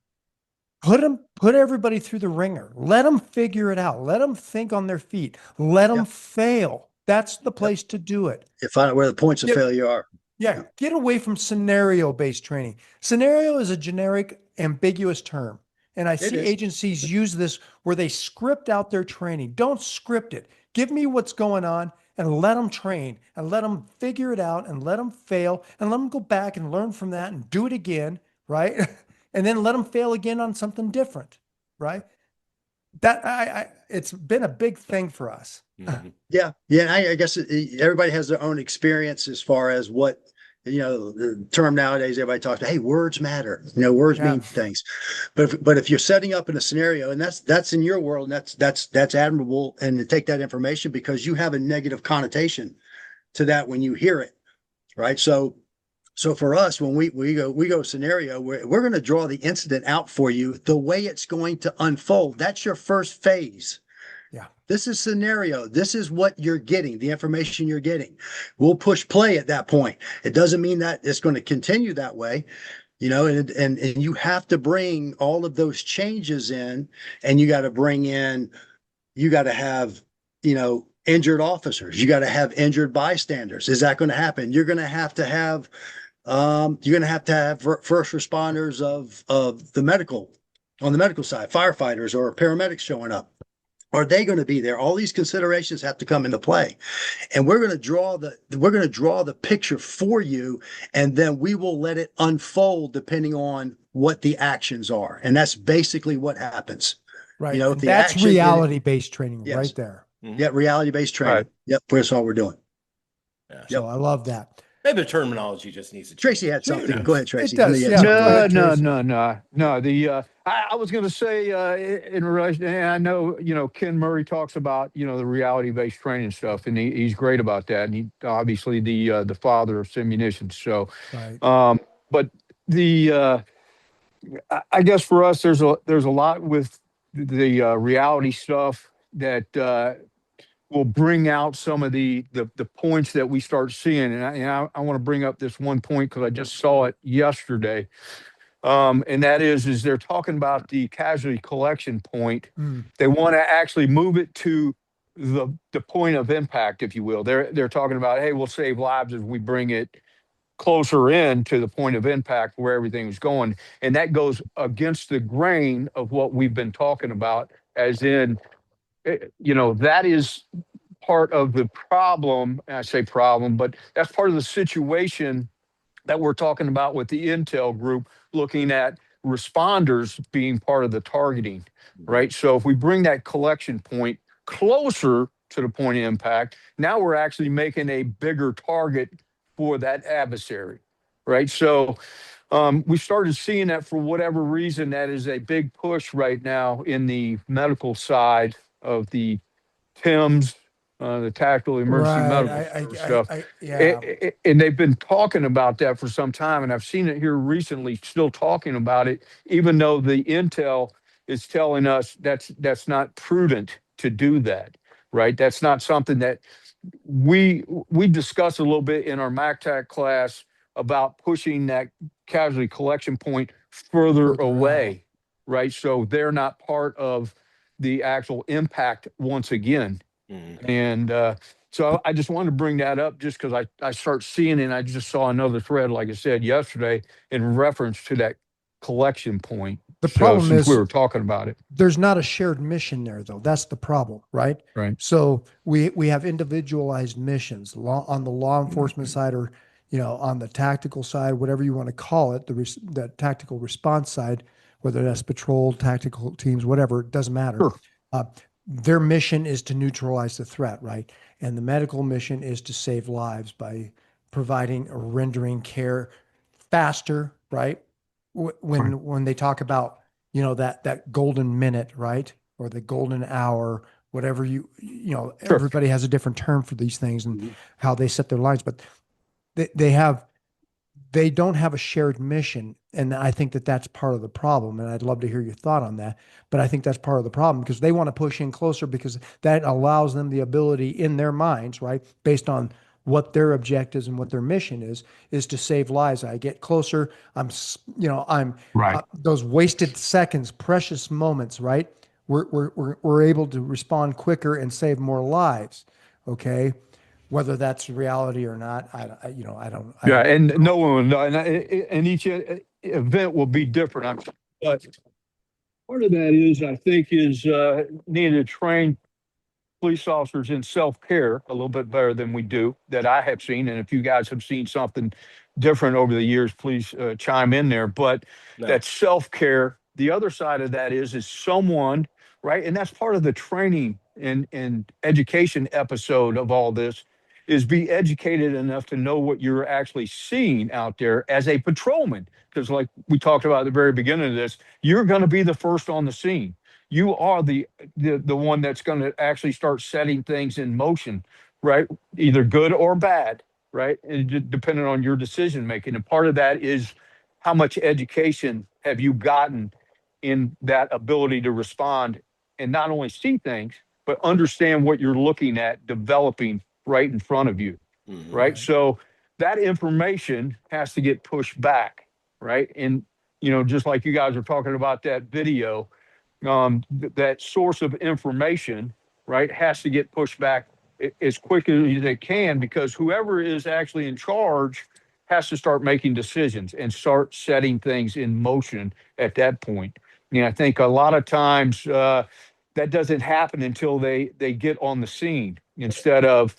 Put everybody through the ringer. Let them figure it out. Let them think on their feet. Let them fail. That's the place to do it. You find out where the points of failure are. Yeah. Get away from scenario based training. Scenario is a generic, ambiguous term. And I see agencies use this where they script out their training. Don't script it. Give me what's going on and let them train and let them figure it out and let them fail and let them go back and learn from that and do it again, right? And then let them fail again on something different, right? That it's been a big thing for us. Mm-hmm. Yeah. I guess everybody has their own experience as far as what, the term nowadays, everybody talks about, hey, words matter. Words mean things. But if you're setting up in a scenario, and that's in your world, and that's admirable, and to take that information because you have a negative connotation to that when you hear it, right? So for us, when we go scenario, we're going to draw the incident out for you the way it's going to unfold. That's your first phase. Yeah. This is scenario. This is what you're getting, the information you're getting. We'll push play at that point. It doesn't mean that it's going to continue that way, and you have to bring all of those changes in, and you got to have, injured officers. You got to have injured bystanders. Is that going to happen? You're going to have first responders of the medical, on the medical side, firefighters or paramedics showing up. Are they going to be there? All these considerations have to come into play, and we're going to draw the picture for you, and then we will let it unfold depending on what the actions are, and that's basically what happens. Right. That's reality-based training right there. Mm-hmm. Yeah, reality-based training. Right. Yep, that's all we're doing. Yeah. So I love that. Maybe the terminology just needs to change. Tracy had something. Go ahead, Tracy. It does. No. I was going to say in relation, and I know, Ken Murray talks about, the reality-based training stuff, and he's great about that. And he obviously the father of simunitions. So, right. But I guess for us, there's a lot with the reality stuff that will bring out some of the points that we start seeing. And I want to bring up this one point because I just saw it yesterday. And that is they're talking about the casualty collection point. Mm. They want to actually move it to the point of impact, if you will. They're talking about, hey, we'll save lives if we bring it closer in to the point of impact where everything is going. And that goes against the grain of what we've been talking about, as in, that is part of the problem. And I say problem, but that's part of the situation that we're talking about with the Intel group, looking at responders being part of the targeting, right? So if we bring that collection point closer to the point of impact, now we're actually making a bigger target for that adversary, right? So we started seeing that for whatever reason. That is a big push right now in the medical side of the TIMS, the tactical emergency Right. medical stuff. Yeah. And they've been talking about that for some time. And I've seen it here recently, still talking about it, even though the intel is telling us that's not prudent to do that, right? That's not something that we discussed a little bit in our MACTAC class about pushing that casualty collection point further Further out. away, right? So they're not part of the actual impact once again. And so I just wanted to bring that up just because I start seeing it, and I just saw another thread, like I said yesterday, in reference to that collection point. The So problem since is we were talking about it. there's not a shared mission there, though. That's the problem, right? Right. So we have individualized missions on the law enforcement side, or on the tactical side, whatever you want to call it, the tactical response side, whether that's patrol, tactical teams, whatever, it doesn't matter. Sure. Their mission is to neutralize the threat, right? And the medical mission is to save lives by providing or rendering care faster, right? When they talk about that golden minute, right, or the golden hour, whatever Sure. everybody has a different term for these things and how they set their lines, but they don't have a shared mission. And I think that's part of the problem. And I'd love to hear your thought on that. But I think that's part of the problem because they want to push in closer because that allows them the ability in their minds, right, based on what their objectives and what their mission is to save lives. I get closer. I'm Right. those wasted seconds, precious moments, right? We're able to respond quicker and save more lives. Okay. Whether that's reality or not, I don't. Yeah, and no one will know. And each event will be different. But part of that is, I think, is needed to train police officers in self-care a little bit better than we do, that I have seen. And if you guys have seen something different over the years, please chime in there. But that self-care, the other side of that is someone, right? And that's part of the training and education episode of all this, is be educated enough to know what you're actually seeing out there as a patrolman. Because like we talked about at the very beginning of this, you're going to be the first on the scene. You are the one that's going to actually start setting things in motion, right? Either good or bad, right? And depending on your decision making. And part of that is how much education have you gotten in that ability to respond and not only see things, but understand what you're looking at developing right in front of you, right? So that information has to get pushed back, right? And, just like you guys are talking about that video, that source of information, right, has to get pushed back as quick as they can, because whoever is actually in charge has to start making decisions and start setting things in motion at that point. I think a lot of times that doesn't happen until they get on the scene instead of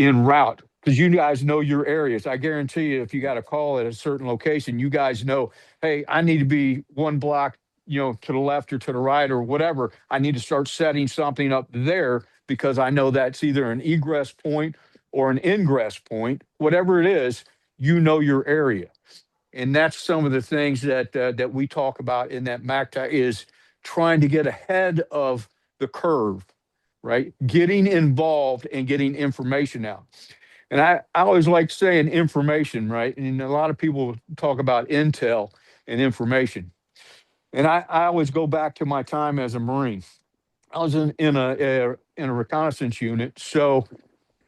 en route, because you guys know your areas. I guarantee you, if you got a call at a certain location, you guys know, hey, I need to be one block, to the left or to the right or whatever. I need to start setting something up there because I know that's either an egress point or an ingress point. Whatever it is, your area. And that's some of the things that we talk about in that MACTA, is trying to get ahead of the curve, right? Getting involved and getting information out. And I always like saying information, right? And a lot of people talk about intel and information. And I always go back to my time as a Marine. I was in a reconnaissance unit. So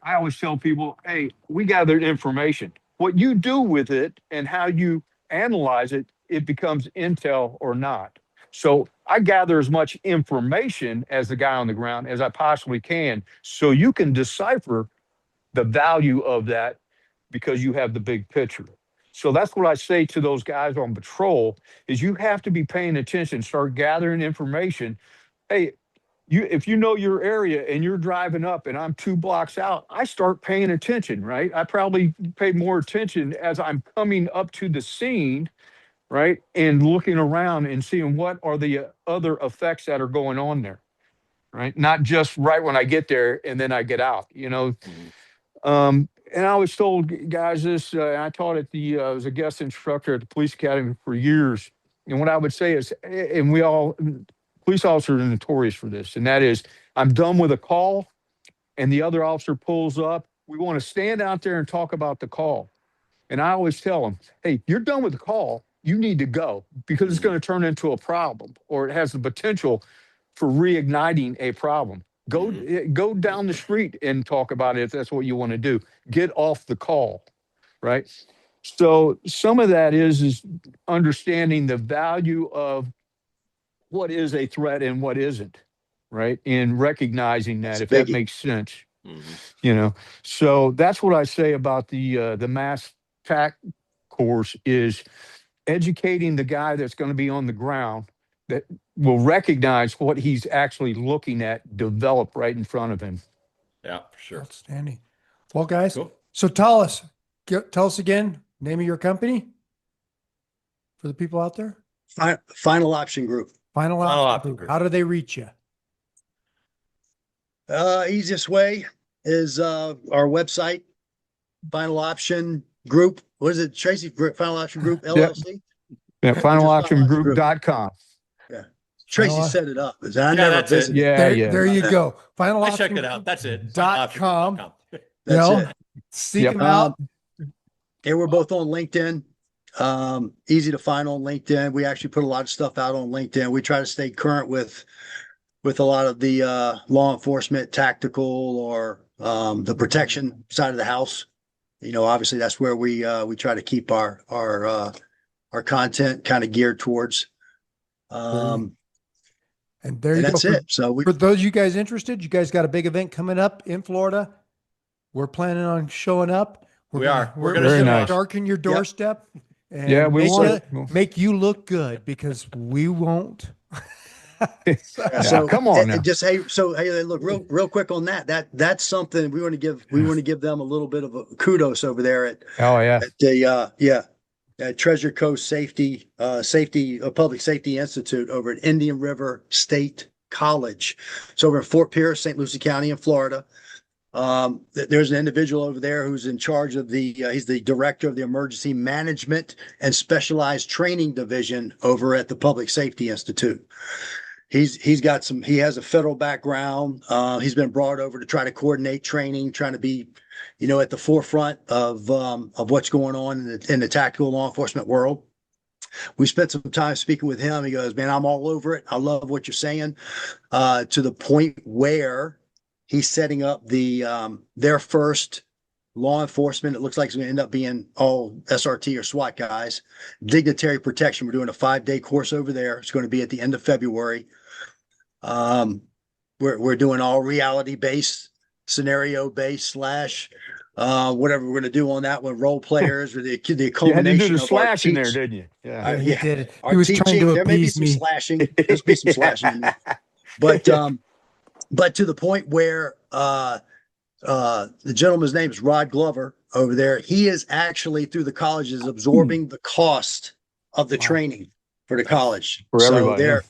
I always tell people, hey, we gathered information. What you do with it and how you analyze it it becomes intel or not. So I gather as much information as the guy on the ground as I possibly can, so you can decipher the value of that because you have the big picture. So that's what I say to those guys on patrol is you have to be paying attention, start gathering information. Hey, if you know your area and you're driving up and I'm 2 blocks out, I start paying attention, right? I probably pay more attention as I'm coming up to the scene, right? And looking around and seeing what are the other effects that are going on there, right? Not just right when I get there and then I get out, And I always told guys this, I taught at I was a guest instructor at the police academy for years. And what I would say is, and police officers are notorious for this, and that is, I'm done with a call and the other officer pulls up. We want to stand out there and talk about the call. And I always tell them, hey, you're done with the call. You need to go because it's going to turn into a problem or it has the potential for reigniting a problem. Go down the street and talk about it if that's what you want to do. Get off the call, right? So some of that is understanding the value of what is a threat and what isn't, right? And recognizing that, if that makes sense, So that's what I say about the mass TAC course is educating the guy that's going to be on the ground that will recognize what he's actually looking at develop right in front of him. Yeah, for sure. Outstanding. Well, guys, Cool. so tell us again, name of your company for the people out there. Final Option Group. Final Option Option Group. Group. How do they reach you? Easiest way is our website, Final Option Group. What is it, Tracy? Final Option Group, LLC? Yeah, finaloptiongroup.com. Yeah. Tracy set it up. I never that's it. visited. There you go. Final I checked it out. That's it. .com. That's it. Seek them out. And we're both on LinkedIn. Easy to find on LinkedIn. We actually put a lot of stuff out on LinkedIn. We try to stay current with a lot of the law enforcement, tactical, or the protection side of the house. Obviously that's where we try to keep our content kind of geared towards. And there you that's go. it. So for those of you guys interested, you guys got a big event coming up in Florida. We're planning on showing up. We're going gonna to darken your doorstep. And we make you look good because we won't. So come on now. Look real quick on that. That's something we want to give them a little bit of a kudos over there at the Treasure Coast Public Safety Institute over at Indian River State College. It's over in Fort Pierce, St. Lucie County in Florida. There's an individual over there who's in charge of he's the director of the Emergency Management and Specialized Training Division over at the Public Safety Institute. He has a federal background. He's been brought over to try to coordinate training, trying to be, at the forefront of what's going on in the tactical law enforcement world. We spent some time speaking with him. He goes, man, I'm all over it. I love what you're saying, to the point where he's setting up their first law enforcement. It looks like it's going to end up being all SRT or SWAT guys. Dignitary protection. We're doing a 5-day course over there. It's going to be at the end of February. We're doing all reality-based, scenario-based / whatever we're going to do on that one. Role players or the culmination you did a of slash in there, teach. didn't you? Yeah, he did it. Our He was teaching, trying to there may be appease some me. slashing. There's be some slashing in there. But to the point where the gentleman's name is Rod Glover over there. He is actually through the colleges absorbing the cost of the training for the college. For everybody,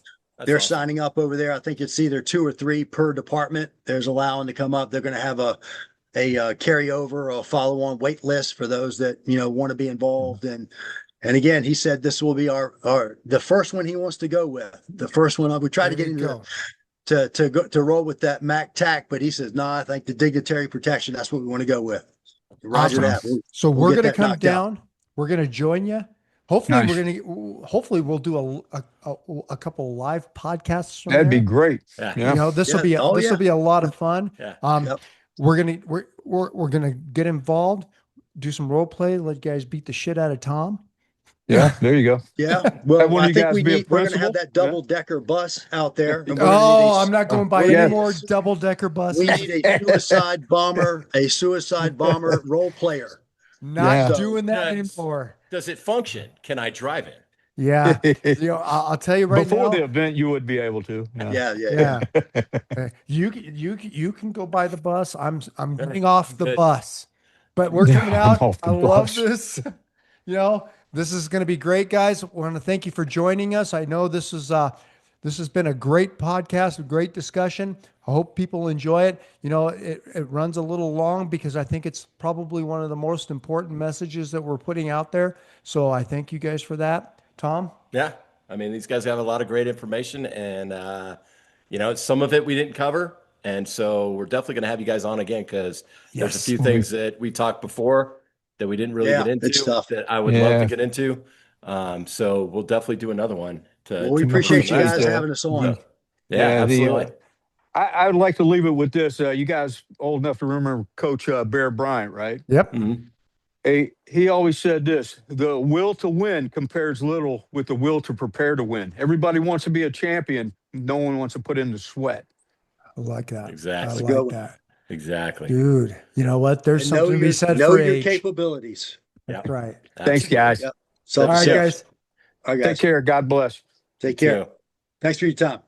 They're signing up over there. I think it's either 2 or 3 per department. There's allowing to come up. They're going to have a carryover or a follow-on wait list for those that want to be involved. And again, he said this will be the first one he wants to go with. The first one we try to get into to roll with that Mac TAC, but he says no. I think the dignitary protection. That's what we want to go with. Roger that. So we're going to come down. We're going to join you. Hopefully, Nice. We'll do a couple live podcasts. That'd be great. Yeah. This will be a lot of fun. Yeah. We're gonna get involved, do some role play, let you guys beat the shit out of Tom. Yeah, there you go. Yeah. Have Well, one of I you think guys be a we're going to have principal? that Yeah. double-decker bus out there. And Oh, I'm not Oh, going by yeah. any more double-decker we buses. need a suicide bomber role player. Not Yeah. So doing that Does, anymore. does it function? Can I drive it? Yeah. I'll tell you right Before now. the event, you would be able to. Yeah. Yeah. You can go by the bus. I'm Good. getting off the Good. bus, but we're Yeah, coming I'm out. off the I love bus. this. This is going to be great, guys. I want to thank you for joining us. I know this has been a great podcast, a great discussion. I hope people enjoy it. It runs a little long because I think it's probably one of the most important messages that we're putting out there. So I thank you guys for that. Tom? Yeah. I mean, these guys have a lot of great information, and some of it we didn't cover. And so we're definitely going to have you guys on again because there's a Yes. few things that we talked before that we didn't really yeah, get it's into tough. that I would love to Yeah. get into. So we'll definitely do another one Well, we to cover appreciate some you of that guys stuff. having us on. Mhm. So, yeah, Yeah, absolutely. I would like to leave it with this. You guys old enough to remember Coach Bear Bryant, right? Yep. Mhm. He always said this: the will to win compares little with the will to prepare to win. Everybody wants to be a champion. No one wants to put in the sweat. I like that. Exactly. I Let's go. like that. Exactly. Dude, you know what? There's And know something to be your said know for your age. capabilities. That's Yeah. right. Thanks, guys. Yep. All right, Self-deception. guys. All right, Take guys. care. God bless. Take You care. too. Thanks for your time.